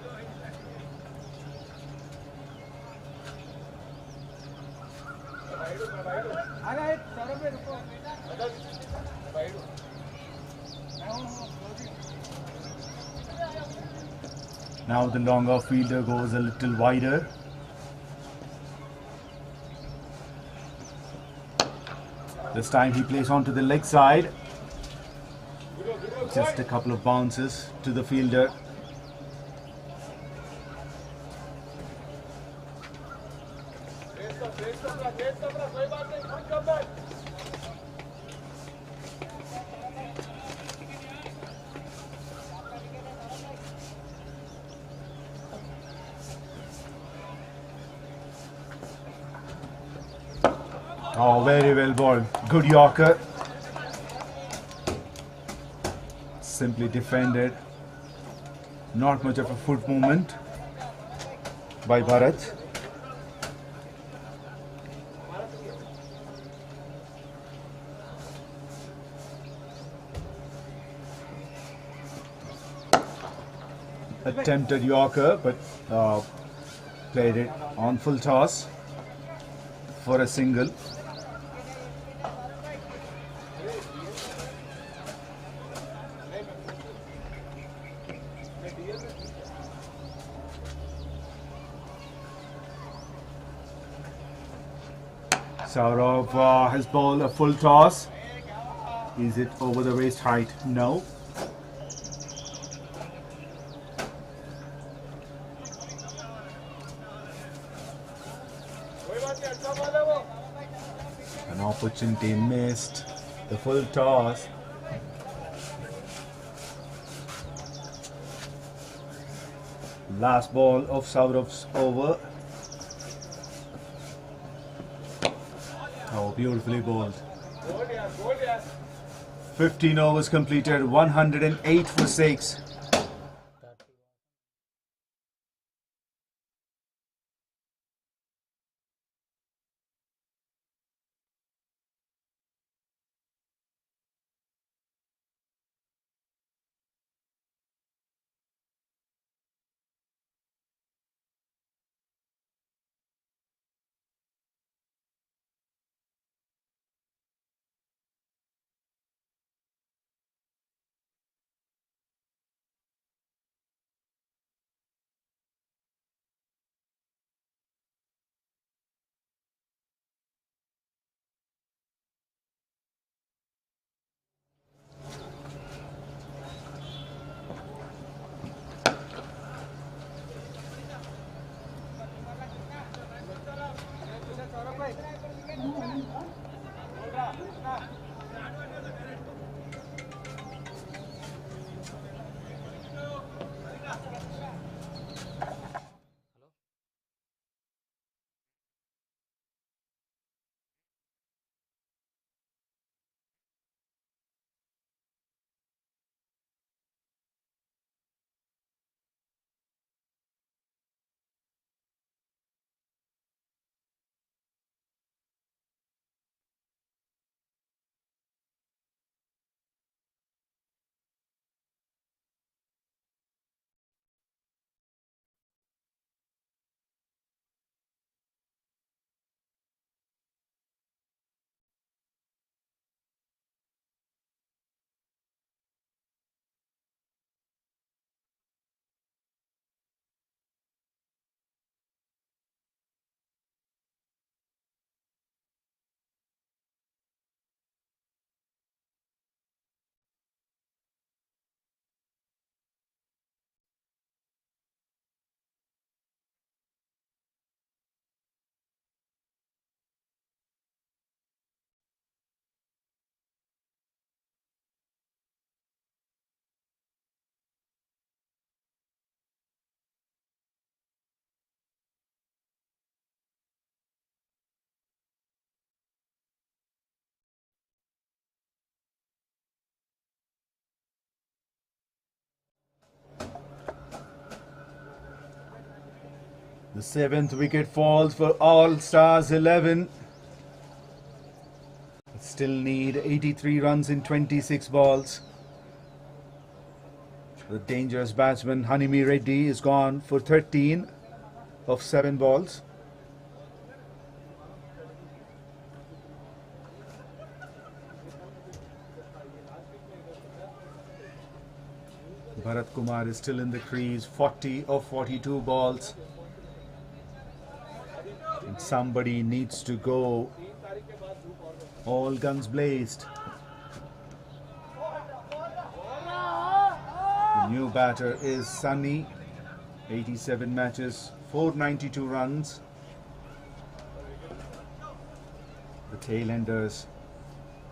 Now the longer fielder goes a little wider. This time he plays onto the leg side. Just a couple of bounces to the fielder. Oh, very well bowled. Good Yorker. Simply defended. Not much of a foot movement by Bharat. Attempted Yorker, but played it on full toss for a single. Saurav has bowled a full toss. Is it over the waist height? No. An opportunity missed. The full toss. Last ball of Saurav's over. Oh, beautifully bowled. 15 overs completed, 108 for 6. The 7th wicket falls for All Stars 11. Still need 83 runs in 26 balls. The dangerous batsman Hanimi Reddy is gone for 13 of 7 balls. Bharat Kumar is still in the crease, 40 of 42 balls. And somebody needs to go. All guns blazed. The new batter is Sunny. 87 matches, 492 runs. The tailenders.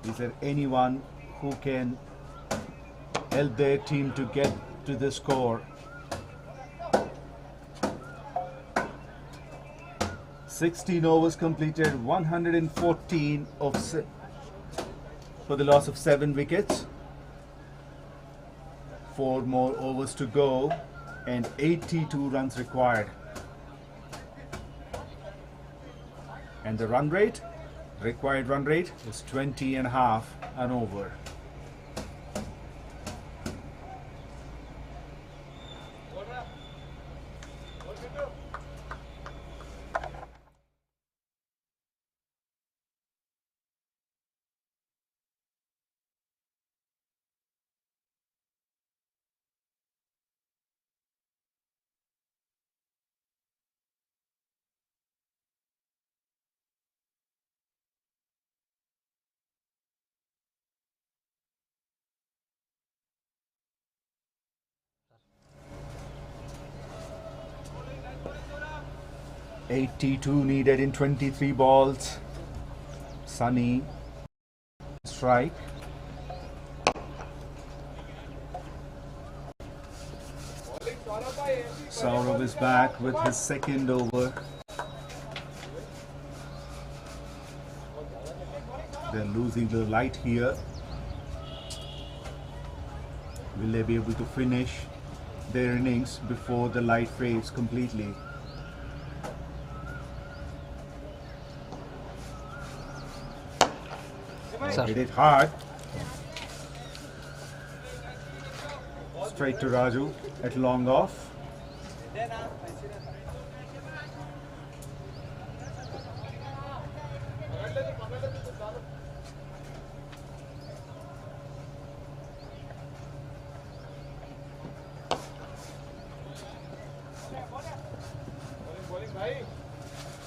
Is there anyone who can help their team to get to the score? 16 overs completed, 114 for the loss of 7 wickets. 4 more overs to go and 82 runs required. And the run rate, required run rate is 20.5 an over. .82 needed in 23 balls. Sunny strike. Saurav is back with his second over. They're losing the light here. Will they be able to finish their innings before the light fades completely? Hit it hard. Straight to Raju at long off.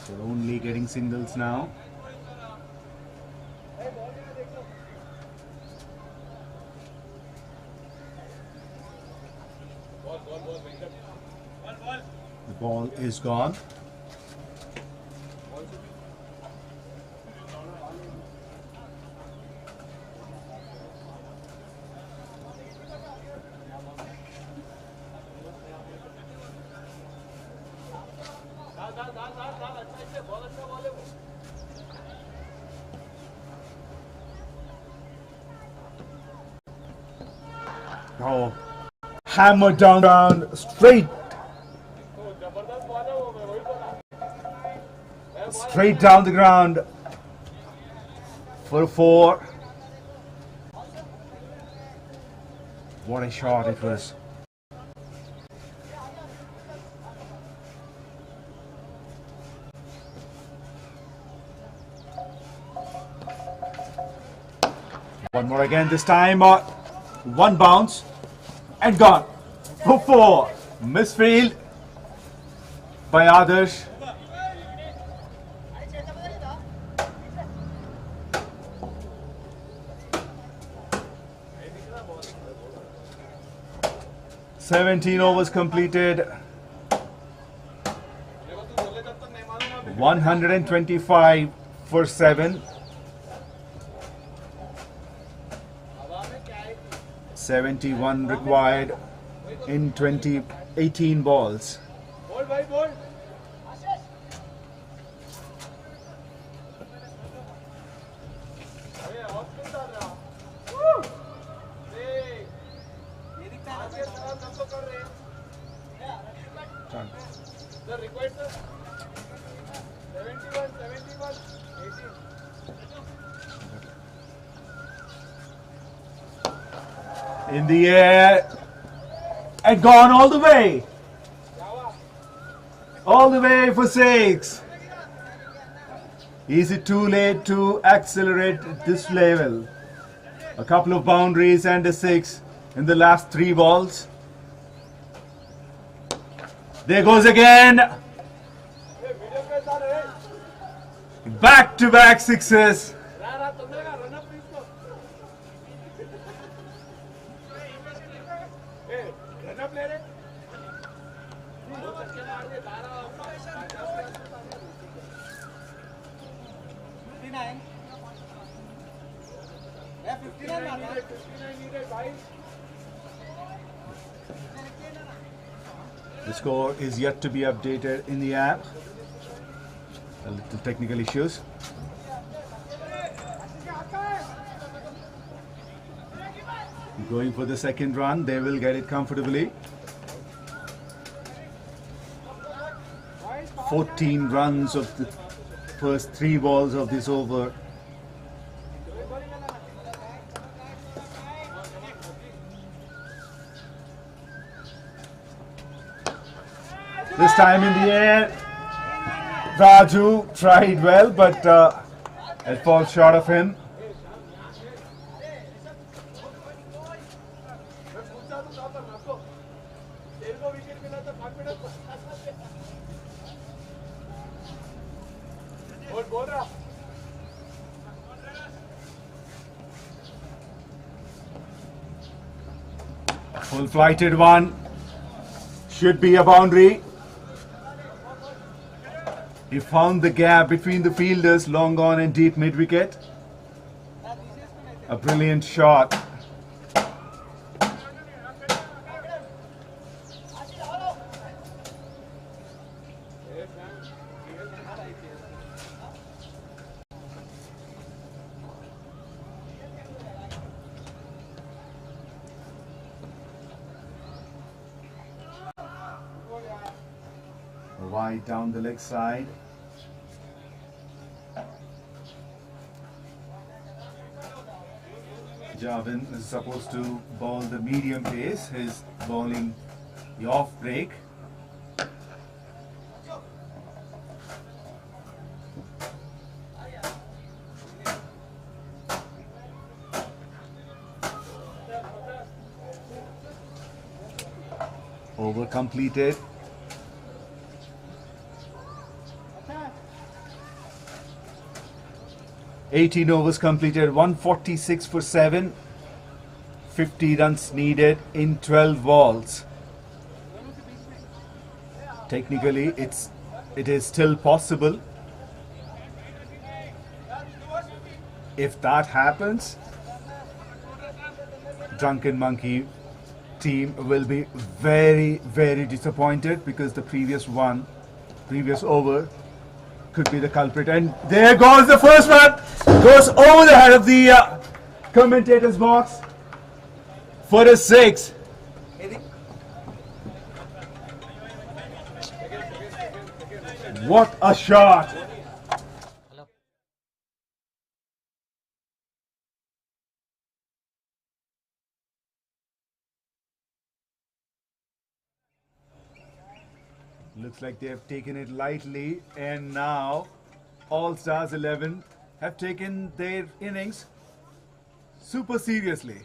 They're only getting singles now. The ball is gone. Oh, hammer down, straight down the ground for 4. What a shot it was. One more again, this time one bounce and gone for 4. Misfield by Adarsh. "17 overs completed, 125 for 7. 71 required in 18 balls. In the air and gone all the way. All the way for 6. Is it too late to accelerate this level? A couple of boundaries and a 6 in the last 3 balls. There goes again. Back to back 6s. The score is yet to be updated in the app. A little technical issues. Going for the second run, they will get it comfortably. 14 runs of the first 3 balls of this over. This time in the air, Raju tried well, but it falls short of him. Full flighted one. Should be a boundary. He found the gap between the fielders, long on and deep mid wicket. A brilliant shot. Wide down the leg side. Javin is supposed to bowl the medium pace. He's bowling the off break. Over completed. 18 overs completed, 146 for 7, 50 runs needed in 12 balls. Technically, it is still possible. If that happens, Drunken Monkey team will be very, very disappointed because the previous over could be the culprit. And there goes the first one. Goes over the head of the commentator's box for a 6. What a shot. Hello. Looks like they have taken it lightly, and now All Stars 11 have taken their innings super seriously.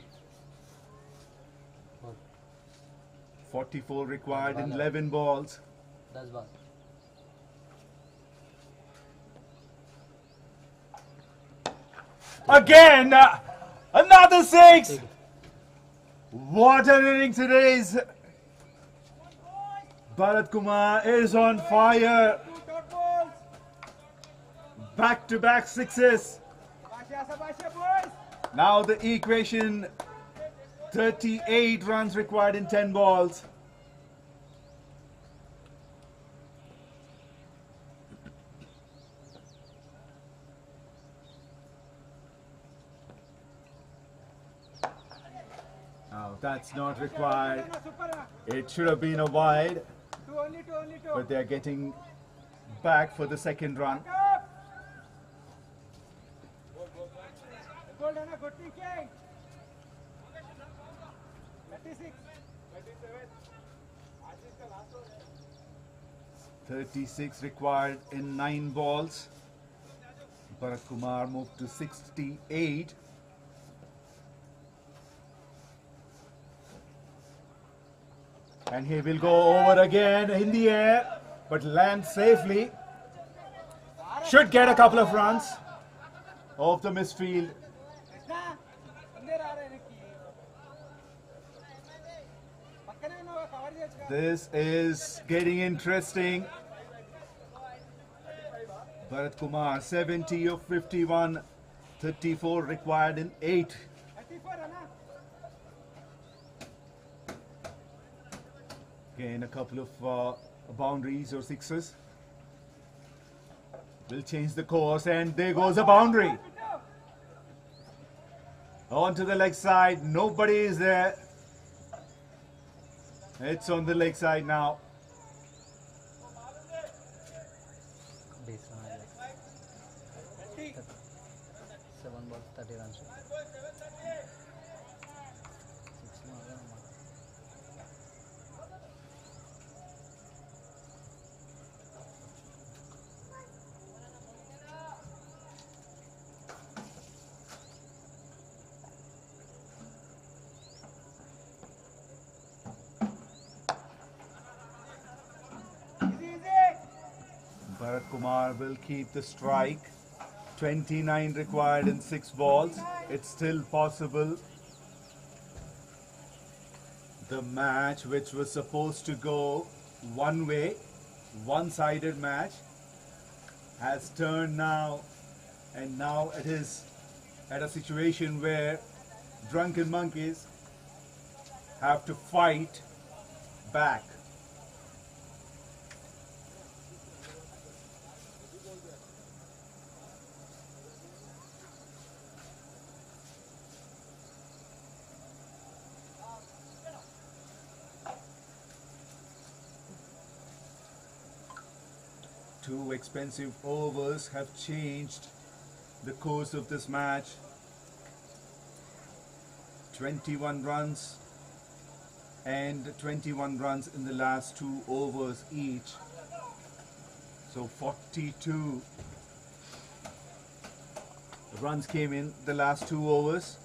44 required in 11 balls. 10 ball. Again, another 6. What an innings it is. Bharat Kumar is on fire. Back-to-back 6s. Now the equation, 38 runs required in 10 balls. Now that's not required. It should have been a wide, but they're getting back for the second run. Goal dana, good kicking. 36. 36 required in 9 balls. Bharat Kumar moved to 68. And he will go over again in the air, but land safely. Should get a couple of runs off the misfield. This is getting interesting. Bharat Kumar, 70 of 51, 34 required in 8. Again, a couple of boundaries or sixes. Will change the course, and there goes a boundary. On to the leg side, nobody is there. It's on the leg side now. Baseline 7 balls, 30 runs. 6 Bharat Kumar will keep the strike. 29 required in 6 balls. It's still possible. The match, which was supposed to go one way, one-sided match, has turned now, and now it is at a situation where drunken monkeys have to fight back. Two expensive overs have changed the course of this match. 21 runs and 21 runs in the last 2 overs each. So 42 runs came in the last 2 overs.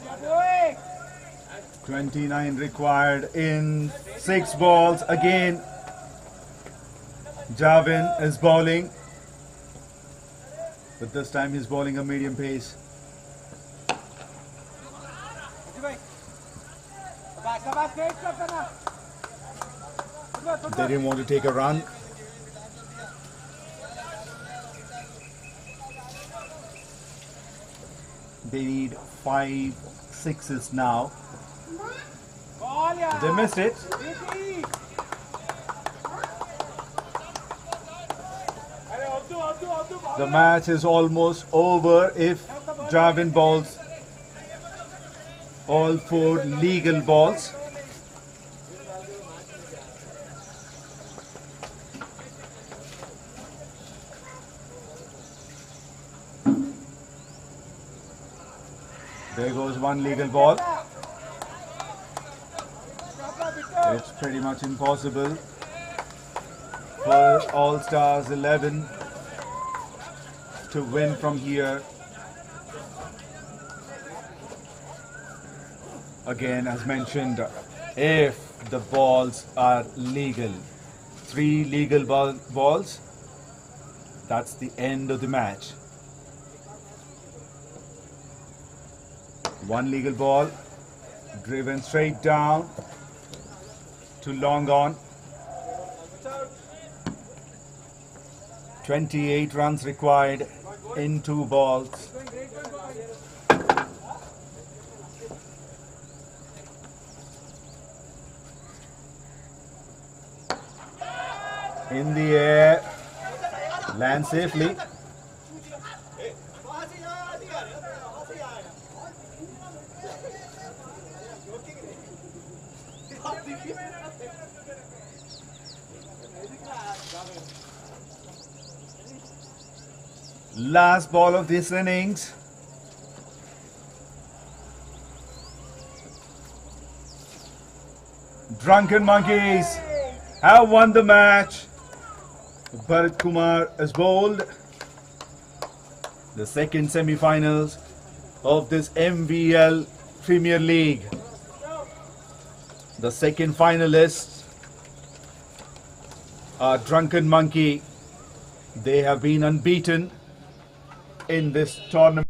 Kawali. 29 required in 6 balls. Again, Javin is bowling, but this time he's bowling a medium pace. They didn't want to take a run. They need 5 sixes now. They missed it. The match is almost over if Javin bowls all 4 legal balls. There goes 1 legal ball. It's pretty much impossible for All Stars 11 to win from here. Again, as mentioned, if the balls are legal, 3 legal balls, that's the end of the match. 1 legal ball, driven straight down to long on. 28 runs required in 2 balls. in the air, land safely. Last ball of this innings. Drunken Monkeys have won the match. Bharat Kumar has bowled the second semi-finals of this MVL Premier League. The second finalists are Drunken Monkey. They have been unbeaten in this tournament.